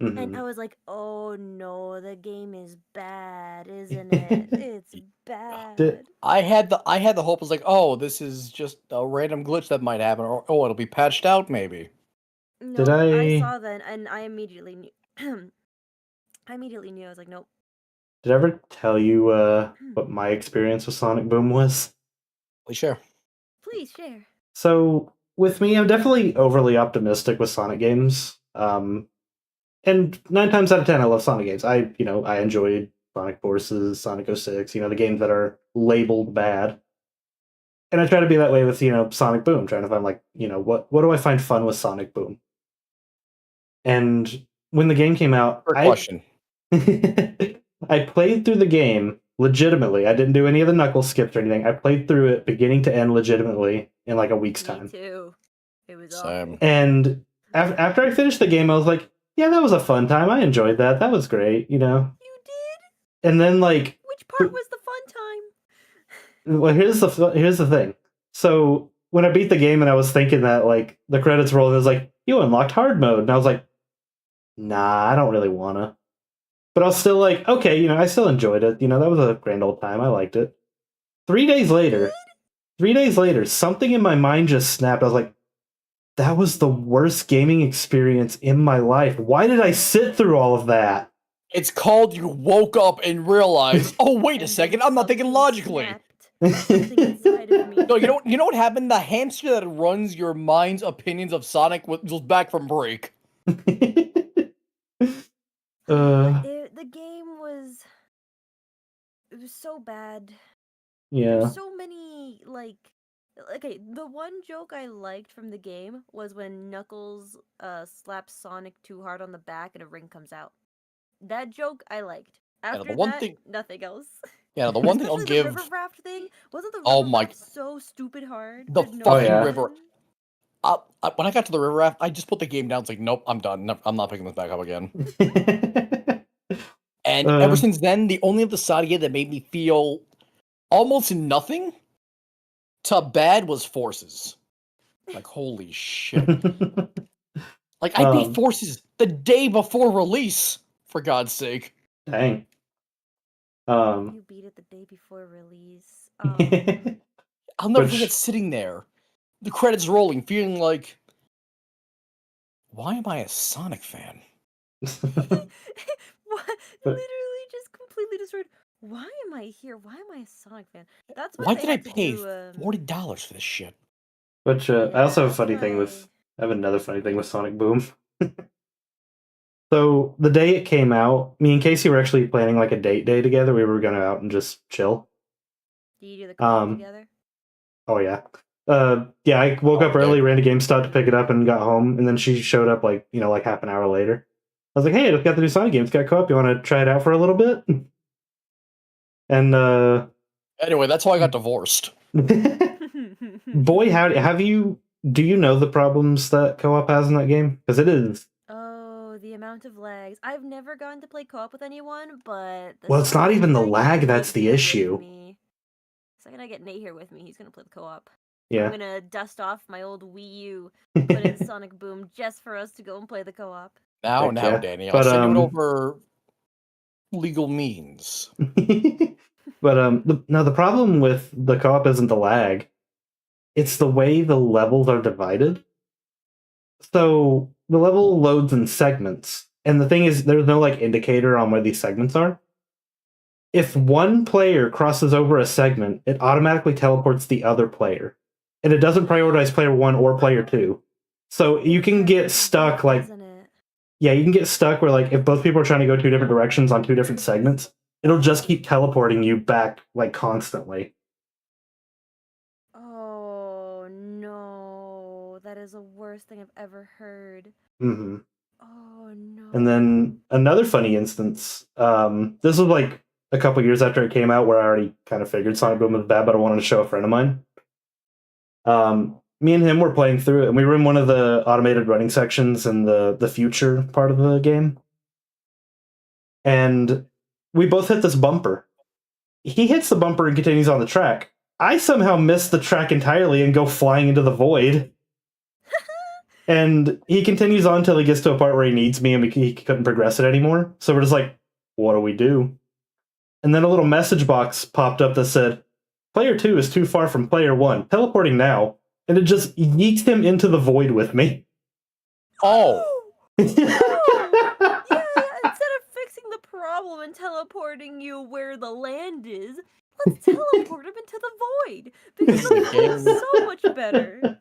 And I Mhm. was like, "Oh no, the game is bad, isn't it? It's bad." I had the hope was like, oh, this is just a random glitch that might happen, or oh, it'll be patched out maybe. No, Did I I saw that, and I immediately knew. I immediately knew. I was like, "Nope." did I ever tell you what my experience with Sonic Boom was? Please share. Please share. So with me, I'm definitely overly optimistic with Sonic games. And 9 times out of 10, I love Sonic games. I enjoyed Sonic Forces, Sonic 06, the games that are labeled bad. And I try to be that way with, Sonic Boom, trying to find like, what do I find fun with Sonic Boom? And when the game came out, Fair question. I played through the game legitimately. I didn't do any of the knuckle skips or anything. I played through it beginning to end legitimately in like a week's Me time. too. It was Same. awful. And after I finished the game, I was like, yeah, that was a fun time. I enjoyed that. That was great, You did? And then like, Which part was the fun time? well, here's the thing. So when I beat the game and I was thinking that like the credits rolled, and it was like, you unlocked hard mode, and I was like, nah, I don't really wanna. But I was still like, okay, I still enjoyed it. That was a grand old time. I liked it. 3 days later, something in my mind just snapped. I was like, that was the worst gaming experience in my life. Why did I sit through all of that? It's called you woke up and realized, oh wait a And second, then I'm not thinking something logically. snapped. Something inside of me. No, you know what happened? The hamster that runs your mind's opinions of Sonic was back from break. The game was. It was so bad. Yeah. There's so many like. Okay, the one joke I liked from the game was when Knuckles slaps Sonic too hard on the back and a ring comes out. That joke I liked. After one that, thing- nothing else. Yeah, the one thing I'll Especially the give river raft thing. Wasn't the Oh river my- raft so stupid hard? The for no fucking yeah. river. reason? When I got to the river raft, I just put the game down. It's like, nope, I'm done. I'm not picking this back up again. And ever since then, the only other side game that made me feel almost nothing to bad was Forces. Like, holy shit. Like, I beat Forces the day before release, for God's sake. Dang. You beat it the day before release. I'll never Which- forget sitting there, the credits rolling, feeling like, why am I a Sonic fan? What? But- Literally just completely destroyed. Why am I here? Why am I a Sonic fan? That's why Why they did I had to pay do, $40 for this shit? Which I also have a that's funny thing with. why- I have another funny thing with Sonic Boom. So the day it came out, me and Casey were actually planning like a date day together. We were gonna out and just chill. Do you do the co-op Um, together? Oh yeah. Yeah, I woke up early, ran to GameStop to pick it up, and got home. And then she showed up like like half an hour later. I was like, "Hey, I just got the new Sonic game. It's got co-op. You want to try it out for a little bit?" And Anyway, that's how I got divorced. boy, have you? Do you know the problems that co-op has in that game? Because it is. Oh, the amount of lags. I've never gotten to play co-op with anyone, but Well, it's not even the second I lag get that's Nate the here with issue. me- Second I get Nate here with me, he's gonna play the co-op. Yeah. I'm gonna dust off my old Wii U, put in Sonic Boom just for us to go and play the co-op. Now, Heck yeah. Danny, I'll But, send you it over legal means. But the problem with the co-op isn't the lag. It's the way the levels are divided. So the level loads in segments, and the thing is, there's no like indicator on where these segments are. If one player crosses over a segment, it automatically teleports the other player, and it doesn't prioritize player 1 or player 2. So you can get stuck like Doesn't it? yeah, you can get stuck where like if both people are trying to go 2 different directions on 2 different segments, it'll just keep teleporting you back like constantly. Oh no, that is the worst thing I've ever heard. Mm-hmm. Oh no. And then another funny instance. This was like a couple years after it came out, where I already kind of figured Sonic Boom was bad, but I wanted to show a friend of mine. Me and him were playing through it, and we were in one of the automated running sections in the future part of the game, and we both hit this bumper. He hits the bumper and continues on the track. I somehow miss the track entirely and go flying into the void. And he continues on until he gets to a part where he needs me and he couldn't progress it anymore. So we're just like, what do we do? And then a little message box popped up that said, player 2 is too far from player 1. Teleporting now. And it just yeets him into the void with me. Oh! Yeah, instead of fixing the problem and teleporting you where the land is, let's teleport him into the void. Because This the is a void is game- so much better.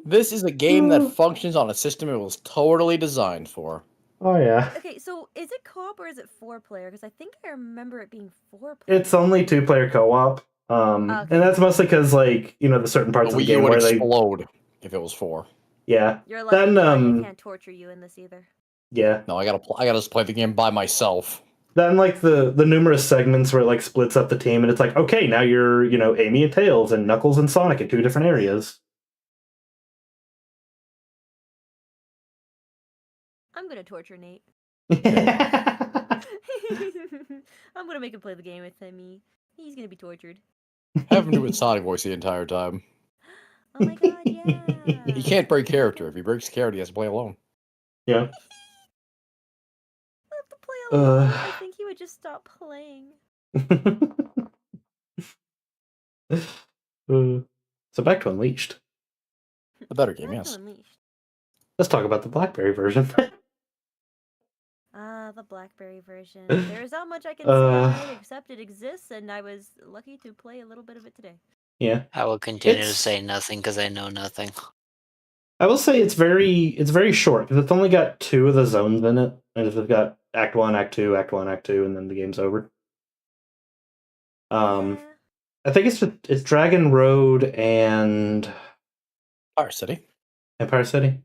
This is a game that functions on a system it was totally designed for. Oh, yeah. Okay, so is it co-op or is it 4-player? Because I think I remember it being 4-player. It's only 2-player co-op. Okay. And that's mostly because, like, the certain parts The of the Wii U game would where they... explode if it was 4. Yeah. You're lucky Then, Daddy can't torture you in this either. Yeah. No, I gotta just play the game by myself. Then, like, the numerous segments where it, like, splits up the team, and it's like, okay, now you're, Amy and Tails and Knuckles and Sonic in 2 different areas. I'm gonna torture Nate. Yeah. I'm gonna make him play the game with me. He's gonna be tortured. Have him do his Sonic voice the entire time. Oh my god, yeah. He can't break character. If he breaks character, he has to play alone. Yeah. I'll have to play alone. Uh. I think he would just stop playing. So back to Unleashed. The better game, Back to yes. Unleashed. Let's talk about the BlackBerry version. Ah, the BlackBerry version. There's not much I can say on it except it exists, and I was lucky to play a little bit of it today. Yeah. I will continue to It's- say nothing because I know nothing. I will say it's very short because it's only got 2 of the zones in it, and it's got Act 1, Act 2, Act 1, Act 2, and then the game's over. Yeah. I think it's Dragon Road and Fire City. Empire City.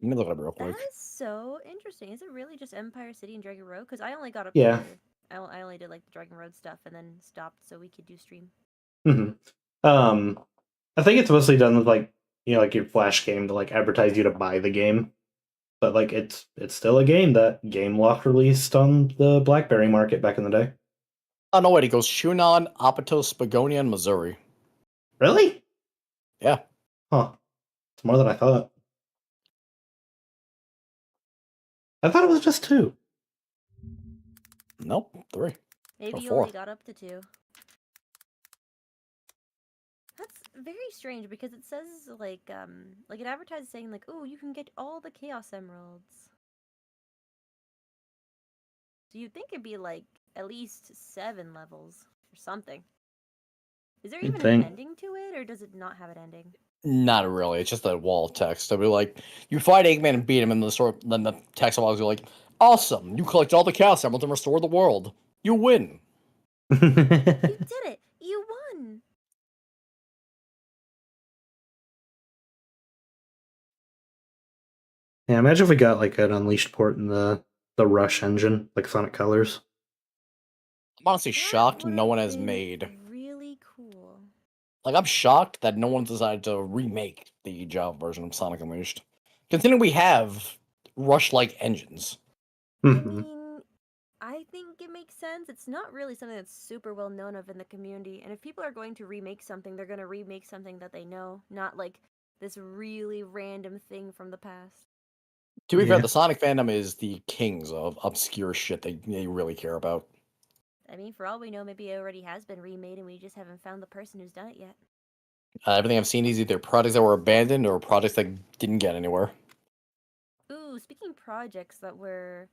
Let me look it up real That quick. is so interesting. Is it really just Empire City and Dragon Road? Because I only got up Yeah. to I only did like the Dragon Road stuff and then stopped so we could do stream. Hmm. I think it's mostly done with like like your flash game to like advertise you to buy the game, but like it's still a game that GameLoft released on the BlackBerry market back in the day. Oh no, wait, it goes Shunan, Apatos, Spagonia, and Missouri. Really? Yeah. Huh. It's more than I thought. I thought it was just 2. Nope, 3. Maybe Or you 4. only got up to 2. That's very strange because it says like it advertises saying like, oh, you can get all the Chaos Emeralds. So you'd think it'd be like at least 7 levels or something. Is there You'd even think. an ending to it, or does it not have an ending? Not really. It's just a wall of text. They'll be like, you fight Eggman and beat him, and then the text will be like, awesome! You collect all the Chaos Emeralds and restore the world. You win. You did it! You won! Yeah, imagine if we got like an Unleashed port in the Rush engine, like Sonic Colors. I'm honestly That shocked would no one have has been made. really cool. Like, I'm shocked that no one decided to remake the Java version of Sonic Unleashed. Considering we have Rush-like engines. I Mhm. mean, I think it makes sense. It's not really something that's super well known of in the community, and if people are going to remake something, they're going to remake something that they know, not like this really random thing from the past. To be fair, Yeah. the Sonic fandom is the kings of obscure shit they really care about. I mean, for all we know, maybe it already has been remade and we just haven't found the person who's done it yet. Everything I've seen is either projects that were abandoned or projects that didn't get anywhere. Ooh, speaking projects that were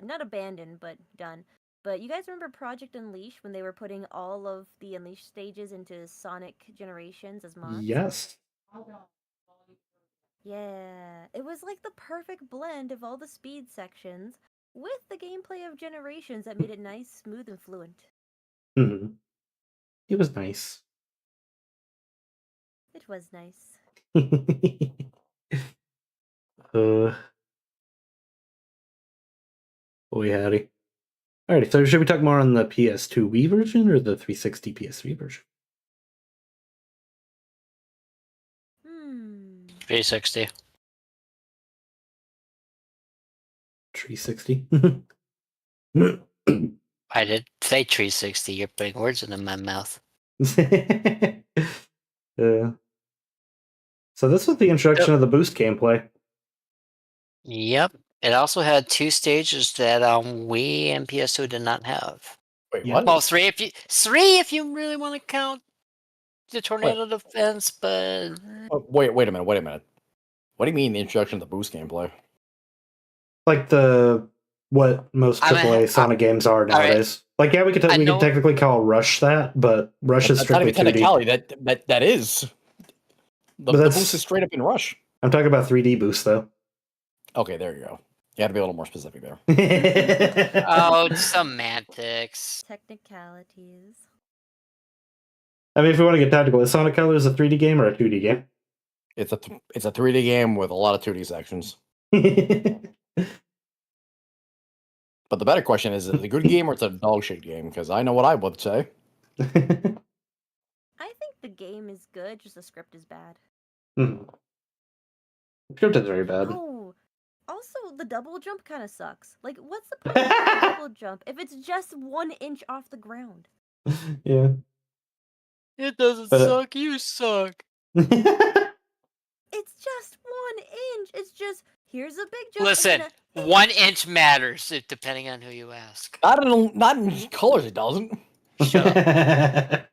not abandoned but done. But you guys remember Project Unleash when they were putting all of the Unleash stages into Sonic Generations as mods? Yes. Yeah, it was like the perfect blend of all the speed sections with the gameplay of Generations that made it nice, smooth, and fluent. Hmm. It was nice. It was nice. Boy howdy. Alrighty, so should we talk more on the PS2 Wii version or the 360 PS3 version? 360. 360. I did say 360. You're putting words into my mouth. So this was the introduction of the boost gameplay. Yep. It also had 2 stages that Wii and PS2 did not have. Wait, Yeah. what? Well, three if you really want to count the tornado defense, but Oh, wait a minute. What do you mean the introduction of the boost gameplay? Like what most AAA Sonic games are nowadays. Like, yeah, we could technically call Rush that, but Rush is That's not strictly even 2D. technicality. That is. The boost is straight up in Rush. I'm talking about 3D boost though. Okay, there you go. You had to be a little more specific there. oh, semantics. Technicalities. I mean, if we want to get tactical, is Sonic Colors a 3D game or a 2D game? It's a 3D game with a lot of 2D sections. But the better question is it a good game or it's a dog shit game? Because I know what I would say. I think the game is good, just the script is bad. The script is very bad. Oh, also the double jump kind of sucks. Like, what's the point of the double jump if it's just 1 inch off the ground? Yeah. It doesn't suck. You suck. It's just 1 inch. It's just here's a big jump. Listen, and then 1 inch matters depending on who you ask. Not in colors, it doesn't. Shut up.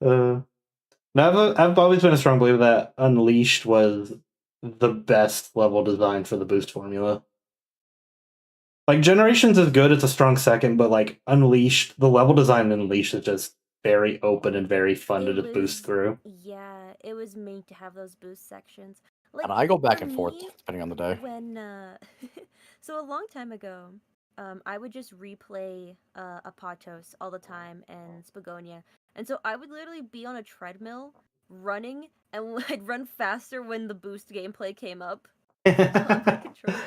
Now I've always been a strong believer that Unleashed was the best level design for the boost formula. Like, Generations is good, it's a strong second, but like Unleashed, the level design in Unleashed is just very open and very fun to just boost through. Yeah, it was made to have those boost sections. Like, And I go back for and forth me, depending on the day. When so a long time ago, I would just replay Apatos all the time and Spagonia, and so I would literally be on a treadmill running, and I'd run faster when the boost gameplay came up. on my controller.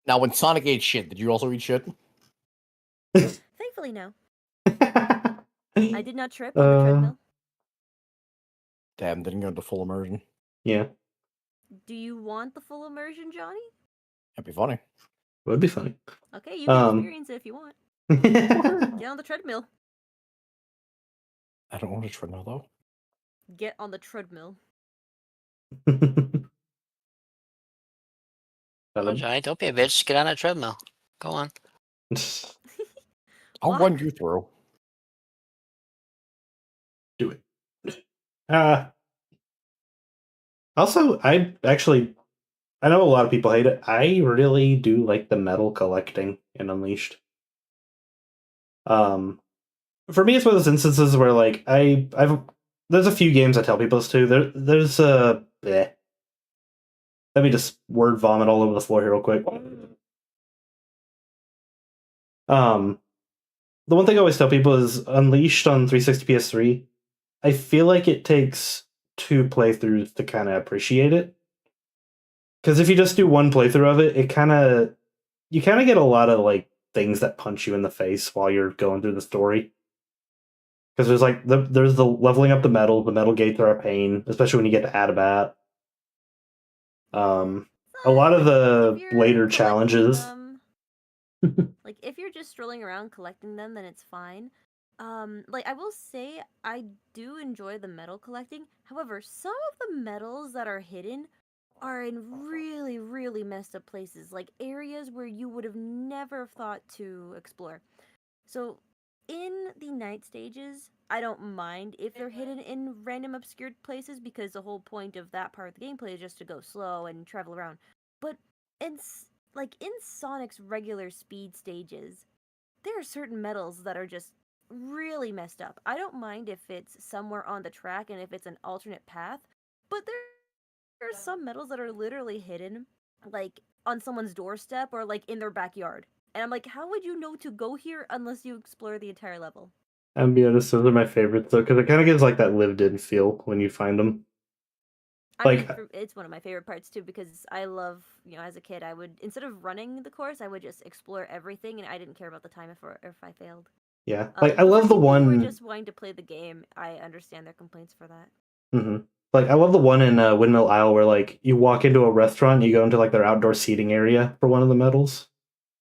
Now, when Sonic ate shit, did you also eat shit? Thankfully, no. I did not trip on the treadmill. Damn, didn't go into full immersion. Yeah, Do you want the full immersion, Johnny? That'd be funny. would be funny. Okay, you can experience it if you want. Get on the treadmill. I don't want a treadmill though. Get on the treadmill. Oh, Johnny, don't be a bitch. Get on that treadmill. Go on. I'll Why? run you through. Do it. Also, I know a lot of people hate it. I really do like the metal collecting in Unleashed. For me, it's one of those instances where like there's a few games I tell people this to. There's a bleh. Let me just word vomit all over the floor here real quick. The one thing I always tell people is Unleashed on 360 PS3. I feel like it takes 2 playthroughs to kind of appreciate it. Because if you just do one playthrough of it, you kind of get a lot of like things that punch you in the face while you're going through the story. Because there's like there's the leveling up the metal gates are a pain, especially when you get to Adabat. A lot of the later challenges. Like if you're just strolling around collecting them, then it's fine. Like I will say, I do enjoy the metal collecting. However, some of the metals that are hidden are in really, really messed up places, like areas where you would have never thought to explore. So, in the night stages, I don't mind if they're hidden in random obscured places because the whole point of that part of the gameplay is just to go slow and travel around. But in like in Sonic's regular speed stages, there are certain metals that are just really messed up. I don't mind if it's somewhere on the track and if it's an alternate path, but there are some metals that are literally hidden, like on someone's doorstep or like in their backyard. And I'm like, how would you know to go here unless you explore the entire level? I'm be honest, those are my favorites though, because it kind of gives like that lived-in feel when you find them. I Like, mean, it's one of my favorite parts too because I love, as a kid, I would instead of running the course, I would just explore everything, and I didn't care about the time if I failed. yeah, like I But love for the people who are one. just wanting to play the game, I understand their complaints for that. Like I love the one in Windmill Isle where like you walk into a restaurant, you go into like their outdoor seating area for one of the medals.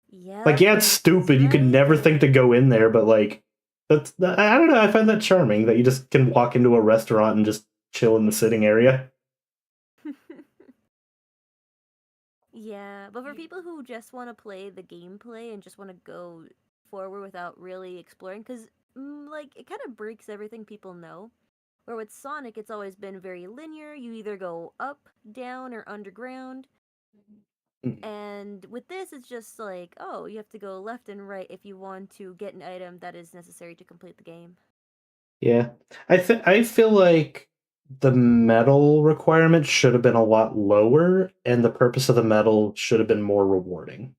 Yeah. Like, yeah, it's stupid. You could never think to go in there, but like, I don't know. I find that charming that you just can walk into a restaurant and just chill in the sitting area. Yeah, but for people who just want to play the gameplay and just want to go forward without really exploring, because like it kind of breaks everything people know. Where with Sonic, it's always been very linear. You either go up, down, or underground. And with this, it's just like, oh, you have to go left and right if you want to get an item that is necessary to complete the game. Yeah, I feel like the medal requirement should have been a lot lower, and the purpose of the medal should have been more rewarding.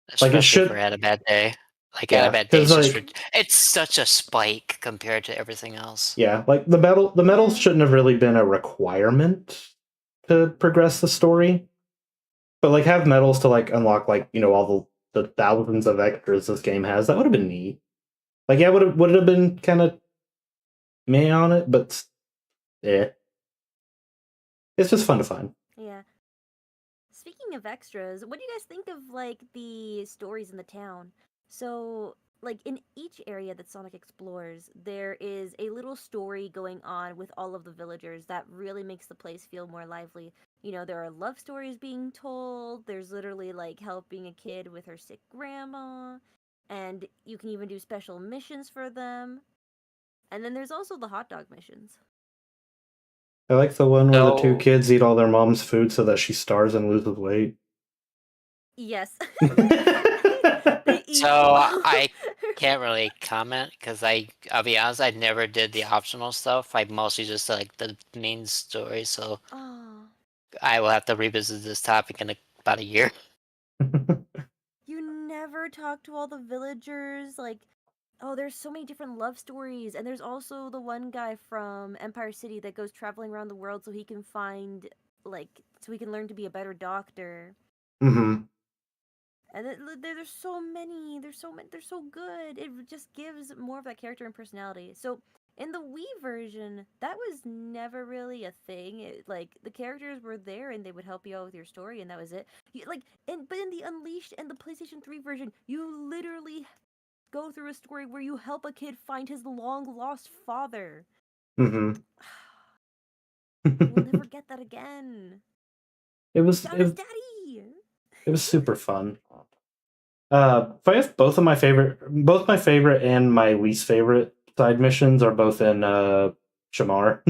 Especially Like it should. if we had a bad day. Like Yeah, had a bad day, 'cause, like, it's such a spike compared to everything else. Yeah, like the medals shouldn't have really been a requirement to progress the story. But like have medals to like unlock like, all the thousands of extras this game has. That would have been neat. Like yeah, would it have been kind of meh on it, but yeah. It's just fun to find. Yeah. Speaking of extras, what do you guys think of like the stories in the town? So, like in each area that Sonic explores, there is a little story going on with all of the villagers that really makes the place feel more lively. There are love stories being told. There's literally like helping a kid with her sick grandma, and you can even do special missions for them. And then there's also the hot dog missions. I like the one where the two So- kids eat all their mom's food so that she starves and loses weight. Yes. So I can't really comment because I'll be honest, I never did the optional stuff. I mostly just like the main story. So I will have to revisit this topic in about a year. You never talk to all the villagers. Like, oh, there's so many different love stories, and there's also the one guy from Empire City that goes traveling around the world so he can find like so he can learn to be a better doctor. Mm-hmm. And there's so many. There's so many. They're so good. It just gives more of that character and personality. So in the Wii version, that was never really a thing. Like the characters were there and they would help you out with your story, and that was it. But in the Unleashed and the PlayStation 3 version, you literally go through a story where you help a kid find his long lost father. Mm-hmm. We'll never get that again. It was Found his daddy. it was super fun. I guess both my favorite and my least favorite side missions are both in Shamar.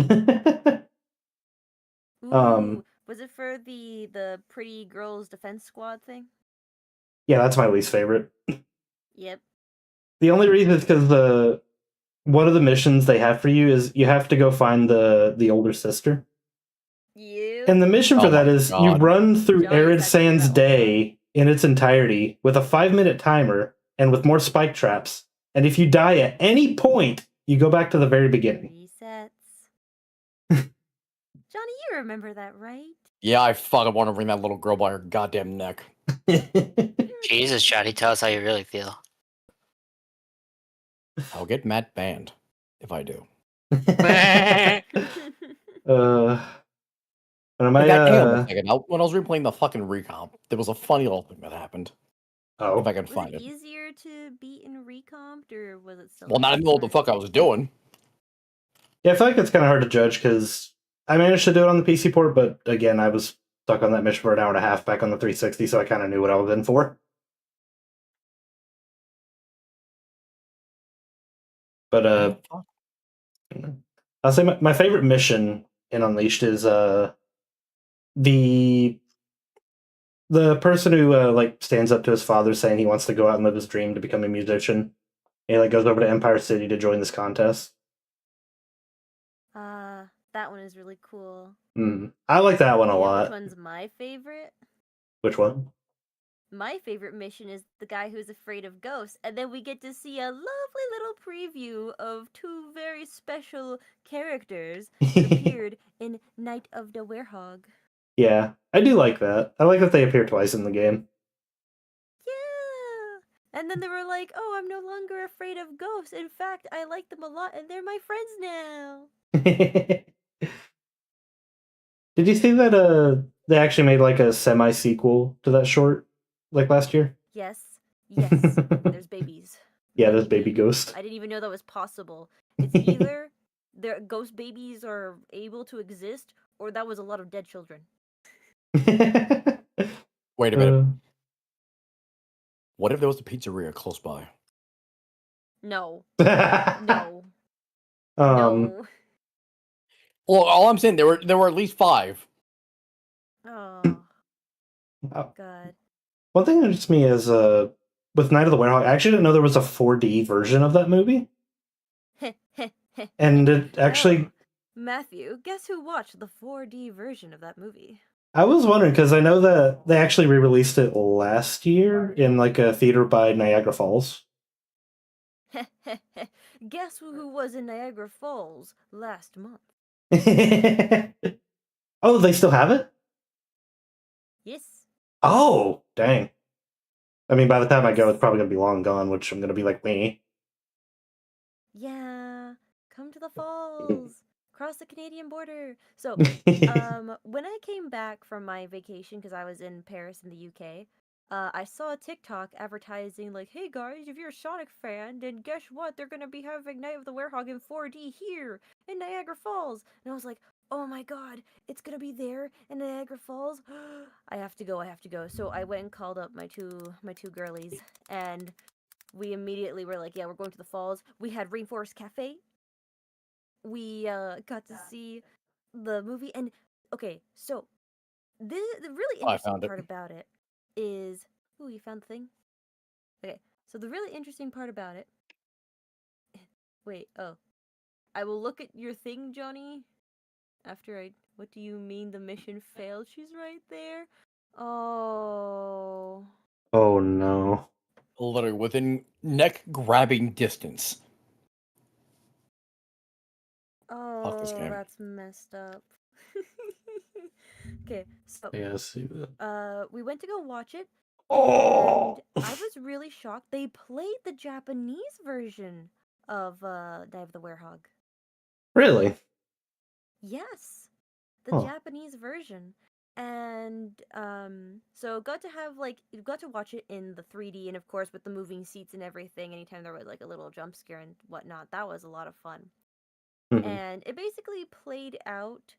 Ooh, was it for the pretty girls defense squad thing? Yeah, that's my least favorite. Yep. The only reason is because one of the missions they have for you is you have to go find the older sister. Yep. And the mission for Oh that my is you God. run through Johnny's Arid had to do Sands that one Day in its entirety with a 5-minute timer and with more spike traps. And if you die at any point, you go back to the very beginning. Resets. Johnny, you remember that, right? Yeah, I fucking want to wring that little girl by her goddamn neck. Jesus, Johnny, tell us how you really feel. I'll get Matt banned if I do. Am Hey, I, hang on a second. When I was replaying the fucking recomp, there was a funny little thing that happened. oh. If I can Was find it it. easier to beat in recomped, or was it still? Well, now I know what the fuck I was doing. Yeah, I feel like it's kind of hard to judge because I managed to do it on the PC port, but again, I was stuck on that mission for an hour and a half back on the 360, so I kind of knew what I was in for. But Oh, fuck. I'll say my favorite mission in Unleashed is the person who like stands up to his father saying he wants to go out and live his dream to become a musician. And he like goes over to Empire City to join this contest. That one is really cool. I like that one a You know lot. which one's my favorite? Which one? My favorite mission is the guy who's afraid of ghosts, and then we get to see a lovely little preview of two very special characters that appeared in Night of the Werehog. Yeah, I do like that. I like that they appear twice in the game. Yeah! And then they were like, oh, I'm no longer afraid of ghosts. In fact, I like them a lot, and they're my friends now. Did you see that they actually made like a semi-sequel to that short like last year? Yes. Yes. There's babies. Yeah, there's Baby Ghost. I didn't even know that was possible. It's either their ghost babies are able to exist, or that was a lot of dead children. Wait a minute. What if there was a pizzeria close by? No. No. No. Well, all I'm saying there were at least 5. Oh. God. One thing that interests me is with Night of the Werehog, I actually didn't know there was a 4D version of that movie. And it actually... Oh, Matthew, guess who watched the 4D version of that movie? I was wondering, because I know that they actually re-released it last year in like a theater by Niagara Falls. Guess who was in Niagara Falls last month? Oh, they still have it? Yes. Oh, dang. I mean, by the time I go, it's probably going to be long gone, which I'm going to be like, me. Yeah. Come to the falls. Cross the Canadian border. So, when I came back from my vacation, because I was in Paris in the UK, I saw a TikTok advertising like, "Hey guys, if you're a Sonic fan, then guess what? They're gonna be having Night of the Werehog in 4D here in Niagara Falls." And I was like, "Oh my god, it's gonna be there in Niagara Falls! I have to go. I have to go." So I went and called up my two girlies, and we immediately were like, "Yeah, we're going to the falls." We had Rainforest Cafe. We got to see the movie, and okay, so the really I interesting found it. part about it is, ooh, you found the thing. Okay, so the really interesting part about it. Wait, oh, I will look at your thing, Johnny. After I, what do you mean the mission failed? She's right there. Oh. Oh, no. Literally within neck grabbing distance. Fuck this Oh, game. that's messed up. Okay, so Yeah, let's see that. we went to go watch it, Oh, and I was really shocked. They played the Japanese version of Night of the Werehog. really? Yes, the Huh. Japanese version. And so got to have like got to watch it in the 3D, and of course with the moving seats and everything. Anytime there was like a little jump scare and whatnot, that was a lot of fun. Mhm. And it basically played out.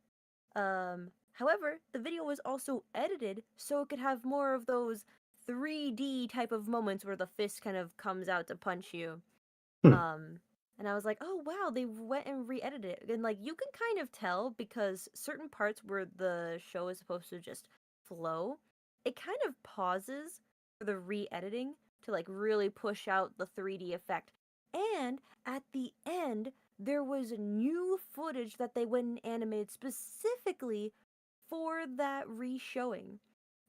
However, the video was also edited so it could have more of those 3D type of moments where the fist kind of comes out to punch you. Hmm. And I was like, oh wow, they went and re-edited it. And like you can kind of tell because certain parts where the show is supposed to just flow, it kind of pauses for the re-editing to like really push out the 3D effect. And at the end, there was new footage that they went and animated specifically for that re-showing.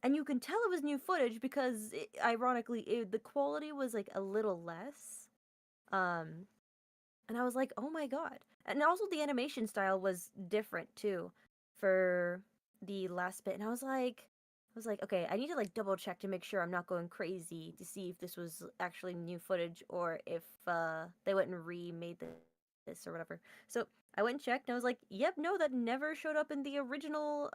And you can tell it was new footage because ironically the quality was like a little less. Um and I was like, "Oh my god." And also the animation style was different too for the last bit. And I was like, "Okay, I need to like double check to make sure I'm not going crazy to see if this was actually new footage or if they went and remade this or whatever." So, I went and checked and I was like, "Yep, no, that never showed up in the original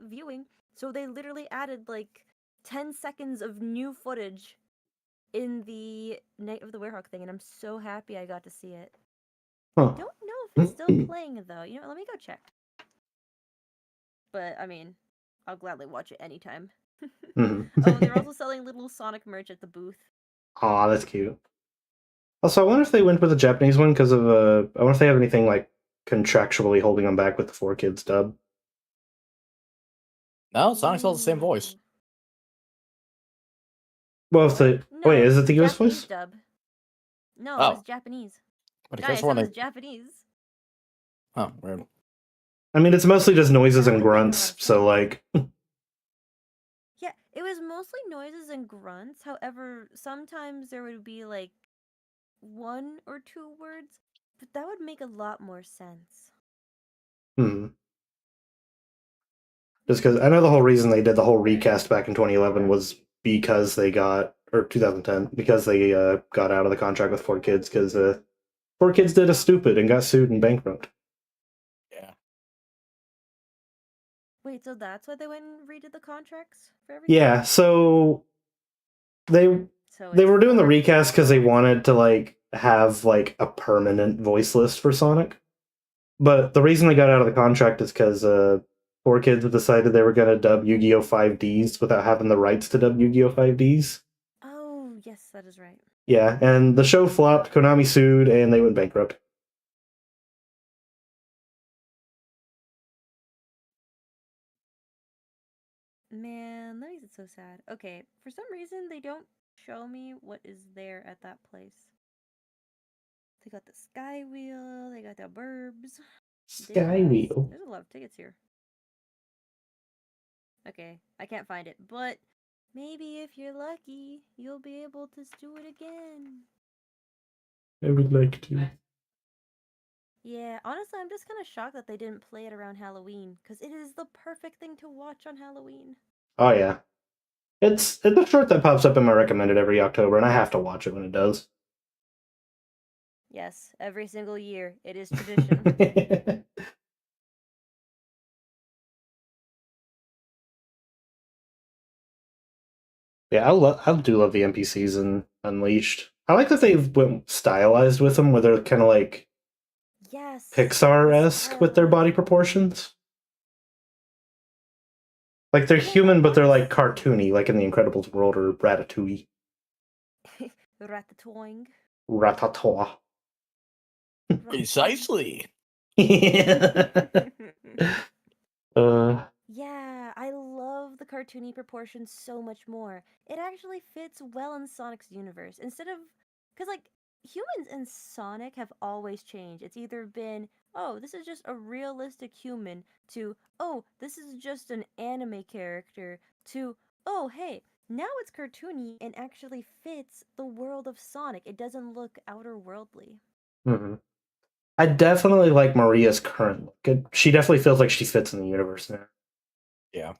viewing." So they literally added like 10 seconds of new footage in the Night of the Werehog thing, and I'm so happy I got to see it. I Huh. don't know if it's still playing though. You know, let me go check. But I mean, I'll gladly watch it anytime. Mhm. Oh, they're also selling little Sonic merch at the booth. Aw, that's cute. Also, I wonder if they went with the Japanese one because of I wonder if they have anything like contractually holding them back with the 4Kids dub. No, Sonic still has the same voice. Well, if What? the No, wait, is it the US Japanese voice? dub. No, it Oh. was Japanese. But I No, guess I said when it they. was Japanese. Oh, weird. I mean, it's mostly just noises That and would make a lot grunts, of so sense. like, Yeah, it was mostly noises and grunts. However, sometimes there would be like one or two words, but that would make a lot more sense. hmm. Just because I know the whole reason they did the whole recast back in 2011 was because they got, or 2010, because they got out of the contract with 4Kids because 4Kids did a stupid and got sued and bankrupt. Yeah. Wait, so that's why they went and redid the contracts for everything? Yeah, so they So they it's were doing the 4 recast because they fault. wanted to like have like a permanent voice list for Sonic. But the reason they got out of the contract is because 4Kids decided they were going to dub Yu-Gi-Oh! 5Ds without having the rights to dub Yu-Gi-Oh! 5Ds. Oh, yes, that is right. Yeah, and the show flopped, Konami sued, and they went bankrupt. Man, that makes it so sad. Okay, for some reason they don't show me what is there at that place. They got the Sky Wheel, they got the Burbs, Dig Sky House. Wheel. There's a lot of tickets here. Okay, I can't find it, but maybe if you're lucky, you'll be able to do it again. I would like to. Yeah, honestly, I'm just kind of shocked that they didn't play it around Halloween, because it is the perfect thing to watch on Halloween. Oh yeah, it's a short that pops up in my recommended every October, and I have to watch it when it does. Yes, every single year. It is tradition. Yeah, I do love the NPCs in Unleashed. I like that they've went stylized with them, where they're kind of like Yes. Pixar-esque with their body proportions. Like they're human, but they're like cartoony, like in the Incredibles world or Ratatouille. Ratatouille. Ratatouille. Precisely. Yeah, I love the cartoony proportions so much more. It actually fits well in Sonic's universe. Instead of. Because, like, humans in Sonic have always changed. It's either been, oh, this is just a realistic human, to, oh, this is just an anime character, to, oh, hey, now it's cartoony and actually fits the world of Sonic. It doesn't look outer worldly. Mhm. I definitely like Maria's current look. She definitely feels like she fits in the universe now. Yeah.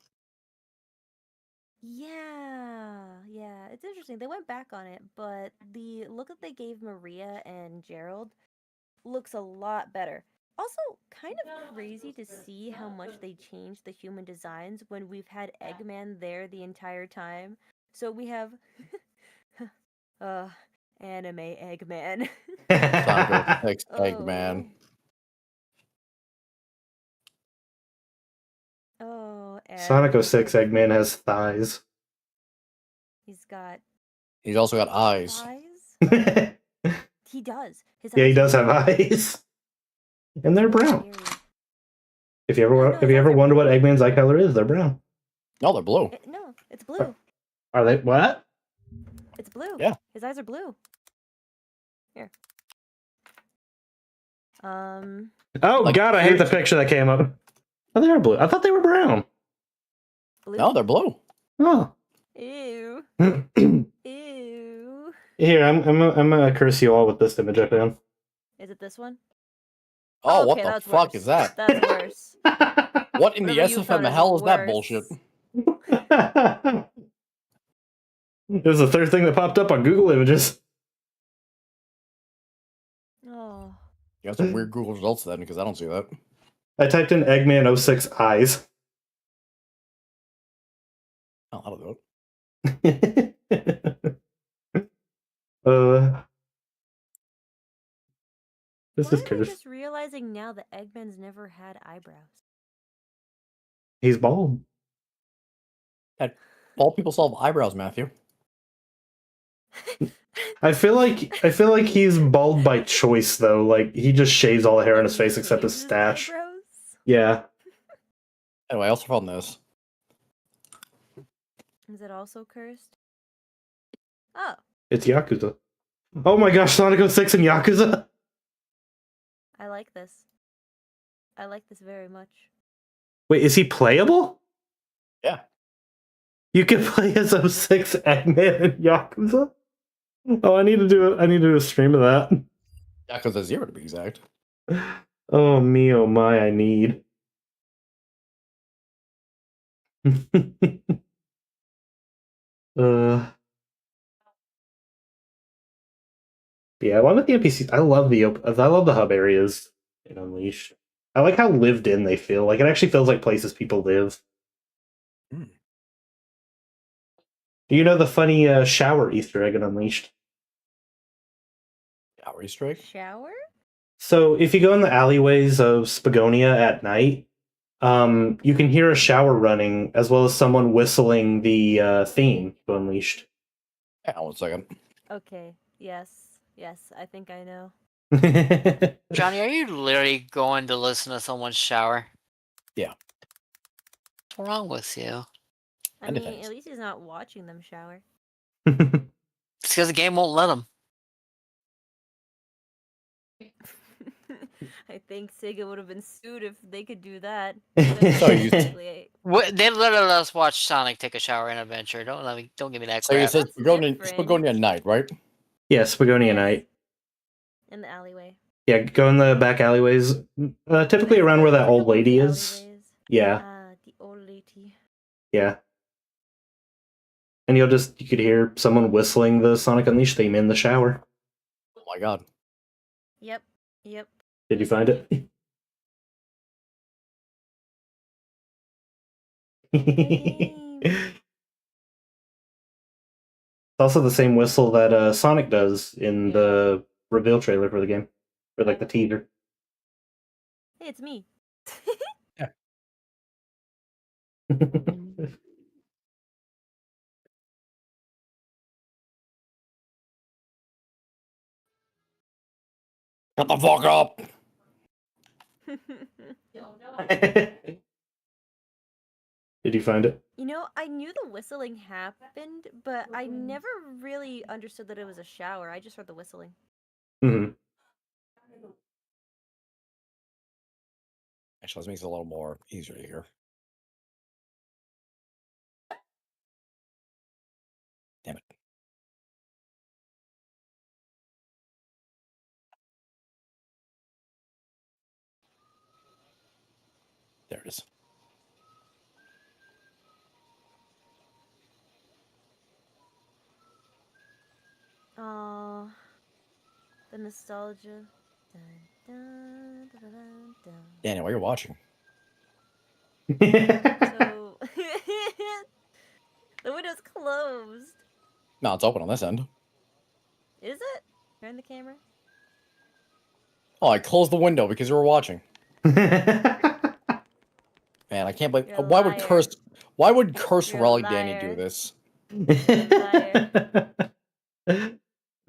Yeah, it's interesting. They went back on it, but the look that they gave Maria and Gerald looks a lot better. Also, kind of crazy to see how much they changed the human designs when we've had Eggman there the entire time. So we have uh anime Eggman. Sonic 06 Eggman. Oh. Oh, Sonic and 06 Eggman has thighs. he's got He's also got eyes. eyes. Yeah, He does. His he eyes does are have blue. eyes. And they're It's really brown. scary. If you No, ever no, if his you eyes ever are wonder what Eggman's eye color is, they're brown. No, they're blue. no, it's blue. Are they what? It's blue. Yeah. His eyes are blue. Here. Oh Like, god, I hate the picture that came up. Oh, they are blue. I thought they were brown. Blue. No, they're blue. Oh. Ew. Here, Ew. I'm gonna curse you all with this image I found. Is it this one? Oh, Okay, what the that's fuck worse. is that? That's worse. What in the Whatever you found SFM hell is that worse. bullshit? It was the third thing that popped up on Google Images. Oh. You got some weird Google results then, because I don't see that. I typed in Eggman 06 eyes. Oh, that'll do it. This Why is am I cursed. just realizing now that Eggman's never had eyebrows? He's bald. Bald people still have eyebrows, Matthew. I feel like he's bald by choice though. Like he just shaves all the hair on his face except his Shaves stash. eyebrows? Yeah. Anyway, I also found this. Is it also cursed? Oh, It's Yakuza. Oh my gosh, Sonic 06 and Yakuza? I like this. I like this very much. Wait, is he playable? Yeah. You can play as 06 Eggman and Yakuza? Oh, I need to do a stream of that. Yeah, because there's 0 to be exact. Oh me, oh my, I need. Yeah, along with the NPCs, I love the hub areas in Unleashed. I like how lived in they feel. Like it actually feels like places people live. Hmm. Do you know the funny shower Easter egg in Unleashed? Shower Easter egg? Shower? So if you go in the alleyways of Spagonia at night, you can hear a shower running as well as someone whistling the theme to Unleashed. Yeah, 1 second. Okay. Yes. Yes, I think I know. Johnny, are you literally going to listen to someone shower? Yeah. What's wrong with you? I And mean, depends. at least he's not watching them shower. It's because the game won't let him. I think Sega would have been sued if they could do that. So you- Technically, They let us watch Sonic take a shower in Adventure. Don't give me that So you crap. said That's Spagonia different. at night, right? Yeah, Spagonia Yes. night. in the alleyway. Yeah, go in the back alleyways. Typically There's- around where there's that a old couple of lady is. alleyways. Yeah, The old lady. yeah. And you could hear someone whistling the Sonic Unleashed theme in the shower. Oh my god. Yep. Yep. Did you find it? It's also the same whistle that Sonic does in Yeah. the reveal trailer for the game. Or like the teaser. Hey, it's me. Shut the fuck up! Did you find it? You know, I knew the whistling happened, but I never really understood that it was a shower. I just heard the whistling. Hmm. Actually, this makes it a little more easier to hear. Damn it. There it is. The nostalgia. Dun, dun, dun, dun, dun. Daniel, what are you watching? So the window's closed. No, it's open on this end. Is it? Turn the camera. Oh, I closed the window because you were watching. Man, I can't believe. You're a Why would liar. curse? Why would curse You're a Relic Danny do liar. this?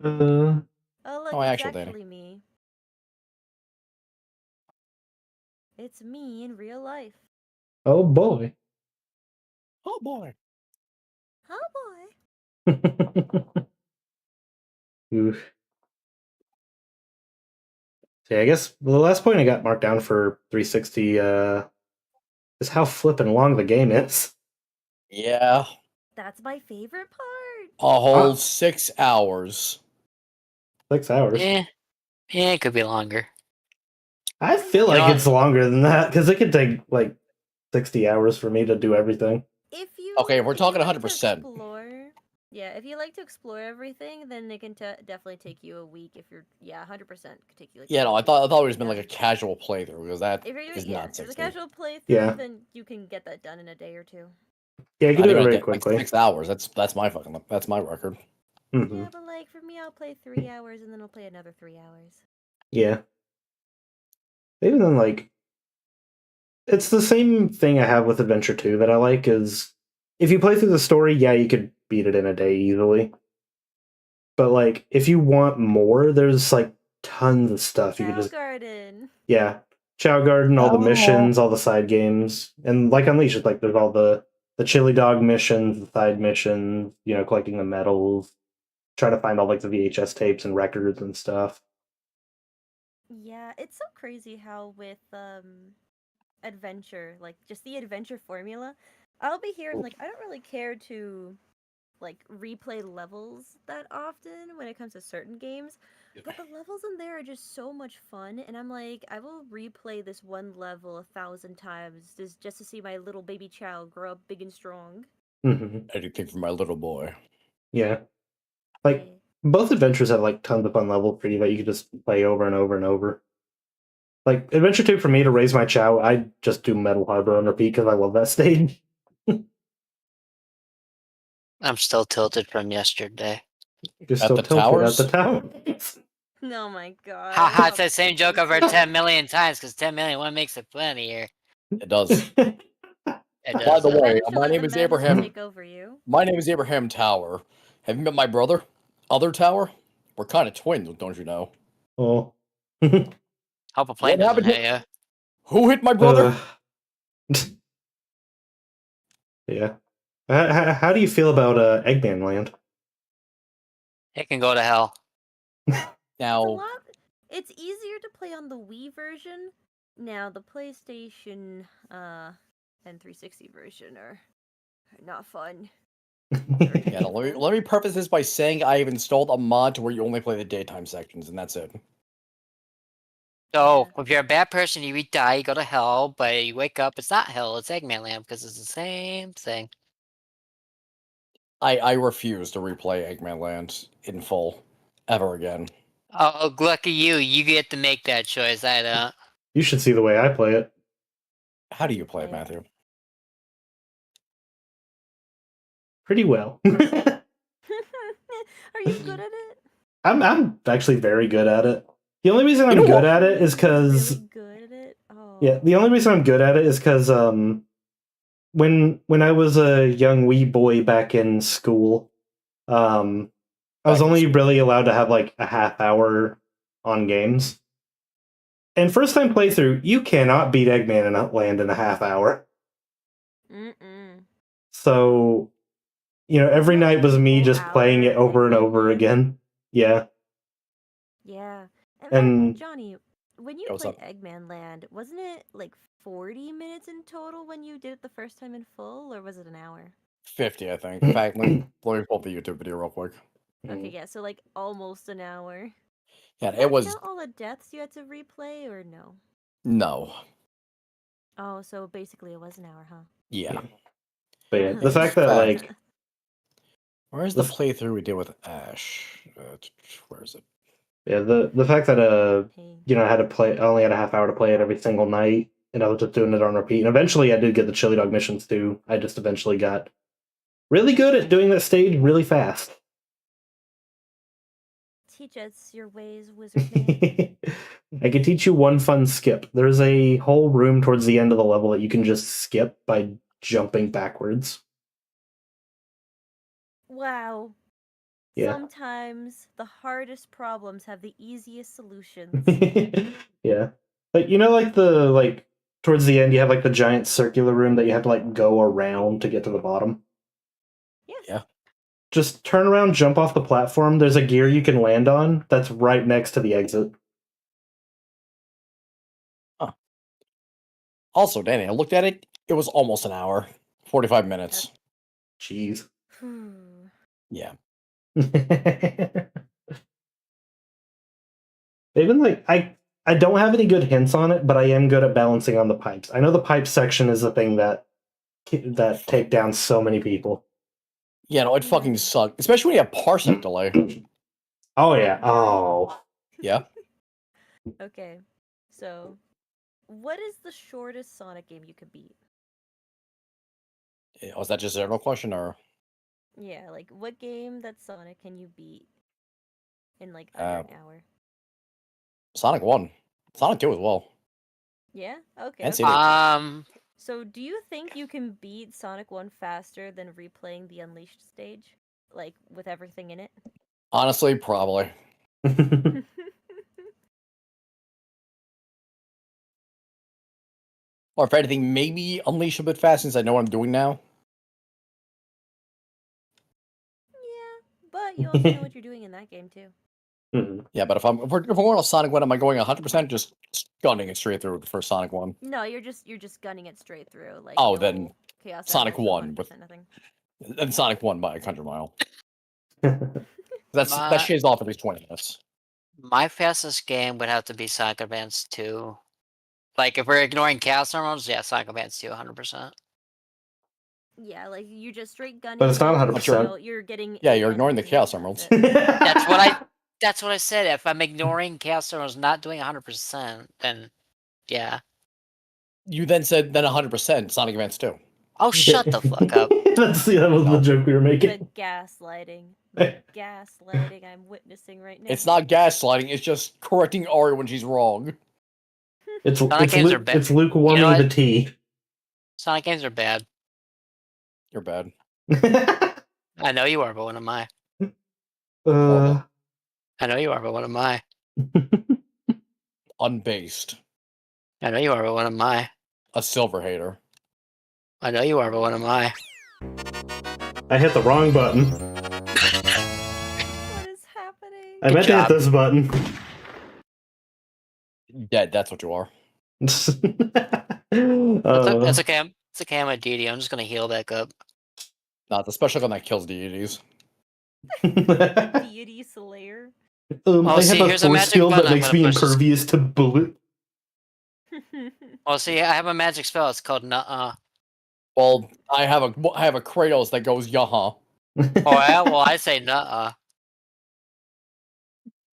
Uh, Oh look, Oh, it's actual Danny. actually me. It's me in real life. oh boy. Oh boy. Oh boy. Oof. So yeah, I guess the last point I got marked down for 360 is how flippin' long the game is. Yeah, That's my favorite part. a whole Ah. 6 hours. 6 hours. Yeah, it could be longer. I feel You like know- it's longer than that because it could take like 60 hours for me to do everything. If you Okay, we're if talking you like to 100%. explore, yeah, if you like to explore everything, then it can definitely take you a week. If you're 100% could take you like. Yeah, a no, I week thought it was to been get like a done. casual playthrough because that If you're is doing not if it's a 60. casual playthrough, Yeah. then you can get that done in a day or two. Yeah, you I can do think it I very did like quickly. 6 hours. That's my record. Mhm. Yeah, but like for me, I'll play 3 hours and then I'll play another 3 hours. Yeah. Even then, like, it's the same thing I have with Adventure 2 that I like is if you play through the story, yeah, you could beat it in a day easily. But like, if you want more, there's like tons of stuff you could Chow just Garden. Chow Garden, all the Oh. missions, all the side games, and like Unleashed, it's like there's all the chili dog missions, the side missions, collecting the medals, trying to find all like the VHS tapes and records and stuff. Yeah, it's so crazy how with adventure, like just the adventure formula, I'll be here and like I don't really care to like replay levels that often when it comes to certain games, but the levels in there are just so much fun, and I'm like, I will replay this one level 1,000 times just to see my little baby Chow grow up big and strong. Hmm. Anything for my little boy. Yeah, like Yeah. both adventures have like tons of fun levels for you that you could just play over and over and over. Like Adventure 2 for me to raise my Chow, I just do Metal Harbor on repeat because I love that stage. I'm still tilted from yesterday. You're At still the tilted at the towers? tower. Oh my god. Haha, how it's the same joke I've heard 10 million times because 10 million one makes it funnier. It does. It By does. the way, Eventually, my name the is madness will Abraham. take over you. My name is Abraham Tower. Have you met my brother? Other Tower? We're kind of twins, don't you know? Oh. Hope a plane What doesn't happened hit you. Who hit my brother? Yeah. How do you feel about Eggman Land? It can go to hell. Now, It's easier to play on the Wii version. Now the PlayStation and 360 version are not fun. Very yeah, no, let painful. me preface this by saying I have installed a mod to where you only play the daytime sections, and that's it. So, Yeah. if you're a bad person, you die, you go to hell, but you wake up, it's not hell, it's Eggman Land because it's the same thing. I refuse to replay Eggman Land in full ever again. Oh, lucky you. You get to make that choice. I don't. You should see the way I play it. How do you play it, play it? Matthew? Pretty well. Are you good at it? I'm actually very good at it. The only reason I'm know good what? at it is because Really good at it. Oh. yeah, the only reason I'm good at it is because when I was a young wee boy back in school, I was Back in only school. really allowed to have like a half hour on games. And first time playthrough, you cannot beat Eggman in Land in a half hour. Mm-mm. So, every Isn't it night like was a me full just playing it hour over and Eggman over Land? again. Yeah. Yeah. And Johnny, when you Yo, what's played up? Eggman Land, wasn't it like 40 minutes in total when you did it the first time in full, or was it an hour? 50, I think. In fact, let me pull up the YouTube video real quick. Okay, yeah, so like almost an hour. Yeah, Did it that was count all the deaths you had to replay, or no? no. Oh, so basically it was an hour, huh? Yeah. But yeah, the In fact that fact- like Where's the This- playthrough we did with Ash? Where is it? Yeah, the fact that Pain. I had to play, I only had a half hour to play it every single night, and I was just doing it on repeat. And eventually, I did get the chili dog missions too. I just eventually got really good at doing that stage really fast. Teach us your ways, wizard man. I can teach you one fun skip. There's a whole room towards the end of the level that you can just skip by jumping backwards. Wow. Yeah. Sometimes the hardest problems have the easiest solutions. Yeah. But like towards the end you have like the giant circular room that you have to like go around to get to the bottom. Yes. Yeah. Just turn around, jump off the platform. There's a gear you can land on that's right next to the exit. Also, Danny, I looked at it. It was almost an hour, 45 minutes. Jeez. Yeah. Even like I don't have any good hints on it, but I am good at balancing on the pipes. I know the pipe section is the thing that take down so many people. Yeah, no, it fucking sucked. Especially when you have parsec delay. Oh yeah. Oh. Yeah. Okay. So, what is the shortest Sonic game you could beat? Was that just a general question, or Yeah, like what game that Sonic can you beat in like under an hour? Sonic 1? Sonic 2 as well. Yeah? Okay. And okay. CD. So, do you think you can beat Sonic 1 faster than replaying the Unleashed stage? Like, with everything in it? Honestly, probably. Or if anything, maybe unleash a bit fast since I know what I'm doing now. Yeah, but you also know what you're doing in that game, too. Yeah, but if we're going on Sonic 1, am I going 100% just gunning it straight through for Sonic 1? No, you're just gunning it straight through. Like, Oh, no then Chaos Sonic Emeralds, no 1 with 100% nothing. and Sonic 1 by a country mile. That shaves off at least 20 minutes. My fastest game would have to be Sonic Advance 2. Like, if we're ignoring Chaos Emeralds, yeah, Sonic Advance 2, 100%. Yeah, like you're just straight gunning. But it's not it, 100%. You're getting. Yeah, you're ignoring the enemies Chaos and Emeralds. That's what I said. If I'm ignoring Chaos Emeralds, not doing 100%, then yeah. You then said 100% Sonic Advance 2. Oh, shut the fuck up. That was the joke we were The making. gaslighting. The gaslighting I'm witnessing right now. It's not gaslighting, it's just correcting Ari when she's wrong. It's games are bad. It's lukewarming the tea. Sonic games are bad. You're bad. I know you are, but what am I? I know you are, but what am I? Unbased. I know you are, but what am I? A silver hater. I know you are, but what am I? I hit the wrong button. What is happening? I meant to hit this button. Dead, that's what you are. That's okay. It's okay, I'm a DD. I'm just gonna heal back up. No, it's a special gun that kills deities. Deity Slayer. I have a force field that makes me impervious to bullet. Well, see, I have a magic spell. It's called Nuh-uh. Well, I have a Kratos that goes yaha. Oh, yeah? Well, I say Nuh-uh.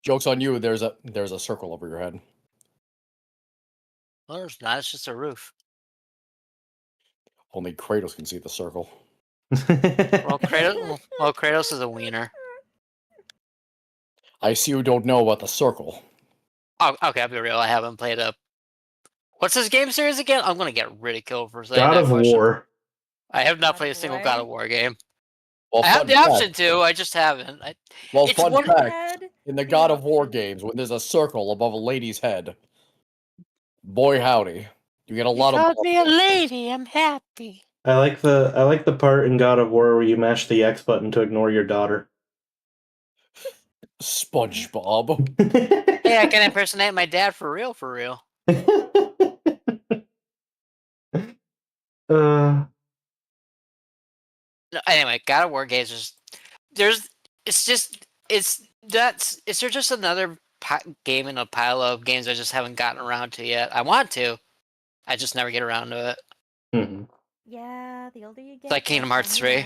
Joke's on you. There's a circle over your head. Well, there's not. It's just a roof. Only Kratos can see the circle. Well, Kratos is a wiener. I see you don't know about the circle. Oh, okay, I'll be real. I haven't played a... What's this game series again? I'm gonna get ridiculed for saying God that of question. War. I have not played a single God of War game. Well, I have the option to, I just haven't. Fun fact, in the God of War games, when there's a circle above a lady's head, boy howdy, you get a lot of... called me a lady, I'm happy. I like the part in God of War where you mash the X button to ignore your daughter. SpongeBob. Hey, I can impersonate my dad for real, for real. No, anyway, God of War games is is there just another game in a pile of games I just haven't gotten around to yet? I want to, I just never get around to it. Mm-hmm. Yeah, the older you get, It's like Kingdom Hearts 3.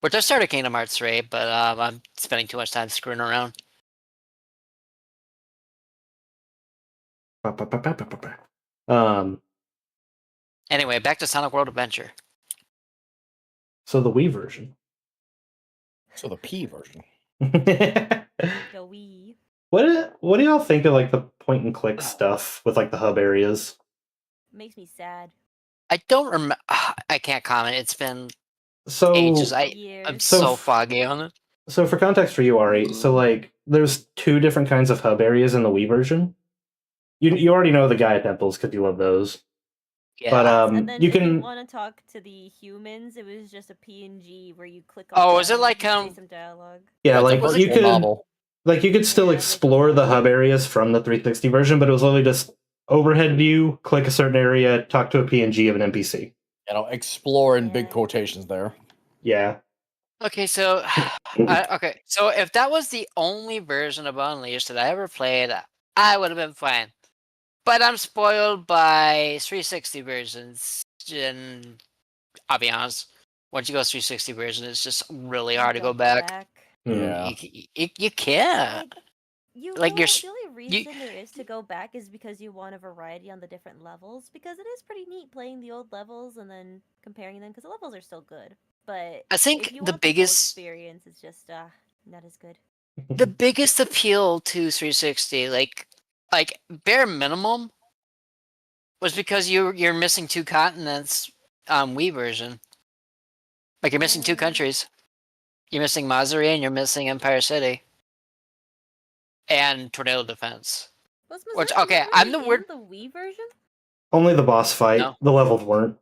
Which I started Kingdom Hearts 3, but I'm spending too much time screwing around. Um, Anyway, back to Sonic World Adventure. so the Wii version. So the P version. Go Wii. What do y'all think of like the point and click stuff with like the hub areas? Makes me sad. I don't remember. I can't comment. It's been So ages. I'm Years. so foggy on it. So for context for you, Ari, so like there's two different kinds of hub areas in the Wii version. You already know the Gaia temples because you love those. Yeah. But And then you if you can want to talk to the humans, it was just a PNG where you click on. Oh, is it them, like, you say um, some dialogue? yeah, It's a like was you it- could novel. like you could still Yeah, explore the hub areas from the 360 version, but it was literally just overhead view, click a certain area, talk to a PNG of an NPC. You know, explore in big Yeah. quotations there. Yeah. Okay, so okay, so if that was the only version of Unleashed that I ever played, I would have been fine. But I'm spoiled by 360 versions, and I'll be honest. Once you go 360 version, it's just really hard to go Don't back. Yeah. You can't. You Like, know, you're the only you- reason there is to go back is because you want a variety on the different levels. Because it is pretty neat playing the old levels and then comparing them. Because the levels are still good, but I think if you the want the full biggest experience, it's just not as good. the biggest appeal to 360, like bare minimum, was because you're missing two continents. Wii version, like you're missing two Yeah. countries. You're missing Mazuri and you're missing Empire City and Tornado Defense. Was Which, Missouri okay, I'm the in word. the Wii version? Only the boss fight. No. The levels weren't.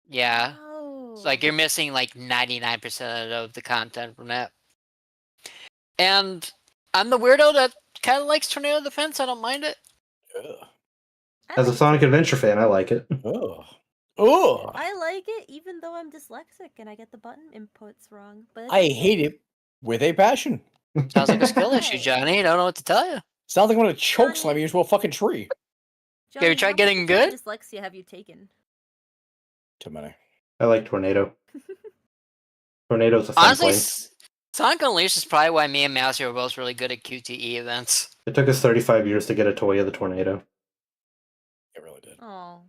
Yeah, Oh. it's like you're missing like 99% of the content from that. And I'm the weirdo that kind of likes Tornado Defense. I don't mind it. Ugh. I As a like Sonic it. Adventure fan, I like it. Ugh. Ugh. I like it, even though I'm dyslexic and I get the button inputs wrong. But it's I okay. hate it with a passion. Sounds like a skill issue, Hey. Johnny. I don't know what to tell you. Sounds like I'm gonna choke Johnny- slam you into a fucking tree. Have you tried how getting many good? Dyslexia have you taken? Too many. I like Tornado. Tornado's a fun Honestly, play. Sonic Unleashed is probably why me and Mousy are both really good at QTE events. It took us 35 years to get a toy of the Tornado. It really did. Oh.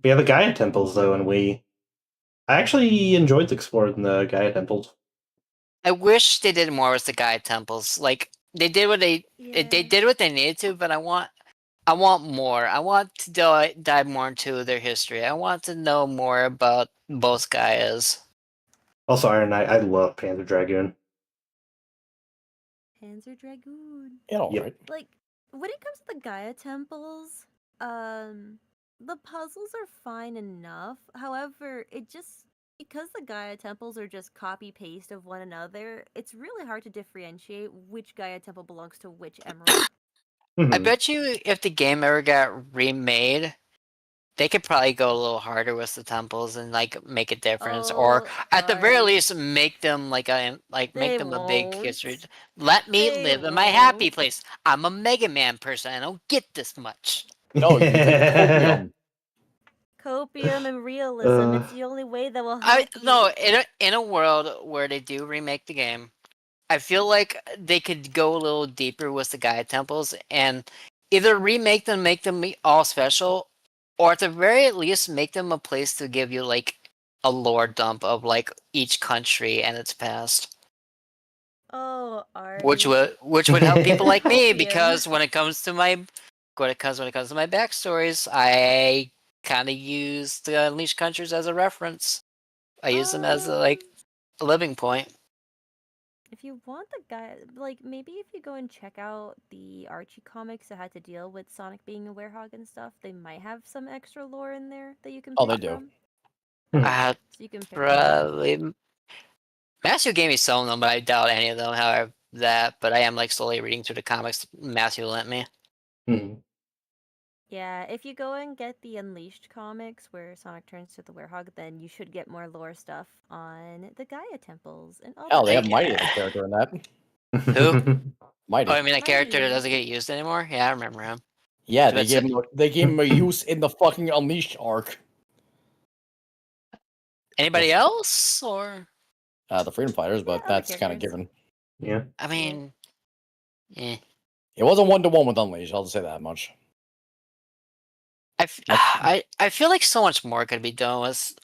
Yeah, the Gaia temples though, and I actually enjoyed exploring the Gaia temples. I wish they did more with the Gaia temples. Like they did what they did what they needed to, but I want more. I want to dive more into their history. I want to know more about both Gaias. Also, Iron Knight. I love Panzer Dragoon. Panzer Dragoon. Yeah, all Yep. right. Like, when it comes to the Gaia temples, the puzzles are fine enough. However, because the Gaia temples are just copy paste of one another, it's really hard to differentiate which Gaia temple belongs to which emerald. I Mhm. bet you if the game ever got remade, they could probably go a little harder with the temples and like make a difference, or Oh, at the very Ari. least make them make They them a big won't. history. Let me They live in my happy won't. place. I'm a Mega Man person. I don't get this much. No, you drink copium. Copium and realism. It's the only way that will help you. No, in a world where they do remake the game, I feel like they could go a little deeper with the Gaia temples and either remake them, make them all special, or at the very least make them a place to give you like a lore dump of like each country and its past. Oh, Ari. Which would help people like me Copium. because when it comes to my backstories, I kind of use the Unleashed countries as a reference. I use them as a living point. If you want the guy, like maybe if you go and check out the Archie comics that had to deal with Sonic being a werehog and stuff, they might have some extra lore in there that you can. Oh, pick they do. from. So you can pick probably Matthew gave me some of them, but I doubt any of them. However, but I am like slowly reading through the comics Matthew lent me. Mhm. Yeah, if you go and get the Unleashed comics where Sonic turns to the werehog, then you should get more lore stuff on the Gaia temples and all. Hell, that they have stuff. Mighty as a character in that. Who? Mighty. Oh, I mean that character that Mighty. doesn't get used anymore. Yeah, I remember him. Yeah, That's they gave him a use in the fucking Unleashed arc. Anybody else? Or The Freedom Fighters, but other that's kind of characters. given. Yeah. I mean, eh. It wasn't 1-to-1 with Unleashed. I'll just say that much. I feel like so much more could be done with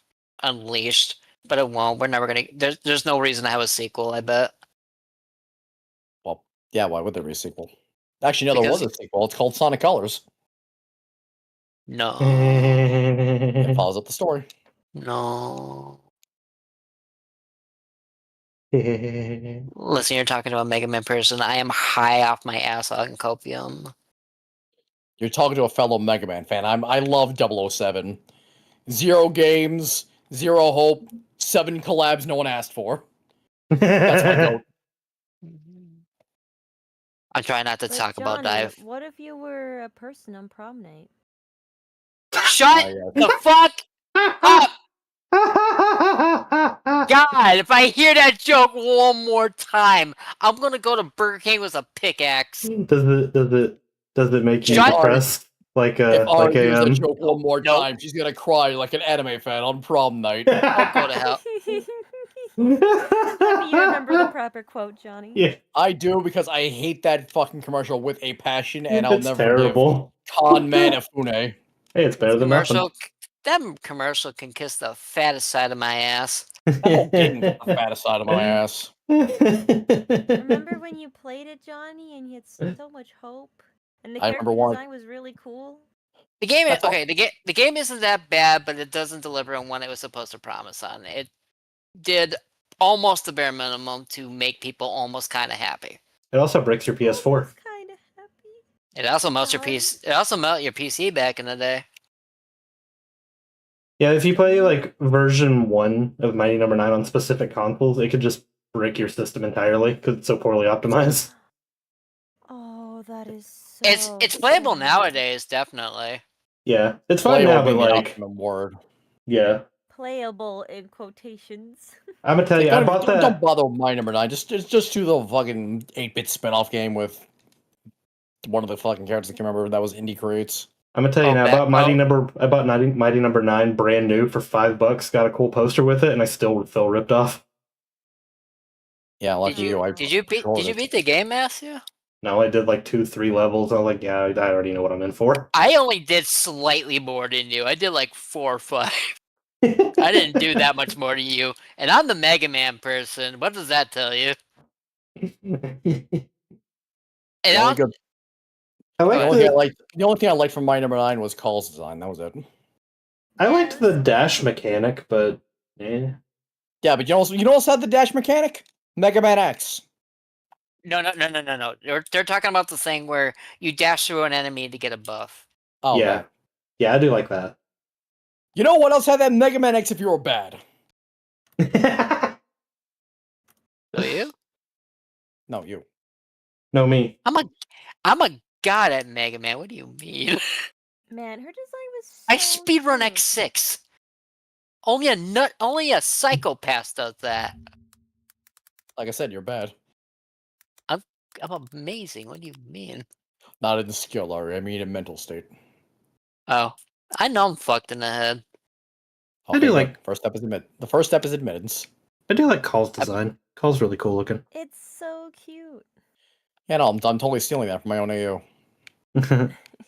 Unleashed, but it won't. We're never gonna. There's no reason to have a sequel. I bet. Well, yeah. Why would there be a sequel? Actually, no, there Because- was a sequel. It's called Sonic Colors. No, It follows up the story. no. Listen, you're talking to a Mega Man person. I am high off my ass on copium. You're talking to a fellow Mega Man fan. I love 007. 0 games, 0 hope, 7 collabs no one asked for. That's my goat. I'm trying not to But talk about Johnny, dive. what if you were a person on prom night? Shut the fuck up! God, if I hear that joke one more time, I'm gonna go to Burger King with a pickaxe. Does it make you Shut- depressed? Like If Ari hears that AM? joke one more Nope. time, she's gonna cry like an anime fan on prom night. I'll go to hell. Happy you remember the proper quote, Johnny. Yeah, I do because I hate that fucking commercial with a passion, and I'll it's never terrible. give Con Man Ifune. Hey, it's better than nothing. That commercial can kiss the fattest side of my ass. That whole game got the fattest side of my ass. Remember when you played it, Johnny, and you had so much hope? And the I character remember one. design was really cool? The game is That's all- okay. The game isn't that bad, but it doesn't deliver on what it was supposed to promise on. It did almost the bare minimum to make people almost kind of happy. It also breaks your PS4. Kind of happy. It also melts your Sorry. PC. It also melted your PC back in the day. Yeah, if you play like version 1 of Mighty Number 9 on specific consoles, it could just break your system entirely because it's so poorly optimized. Oh, that is so. It's playable sad. nowadays, definitely. Yeah, it's fine now, but Playable being the like, optimum word. yeah. Playable in quotations. I'm gonna tell you, I Don't, bought don't that. bother with my number 9. Just do the fucking 8-bit spin-off game with one of the fucking characters I can remember that was Indie Creates. I'm gonna tell you Oh, now. back- I bought Mighty Number 9 brand new for $5. Got a cool poster with it, and I still feel ripped off. Yeah, like Did you did you beat the game, Matthew? No, I did like 2-3 levels. I'm like, yeah, I already know what I'm in for. I only did slightly more than you. I did like 4 or 5. I didn't do that much more than you. And I'm the Mega Man person. What does that tell you? And The only, good, I the, like only thing I the liked, the only thing I liked from my number 9 was Call's design. That was it. I liked the Yes. dash mechanic, but eh. Yeah, but you know what's had the dash mechanic? Mega Man X. no. They're talking about the thing where you dash through an enemy to get a buff. Oh, Yeah. okay. Yeah, I do like that. You know what else had that Mega Man X if you were bad? Do you? No, you. No, me. I'm a god at Mega Man. What do you mean? Man, her design was so I speedrun cute. X6. Only a psychopath does that. Like I said, you're bad. I'm amazing. What do you mean? Not in the skill, Ari. I mean in mental state. Oh, I know I'm fucked in the head. I do good. like- The first step is admittance. I do like Call's design. Call's really cool looking. It's so cute. Yeah, no, I'm totally stealing that from my own AO.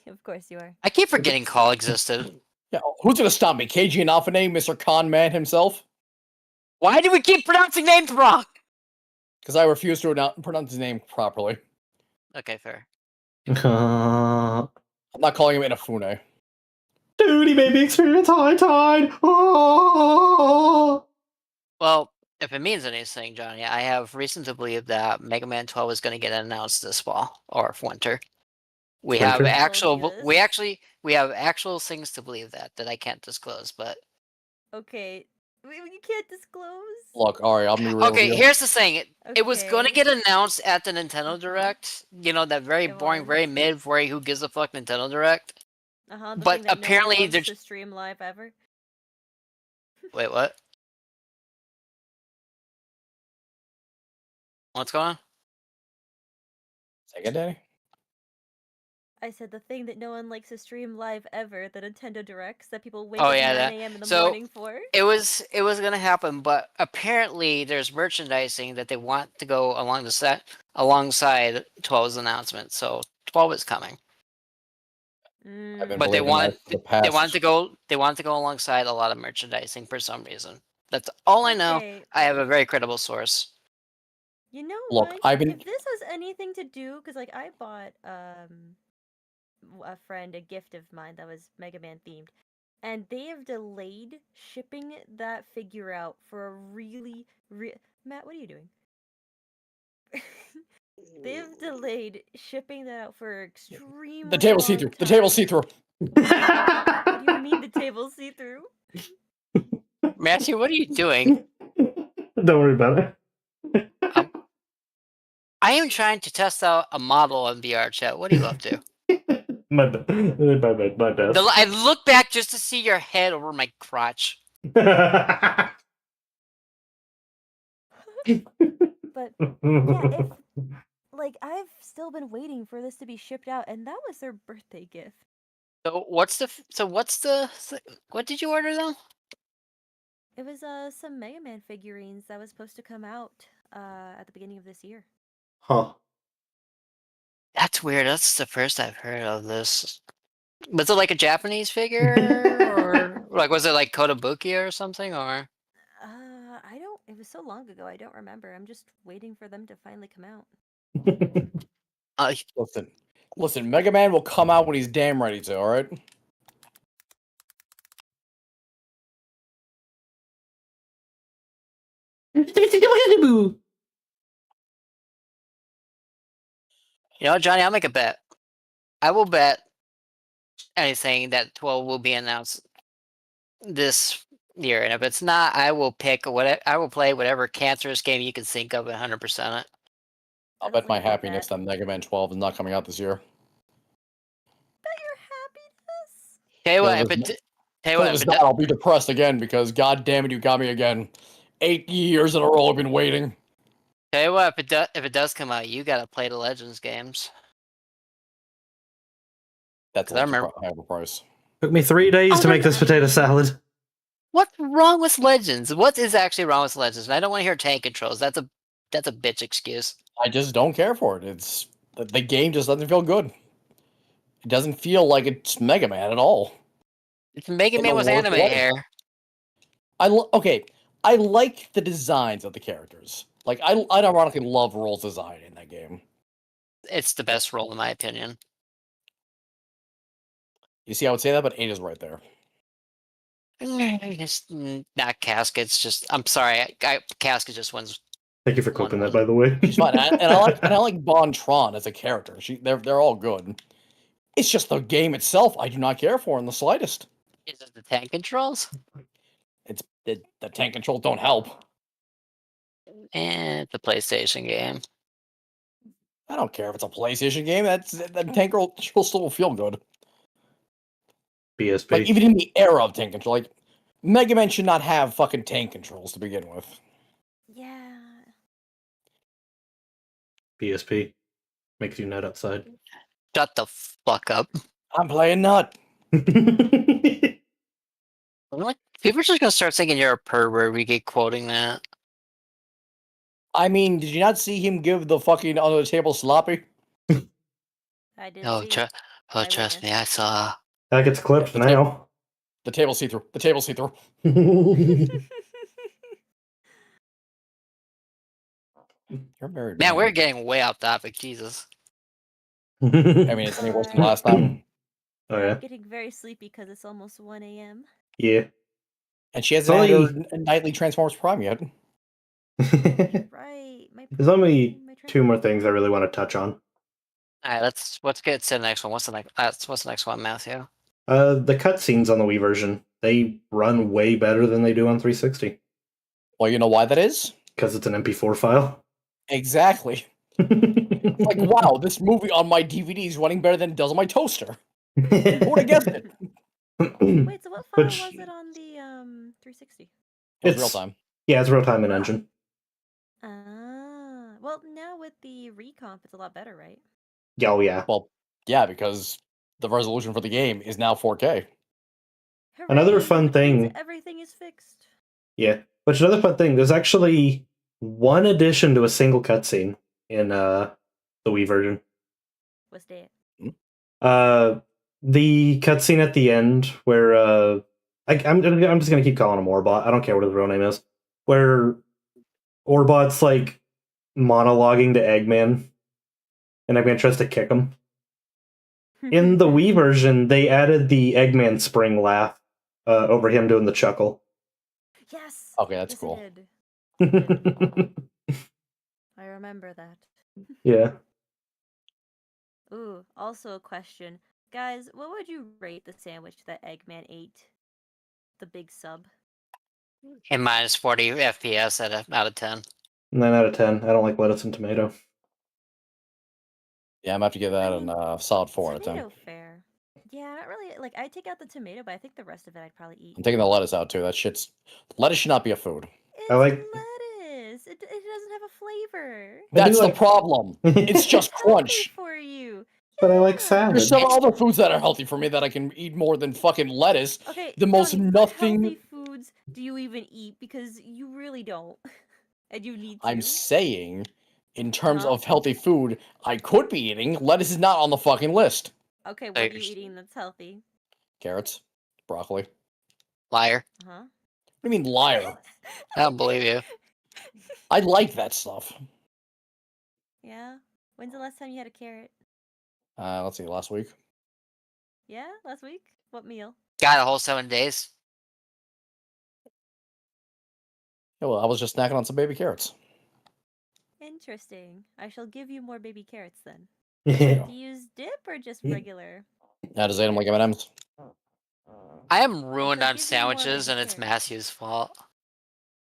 Of course you are. I keep forgetting Call existed. Yeah, who's gonna stop me? KG and Alpha Name, Mr. Con Man himself? Why do we keep pronouncing names wrong? Because I refuse to pronounce his name properly. Okay, fair. I'm not calling him Inafune. Dude, he made me experience high tide. Oh! Well, if it means anything, Johnny, I have reason to believe that Mega Man 12 is going to get announced this fall or winter. We have Winter? we have actual things to believe that I can't disclose, but Okay. You can't disclose. Look, Ari, I'm gonna be real with okay, you. here's the thing. It was going to Okay. get announced at the Nintendo Direct. You know, that very It boring, was. very mid, very who gives a fuck Nintendo Direct. The but thing that apparently no one they're wants to stream live ever. Wait, what? What's going on? Say again, Danny? I said the thing that no one likes to stream live ever, the Nintendo Directs that people wake Oh up yeah, 9 that. a.m. in the So morning for. it was gonna happen, but apparently there's merchandising that they want to go along the set alongside 12's announcement. So 12 is coming, I've been but they believing that want for the past. to go alongside a lot of merchandising for some reason. That's all I know. Okay, I have a very credible source. you know, Look, I've been. if this has anything to do, because like I bought a friend a gift of mine that was Mega Man themed, and they have delayed shipping that figure out for a really, Matt, what are you doing? They've delayed shipping that out for extremely The table long see through. The time. table see through. What do you mean the table see through? Matthew, what are you doing? Don't worry about it. I am trying to test out a model on VR chat. What are you up to? My bad. I look back just to see your head over my crotch. But yeah, if like I've still been waiting for this to be shipped out, and that was their birthday gift. So what did you order though? It was some Mega Man figurines that was supposed to come out at the beginning of this year. Huh. That's weird. That's the first I've heard of this. Was it like a Japanese figure, or like was it like Kotobuki or something, or? I don't. It was so long ago. I don't remember. I'm just waiting for them to finally come out. Listen. Mega Man will come out when he's damn ready to. All right. You know, Johnny, I'll make a bet. I will bet anything that 12 will be announced this year, and if it's not, I will pick what I will play whatever cancerous game you can think of 100% it. I'll That's bet my like a good happiness bet. that Mega Man 12 is not coming out this year. Bet your happiness. Tell you what, Because if if it's not, I'll be depressed again because god damn it, you got me again. 8 years in a row I've been waiting. tell you what, if it does come out, you gotta play the Legends games. That's a 'Cause I little too remember high of a price. Took me 3 days to make this potato salad. what's wrong with Legends. What is actually wrong with Legends? And I don't want to hear tank controls. That's a bitch excuse. I just don't care for it. It's the game just doesn't feel good. It doesn't feel like it's Mega Man at all. It's Mega In Man the with worst anime way. hair. Okay, I like the designs of the characters. Like I ironically love Roll's design in that game. It's the best role in my opinion. You see, I would say that, but 8 is right there. It's not Casket's. Just I'm sorry, Casket just wins. Thank you for clipping that, by the way. She's fine, and I like Bon Tron as a character. They're all good. It's just the game itself I do not care for in the slightest. Is it the tank controls? It's the tank controls don't help. And it's a PlayStation game. I don't care if it's a PlayStation game. That tank control still will feel good. PSP. Like even in the era of tank control, like Mega Man should not have fucking tank controls to begin with. Yeah. PSP. Makes you nut outside. Shut the fuck up. I'm playing nut. Like, people are just gonna start thinking you're a pervert. We get quoting that. I mean, did you not see him give the fucking under the table sloppy? I did Oh, see. trust me, I saw. That gets clipped Yeah, now. The table see through. The table see through. You're married. Man, we're getting way off topic. Jesus. I mean, it's any worse than last time. Oh yeah. I'm getting very sleepy because it's almost 1 a.m. Yeah. And she hasn't had her nightly Transformers Prime yet. Right. There's only my 2 more things I really want to touch on. All right, let's get to the next one. What's the next one, Matthew? The cutscenes on the Wii version, they run way better than they do on 360. Well, you know why that is? Because it's an MP4 file. Exactly. Like, wow, this movie on my DVD is running better than it does on my toaster. Who would have guessed it? Wait, so what file Which- was it on the 360? It was It's- real time. Yeah, it's real time in engine. Ah, well, now with the recomp, it's a lot better, right? Yeah, oh yeah. Well, Yeah, because the resolution for the game is now 4K. Another Hooray, fun which means thing- everything is fixed. Yeah, which is another fun thing. There's actually one addition to a single cutscene in the Wii version. What's that? The cutscene at the end where I'm just gonna keep calling him Orbot. I don't care what his real name is. Where Orbot's like monologuing to Eggman, and Eggman tries to kick him. In the Wii version, they added the Eggman spring laugh over him doing the chuckle. Yes. Okay, that's yes, cool. I did. I remember that. Yeah. Ooh, also a question. Guys, what would you rate the sandwich that Eggman ate? The big sub. And minus 40 FPS out of 10. 9 out of 10. I don't like lettuce and tomato. Yeah, I'm gonna have to give that mean, a solid 4 out of 10. Tomato fare. Yeah, not really. Like, I'd take out the tomato, but I think the rest of it I'd probably eat. I'm taking the lettuce out too. Lettuce should not be a food. It's I like- lettuce. It doesn't have a flavor. That's the like- problem. It's just It's crunch. healthy for you. But I like Yeah. salad. There's several other foods that are healthy for me that I can eat more than fucking lettuce. Okay, The most Tony, nothing- what healthy foods do you even eat? Because you really don't. And you need to. I'm saying, in terms Uh-huh. of healthy food, I could be eating. Lettuce is not on the fucking list. Okay, what are you There's- eating that's healthy? Carrots, broccoli. Liar. Uh-huh. What do you mean liar? I don't believe you. I like that stuff. Yeah? When's the last time you had a carrot? Let's see, last week. Yeah? Last week? What meal? Got a whole 7 days. Yeah, well, I was just snacking on some baby carrots. Interesting. I shall give you more baby carrots then. Yeah. Do you use dip or just regular? I just ate them like M&Ms. I am ruined shall on give you more sandwiches, baby and it's carrots. Matthew's fault.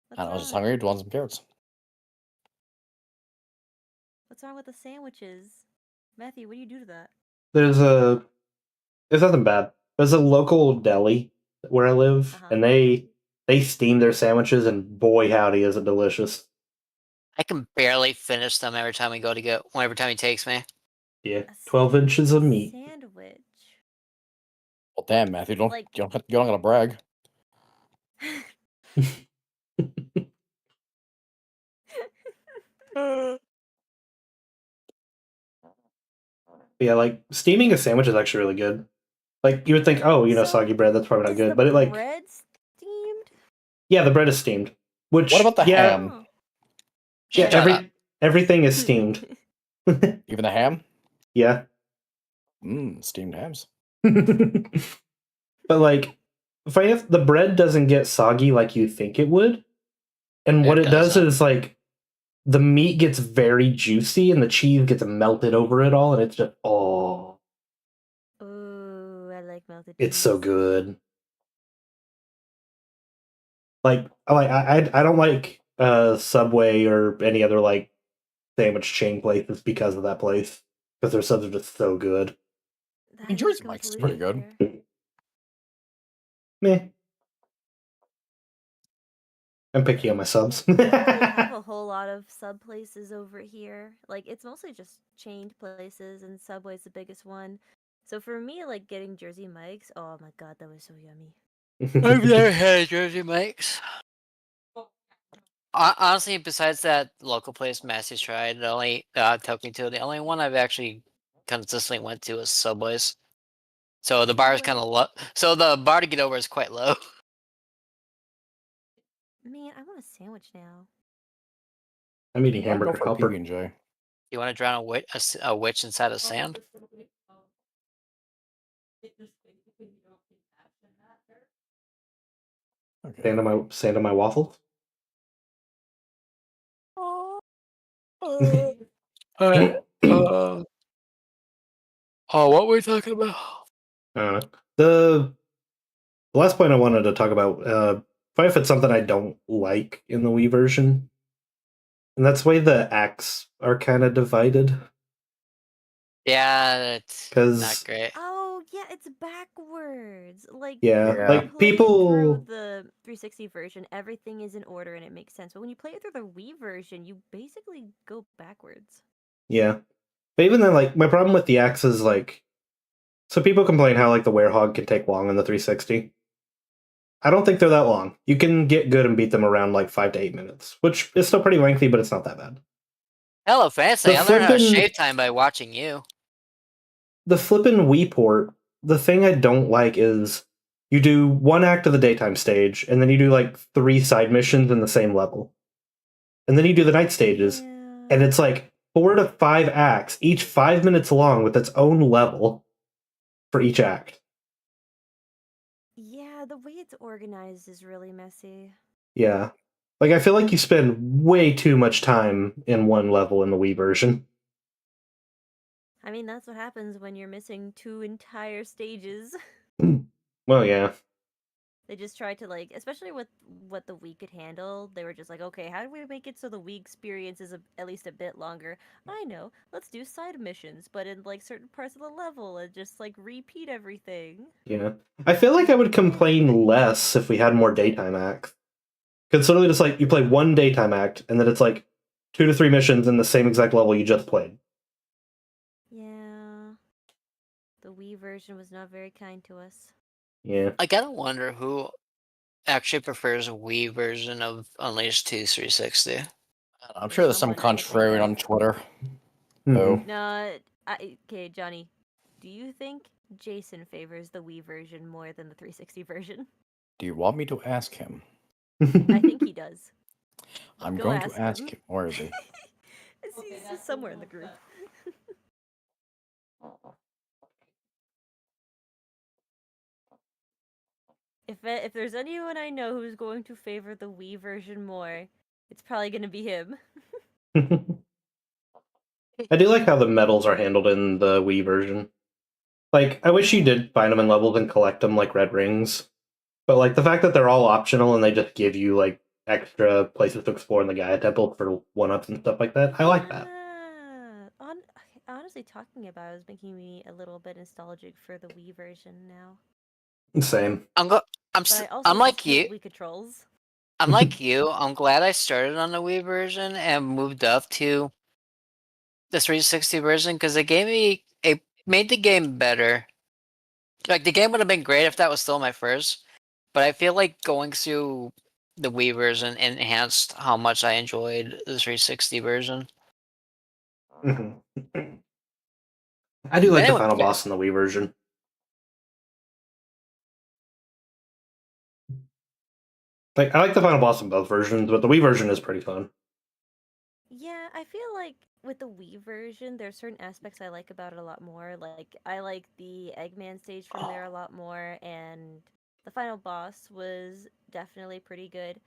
What's I don't know, I was just wrong? hungry. Want some carrots? What's wrong with the sandwiches? Matthew, what do you do to that? There's nothing bad. There's a local deli where I live, Uh-huh. and they steam their sandwiches, and boy howdy is it delicious. I can barely finish them every time every time he takes me. Yeah, A 12 inches of meat. Sandwich. Well, damn, Matthew, don't Like- you don't gotta brag. Yeah, like steaming a sandwich is actually really good. Like you would think, oh, So, soggy bread, that's probably not Is good, the but it like bread steamed? yeah, the bread is steamed. Which What about the yeah, ham? Oh. Yeah, Shut up. everything is steamed. Even the ham? Yeah. Steamed hams. But like, if the bread doesn't get soggy like you think it would, and what It it does doesn't. is like the meat gets very juicy and the cheese gets melted over it all, and it's just Ooh, I like melted it's so cheese. good. Like I don't like Subway or any other like sandwich chain places because of that place, because their subs are just so good. That mean, is Jersey Mike's is pretty completely good. fair. Meh. I'm picky on my subs. We don't really have a whole lot of sub places over here. Like, it's mostly just chained places, and Subway's the biggest one. So for me, like, getting Jersey Mike's, oh my god, that was so yummy. I've never had Jersey Mike's. Honestly, besides that local place Massey's tried, the only took me to, the only one I've actually consistently went to is Subway's. So the bar is kind of low. So the bar to get over is quite low. Man, I want a sandwich now. I'm eating I'd go hamburger for a helper. PB&J. You want to drown a witch inside of sand? Okay. Sand on my waffles. Oh, what were we talking about? The last point I wanted to talk about, if it's something I don't like in the Wii version, and that's the way the acts are kind of divided. Yeah, it's 'Cause- not great. Oh, yeah, it's backwards. Like, Yeah, Yeah. like play it people. through the 360 version, everything is in order and it makes sense. But when you play it through the Wii version, you basically go backwards. Yeah, but even then, like my problem with the acts is like So people complain how like the werehog can take long on the 360. I don't think they're that long. You can get good and beat them around like 5 to 8 minutes, which is still pretty lengthy, but it's not that bad. Hello, fancy. The I learned how to flippin' shave time by watching you. the flippin' Wii port, the thing I don't like is you do one act of the daytime stage, and then you do like 3 side missions in the same level. And then you do the night stages, and Yeah. it's like 4 to 5 acts, each 5 minutes long with its own level for each act. Yeah, the way it's organized is really messy. Yeah. Like, I feel like you spend way too much time in one level in the Wii version. I mean, that's what happens when you're missing 2 entire stages. Well, yeah. They just tried to, like, especially with what the Wii could handle, they were just like, okay, how do we make it so the Wii experience is at least a bit longer? I know, let's do side missions, but in, like, certain parts of the level and just, like, repeat everything. Yeah. I feel like I would complain less if we had more daytime acts. Because it's literally just like you play one daytime act, and then it's like 2 to 3 missions in the same exact level you just played. Yeah. The Wii version was not very kind to us. Yeah. I gotta wonder who actually prefers a Wii version of Unleashed 2 360. I'm sure there's some Someone I think contrarian of. on Twitter. Mhm. Oh, No, okay, Johnny. Do you think Jason favors the Wii version more than the 360 version? do you want me to ask him? I think he does. I'm Go going to ask ask him. him. Where is he? He's somewhere in the group. If there's anyone I know who's going to favor the Wii version more, it's probably going to be him. I do like how the medals are handled in the Wii version. Like, I wish you did find them in levels and collect them like red rings. But like the fact that they're all optional and they just give you like extra places to explore in the Gaia Temple for 1-ups and stuff like that, I like that. Yeah. Honestly, talking about it is making me a little bit nostalgic for the Wii version now. Same. I'm go. But I also I'm just like hate you. Wii controls. I'm like you. I'm glad I started on the Wii version and moved up to the 360 version because it made the game better. Like the game would have been great if that was still my first, but I feel like going through the Wii version enhanced how much I enjoyed the 360 version. Mhm. I do But like the anyway, final boss in the Wii version. Like I like the final boss in both versions, but the Wii version is pretty fun. Yeah, I feel like with the Wii version, there's certain aspects I like about it a lot more. Like, I like the Eggman stage from there a lot more, and the final boss was definitely pretty good.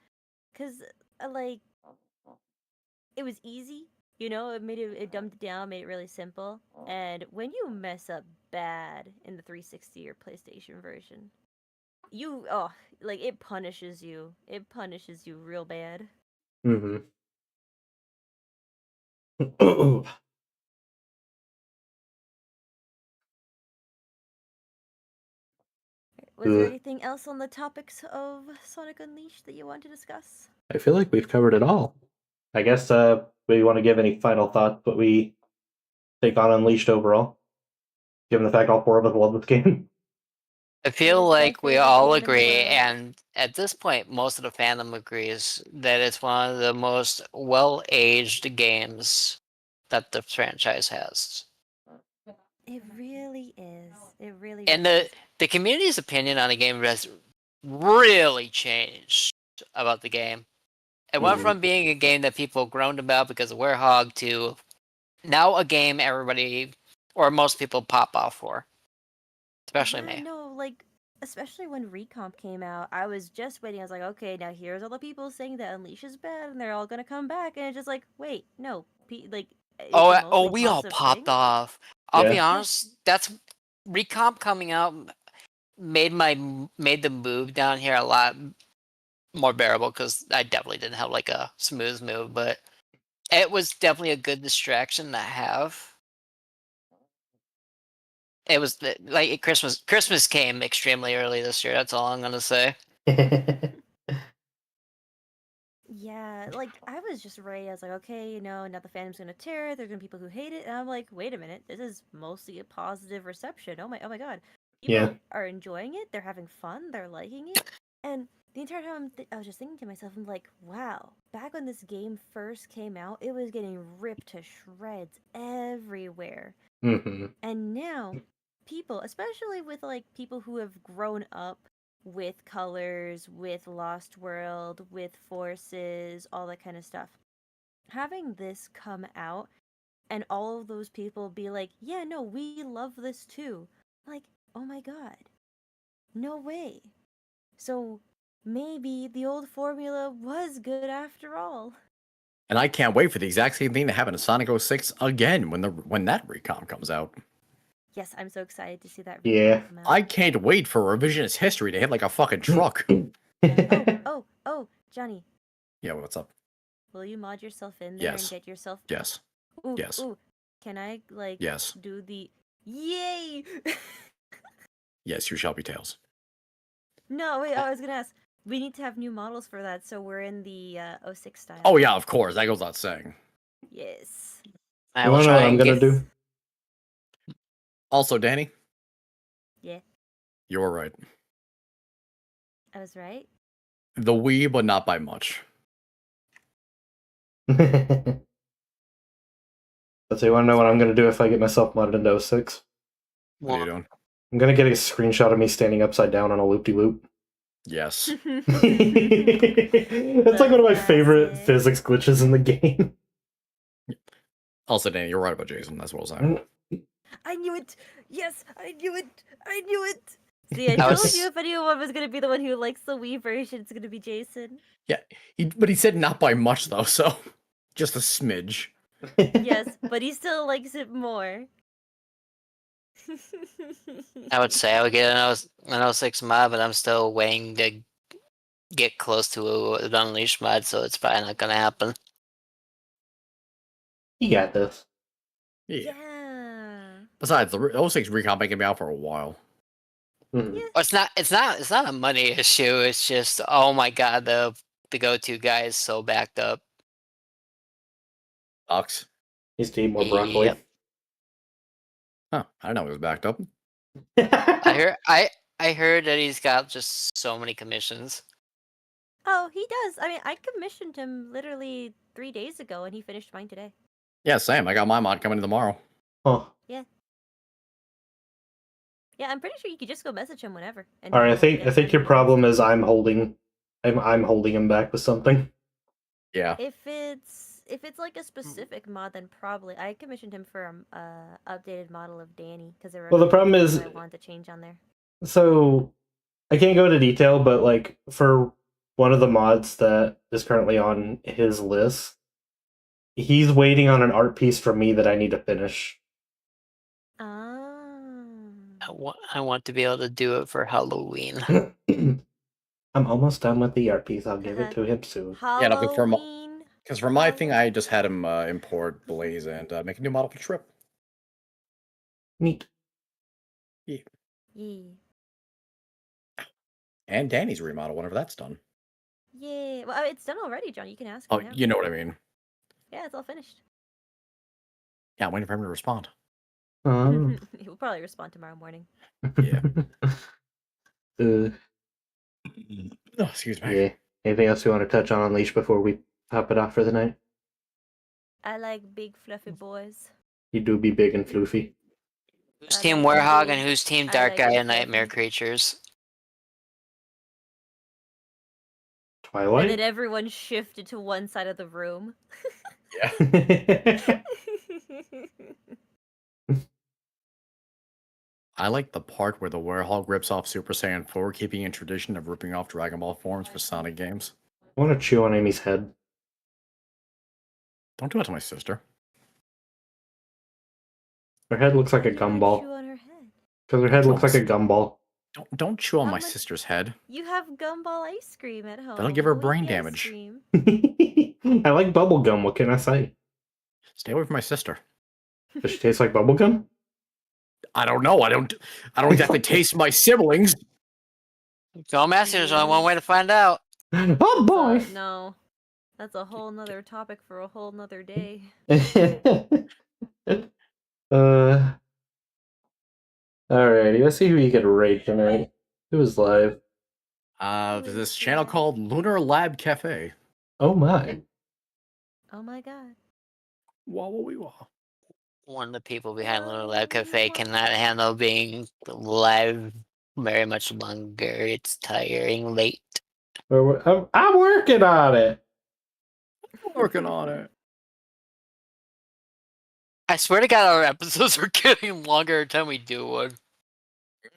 Because, like, it was easy, you know, it dumbed it down, made it really simple. And when you mess up bad in the 360 or PlayStation version, like, it punishes you. It punishes you real bad. Mm-hmm. Was there anything else on the topics of Sonic Unleashed that you want to discuss? I feel like we've covered it all. I guess we want to give any final thoughts what we think on Unleashed overall, given the fact all 4 of us love this game. I It feel is my like we favorite all game in the agree, world. and at this point, most of the fandom agrees that it's one of the most well-aged games that the franchise has. It really is. It really, And really is. the community's opinion on the game has really changed about the game. It went Mhm. from being a game that people groaned about because of Werehog to now a game everybody or most people pop off for. Especially Yeah, me. no, like, especially when Recomp came out, I was just waiting. I was like, okay, now here's all the people saying that Unleash is bad and they're all gonna come back. And it's just like, wait, no. Like, it's a mostly We all positive thing. popped off. I'll be Yeah. honest, that's Recomp coming out made the move down here a lot more bearable because I definitely didn't have like a smooth move, but it was definitely a good distraction to have. It was like Christmas. Christmas came extremely early this year. That's all I'm gonna say. Yeah, like I was just ready. I was like, okay, you know, now the fandom's gonna tear it. There's gonna be people who hate it, and I'm like, wait a minute, this is mostly a positive reception. Oh my god, Yeah. people are enjoying it. They're having fun. They're liking it, and the entire time I was just thinking to myself, I'm like, wow, back when this game first came out, it was getting ripped to shreds everywhere, Hmm. and now people, especially with like people who have grown up with colors, with Lost World, with forces, all that kind of stuff. Having this come out and all of those people be like, yeah, no, we love this too. Like, oh my god. No way. So maybe the old formula was good after all. And I can't wait for the exact same thing to happen to Sonic 06 again when that recom comes out. Yes, I'm so excited to see that Yeah. come out. I can't wait for revisionist history to hit like a fucking truck. Oh, Johnny, Yeah, what's up? will you mod yourself in there and Yes. get yourself? Yes. Ooh, Yes. ooh. Can I like Yes. do the yay? Yes, you shall be Tails. No, wait. I was gonna ask. We need to have new models for that, so we're in the 06 style. Oh yeah, of course. That goes without saying. Yes. I You will wanna know try what I'm and gonna get. do? Also, Danny, Yeah, you're right. I was right. The Wii, but not by much. So you want to know what I'm going to do if I get myself modded into 06? What are you doing? I'm going to get a screenshot of me standing upside down on a loop-de-loop. Yes. That's like one of my favorite Classic. physics glitches in the game. Also, Danny, you're right about Jason. That's what I was saying. I knew it. Yes, I knew it. I knew it. See, I I told was- you if anyone was gonna be the one who likes the Wii version, it's gonna be Jason. Yeah, but he said not by much though, so just a smidge. Yes, but he still likes it more. I would say I would get an 06 mod, but I'm still waiting to get close to an Unleashed mod, so it's probably not gonna happen. You got this. Yeah. Yeah. Besides, the 06 recomp ain't gonna be out for a while. Mhm. Yeah. It's not a money issue. It's just, oh my god, the go-to guy is so backed up. Ox. Needs to eat more broccoli. Yep. Huh? I didn't know he was backed up. I heard that he's got just so many commissions. Oh, he does. I mean, I commissioned him literally 3 days ago, and he finished mine today. Yeah, same. I got my mod coming tomorrow. Huh. Yeah, I'm pretty sure you could just go message him whenever. And All right, he'll I get think your whatever he wants. problem is I'm holding him back with something. Yeah. If it's like a specific mod, then probably I commissioned him for updated model of Danny because there were. Well, the a couple problem things is- that I wanted to change on there. So I can't go into detail, but like for one of the mods that is currently on his list, he's waiting on an art piece from me that I need to finish. Ah. I want to be able to do it for Halloween. I'm almost done with the art piece. I'll give it to him soon. Yeah, no, but for Halloween. Because for my thing, I just had him import Blaze and make a new model for Trip. Neat. Yeah. And Danny's remodel whenever that's done. Yeah. Well, it's done already, John. You can ask Oh, him now. you know what I mean. Yeah, it's all finished. Yeah, I'm waiting for him to respond. He'll probably respond tomorrow morning. Yeah. Uh, Oh, excuse me. yeah. Anything else you want to touch on Unleash before we top it off for the night? I like big fluffy boys. You do be big and floofy. Who's I Team like Warhog big- and who's Team I Dark like Guy big and Nightmare fluffy. Creatures? And Twilight? then everyone shifted to one side of the room. Yeah. I like the part where the Werehog rips off Super Saiyan 4, keeping in tradition of ripping off Dragon Ball forms for Sonic games. I want to chew on Amy's head. Don't do that to my sister. Her head looks like a Why do you wanna gumball. chew on her head? Because her head looks like a Drums. gumball. Don't chew on How my much- sister's head. You have gumball ice cream at home. That'll give her Go eat brain the ice damage. cream. I like bubblegum, what can I say? Stay away from my sister. Does she taste like bubblegum? I don't know. I don't exactly taste my siblings. Don't ask. There's only one way to find out. Oh boy! No. That's a whole nother topic for a whole nother day. Alrighty, let's see who you can rate tonight. Who was live? There's this channel called Lunar Lab Cafe. Oh my. Oh my god. Wah wah wee wah. One of the people behind Lunar Lab Cafe cannot handle being live very much longer. It's tiring late. I'm working on it. Working on it. I swear to God, our episodes are getting longer every time we do one.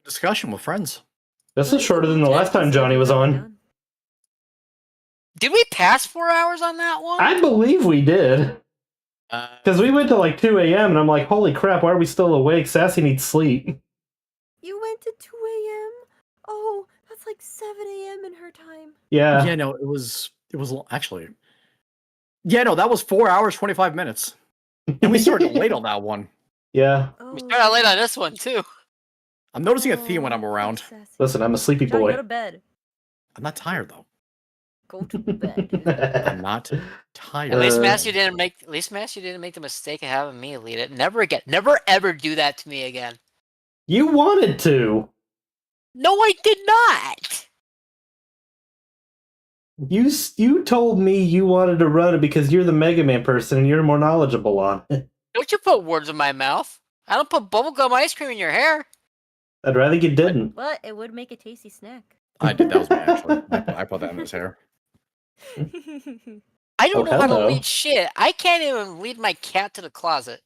Discussion with friends. This is shorter than the last time Johnny was on. Did we pass 4 hours on that one? I believe we did. Because we went to like 2 a.m. and I'm like, holy crap, why are we still awake? Sassy needs sleep. You went to 2 a.m.? Oh, that's like 7 a.m. in her time. Yeah. Yeah, no, it was actually. Yeah, no, that was 4 hours, 25 minutes. And we started late on that one. Yeah. Oh, We started late on this one, too. I'm noticing a theme when I'm around. Sassy. Listen, I'm a sleepy Johnny, boy. go to bed. I'm not tired though. Go to bed. I'm not tired. At least Matthew didn't make the mistake of having me lead it. Never again. Never ever do that to me again. You wanted to. No, I did not. You told me you wanted to run it because you're the Mega Man person and you're more knowledgeable on it. Don't you put words in my mouth. I don't put bubblegum ice cream in your hair. I'd rather you didn't. But it would make a tasty snack. I did. That was me actually. I put that in his hair. I don't know how to hello. lead shit. I can't even lead my cat to the closet.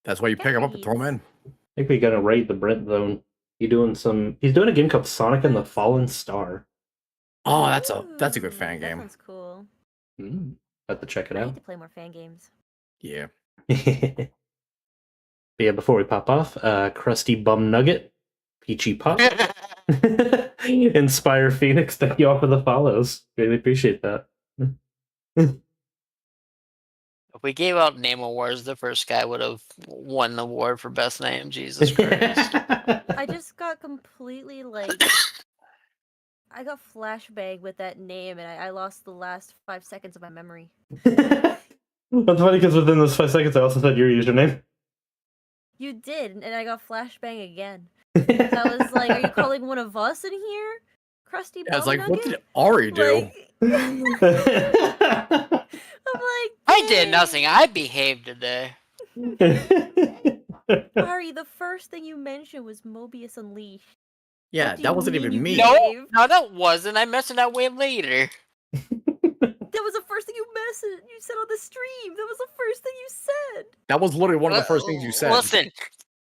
That's why you pick him up and throw him in. I think we gotta rate the Brent Zone. He's doing a game called Sonic and the Fallen Star. Oh, that's a good fan That game. sounds cool. Have to check it I need out. to play more fan games. Yeah. But yeah, before we pop off, Krusty Bum Nugget, Peachy Pop, Inspire Phoenix, thank you all for the follows. Really appreciate that. If we gave out name awards, the first guy would have won the award for best name. Jesus Christ. I just got completely I got flashbang with that name and I lost the last 5 seconds of my memory. That's funny because within those 5 seconds I also said your username. You did, and I got flashbang again. I was like, are you calling one of us in here? Krusty I was Bum like, what Nugget? did Ari do? I'm like, I did "Dang." nothing. I behaved today. Ari, the first thing you mentioned was Mobius Unleashed. Yeah, What do that you wasn't mean even you me. behave? No, that wasn't. I mentioned that way later. That was the first thing you said on the stream. That was the first thing you said. That was literally one of the first things you said. Listen,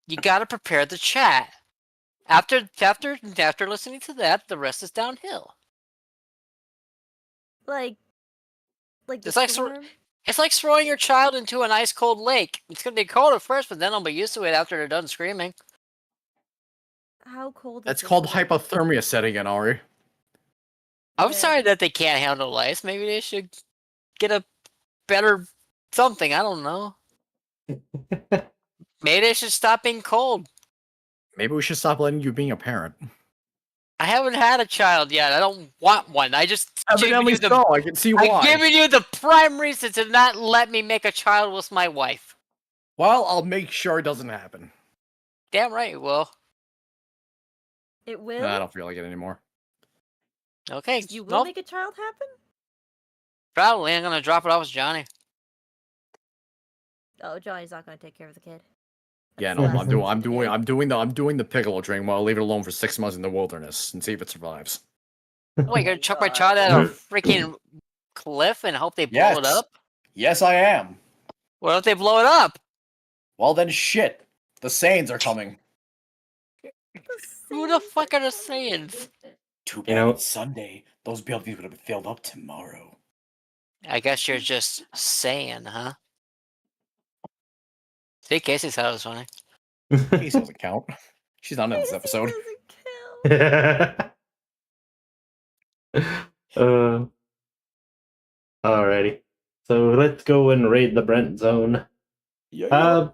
you gotta prepare the chat. After listening to that, the rest is downhill. Like the It's like storm? It's like throwing your child into an ice cold lake. It's gonna be cold at first, but then they'll be used to it after they're done screaming. How cold is That's this called lake? hypothermia setting in, Ari. I'm Yeah. sorry that they can't handle ice. Maybe they should get a better something. I don't know. Maybe they should stop being cold. Maybe we should stop letting you being a parent. I haven't had a child yet. I don't want one. I just Evidently so. I can see why. I'm giving you the prime reason to not let me make a child with my wife. Well, I'll make sure it doesn't happen. Damn right it will. It will? I don't feel like it anymore. Okay. You will Nope, make a child happen? probably. I'm gonna drop it off with Johnny. Oh, Johnny's not gonna take care of the kid. Yeah, That's no, the last thing I'm doing the piccolo drink while I leave it alone for 6 months in the wilderness and see if it survives. What, you're gonna chuck my child out of a freaking cliff and hope they blow it Yes. up? Yes, I am. What if they blow it up? Well then shit. The Saiyans are coming. Who the fuck are the Saiyans? Too You know- it's Sunday. Those buildings would have been filled up tomorrow. I guess you're just saying, huh? See, Casey thought it was funny. Casey doesn't count. She's not in this Casey episode. doesn't count. Alrighty. So let's go and raid the Brent Zone. Yeah. To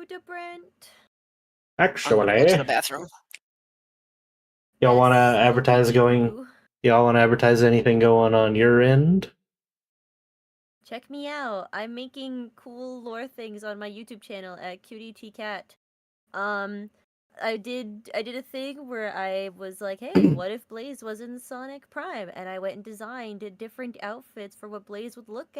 the Brent. I'm gonna go to the Actually, bathroom. y'all want to Yes, advertise going? you. Y'all want to advertise anything going on your end? check me out. I'm making cool lore things on my YouTube channel at QDTCat. Um, I did a thing where I was like, hey, what if Blaze was in Sonic Prime? And I went and designed different outfits for what Blaze would look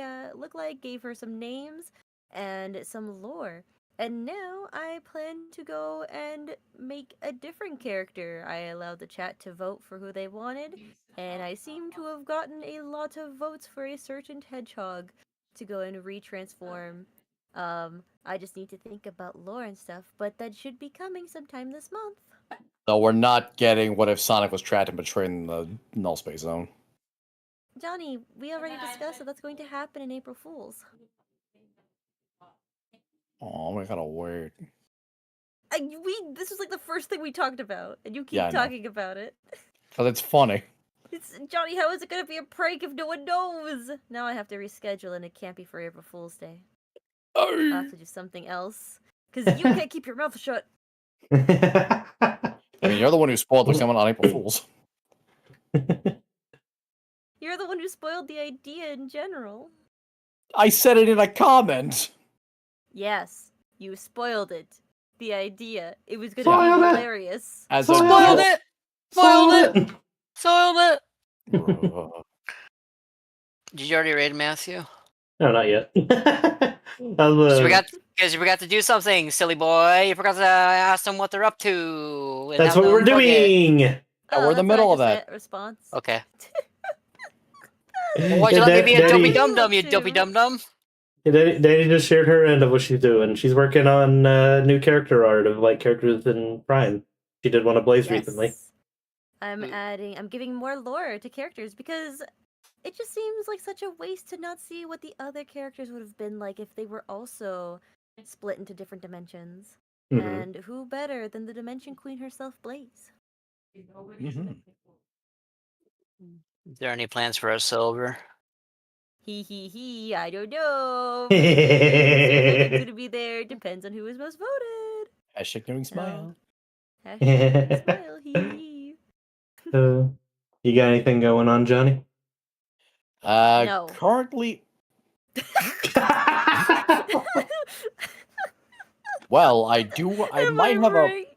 like, gave her some names and some lore. And now I plan to go and make a different character. I allowed the chat to vote for who they wanted, and I seem to have gotten a lot of votes for a certain hedgehog to go and retransform. I just need to think about lore and stuff, but that should be coming sometime this month. So we're not getting what if Sonic was trapped and betrayed in the null space zone. Johnny, we already discussed that that's going to happen in April Fools. Oh, we gotta wait. This was like the first thing we talked about, and you keep Yeah, I know. talking about it. Cause it's funny. Johnny, how is it gonna be a prank if no one knows? Now I have to reschedule, and it can't be for April Fool's Day. I'll have to do something else, because you can't keep your mouth shut. I mean, you're the one who spoiled the coming on April Fools. You're the one who spoiled the idea in general. I said it in a comment. Yes, you spoiled it. The idea. It was gonna Spoiled be it. hilarious. As Spoiled a Spoiled it. it! Spoiled it! Spoiled it! it. Did you already raid Matthew? No, not yet. Because you forgot to do something, silly boy. You forgot to ask them what they're up to. and That's have what we're them plug it. doing. Yeah, we're in the that's what I middle of just that. said, Response. Okay. Well, why'd you Yeah, let me be a Daddy- dopey dum dum, you Too. dopey dum dum? Yeah, Danny just shared her end of what she's doing. She's working on new character art of like characters in Prime. She did one of Blaze recently. Yes. I'm giving more lore to characters because it just seems like such a waste to not see what the other characters would have been like if they were also split into different dimensions. Mhm. And who better than the Dimension Queen herself, Blaze? Mhm. Is there any plans for a silver? He, I don't know. But it seems like it's gonna be there. Depends on who was most voted. Hashtag noting smile. Hashtag smile, hee. You got anything going on, Johnny? No. Currently, well, I do. I Am might have right?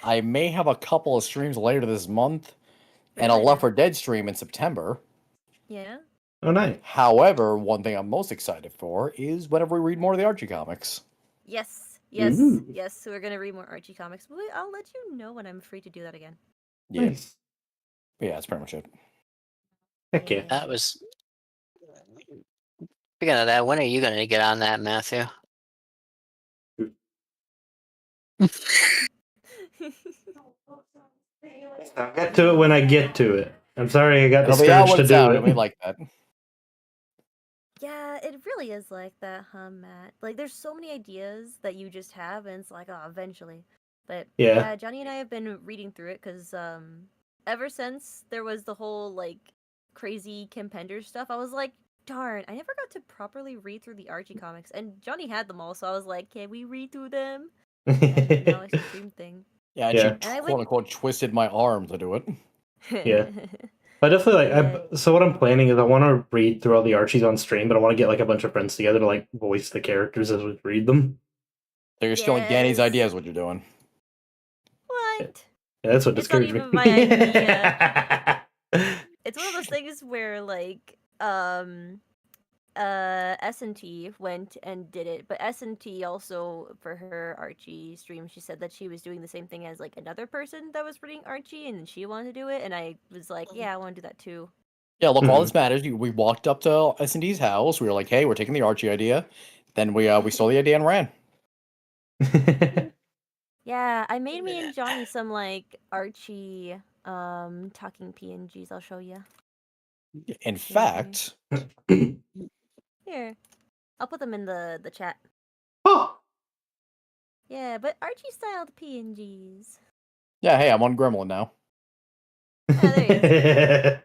I may have a couple of streams later this month, and a Really? Left 4 Dead stream in September. Yeah. Oh, nice. However, one thing I'm most excited for is whenever we read more of the Archie comics. Yes. Ooh. Yes. So we're gonna read more Archie comics. But I'll let you know when I'm free to do that again. Yeah, Nice. yeah, that's pretty much it. Heck yeah. That was. Speaking of that, when are you gonna get on that, Matthew? I'll get to it when I get to it. I'm sorry I got It'll be out discouraged when to it's do out. it. It'll be like that. Yeah, it really is like that, huh, Matt? Like, there's so many ideas that you just have, and it's like, oh, eventually. But Yeah. Johnny and I have been reading through it because ever since there was the whole like crazy Kim Pender stuff, I was like, darn, I never got to properly read through the Archie comics, and Johnny had them all, so I was like, can we read through them? And now it's a stream thing. Yeah, and Yeah. she And I quote unquote twisted my arm to do it. Yeah. I definitely like. So what I'm planning is I want to read through all the Archies on stream, but I want to get like a bunch of friends together to like voice the characters as we read them. So you're stealing Danny's Yes. ideas. What you're doing? What? Yeah, that's what It's not discouraged me. even my idea. It's one of those things where like S&T went and did it, but S&T also for her Archie stream, she said that she was doing the same thing as like another person that was reading Archie, and then she wanted to do it, and I was like, yeah, I want to do that too. Yeah, look, all this matters. We walked up to S&D's house. We were like, "Hey, we're taking the Archie idea." Then we stole the idea and ran. Yeah, I made me and Johnny some like Archie talking PNGs. I'll show you. In fact, Here, I'll put them in the chat. Oh, Yeah, but Archie styled PNGs. yeah, hey, I'm on Gremlin now. Yeah, there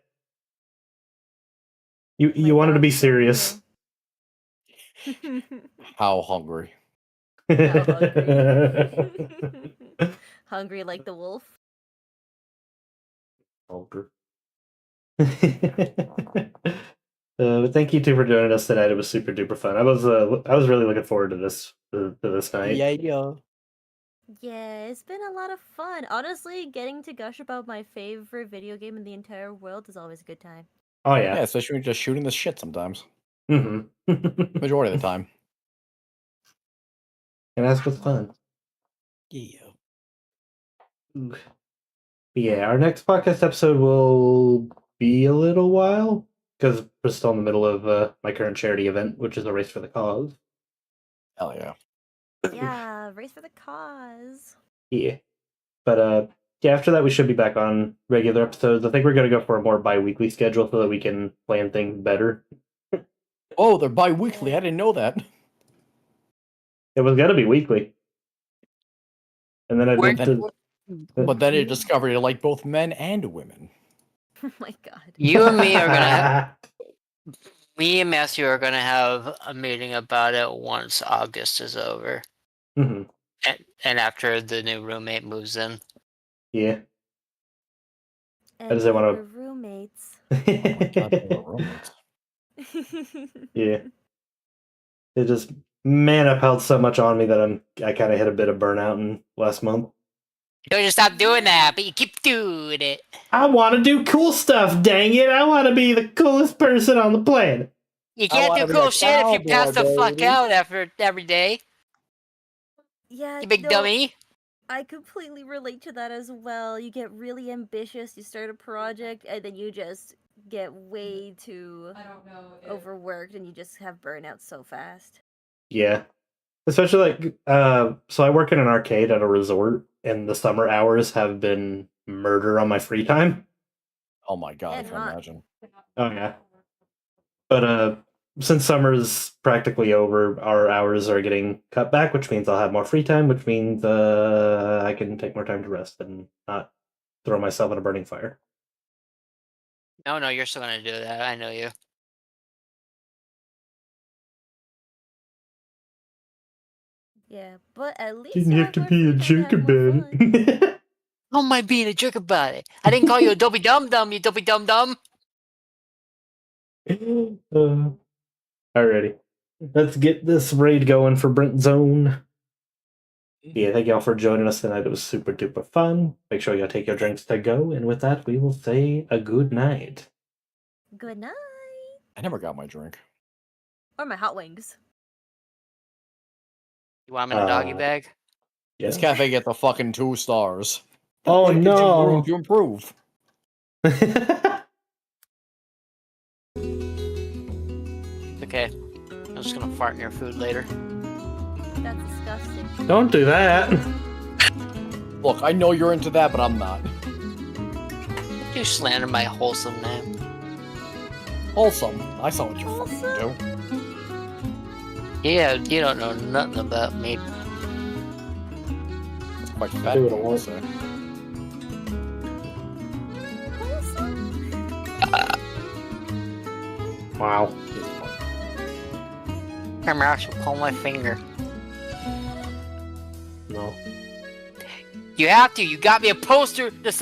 he is. you wanted to be serious. How hungry? How hungry. Hungry like the wolf. Vulgar. But thank you two for joining us tonight. It was super duper fun. I was really looking forward to this night. Yeah. Yeah, it's been a lot of fun. Honestly, getting to gush about my favorite video game in the entire world is always a good time. Oh Yeah, yeah. especially when you're just shooting this shit sometimes. Mm-hmm. Majority of the time. And that's what's fun. Yeah. Ooh. Yeah, our next podcast episode will be a little while because we're still in the middle of my current charity event, which is a race for the cause. Hell yeah. Yeah, race for the cause. Yeah, but yeah, after that we should be back on regular episodes. I think we're gonna go for a more bi-weekly schedule so that we can plan things better. Oh, they're bi-weekly. I didn't know that. It was gonna be weekly, and then I Where- did the. But then it discovered you like both men and women. Oh my god. You and me are gonna me and Matthew are gonna have a meeting about it once August is over, Mhm. and after the new roommate moves in. Yeah. And just didn't we wanna- were roommates. Oh my god, they were roommates. Yeah. It just man up held so much on me that I kind of hit a bit of burnout in last month. You just stop doing that, but you keep doing it. I want to do cool stuff, dang it! I want to be the coolest person on the planet. You I can't wanna do be a cool shit if you pass the cowboy, fuck baby. out after every day. Yeah, You big no, dummy. I completely relate to that as well. You get really ambitious, you start a project, and then you just get way too overworked and you just have burnout so fast. Yeah, especially so I work in an arcade at a resort, and the summer hours have been murder on my free time. Oh my god, I And can hot. imagine. Oh yeah, but since summer's practically over, our hours are getting cut back, which means I'll have more free time, which means I can take more time to rest and not throw myself in a burning fire. No, you're still gonna do that. I know you. Yeah, but at least Didn't have have to more be a free time to jerk have more about fun. it. How am I being a jerk about it? I didn't call you a dopey dum dum, you dopey dum dum. Alrighty. Let's get this raid going for Brent Zone. Yeah, thank y'all for joining us tonight. It was super duper fun. Make sure y'all take your drinks to go. And with that, we will say a good night. Good night. I never got my drink. Or my hot wings. You want me in a doggy Uh, bag? This Yeah. cafe get the fucking 2 stars. Oh, It gives you no. room to improve. Okay. I'm just gonna fart in your food later. That's disgusting. Don't do that. Look, I know you're into that, but I'm not. You slander my wholesome name. Wholesome. I saw what you're fucking Wholesome? into. Yeah, you don't know nothing about me. It's quite fat. Do what I want. so. Wow. Come here, she'll pull my finger. No. You have to. You got me a poster.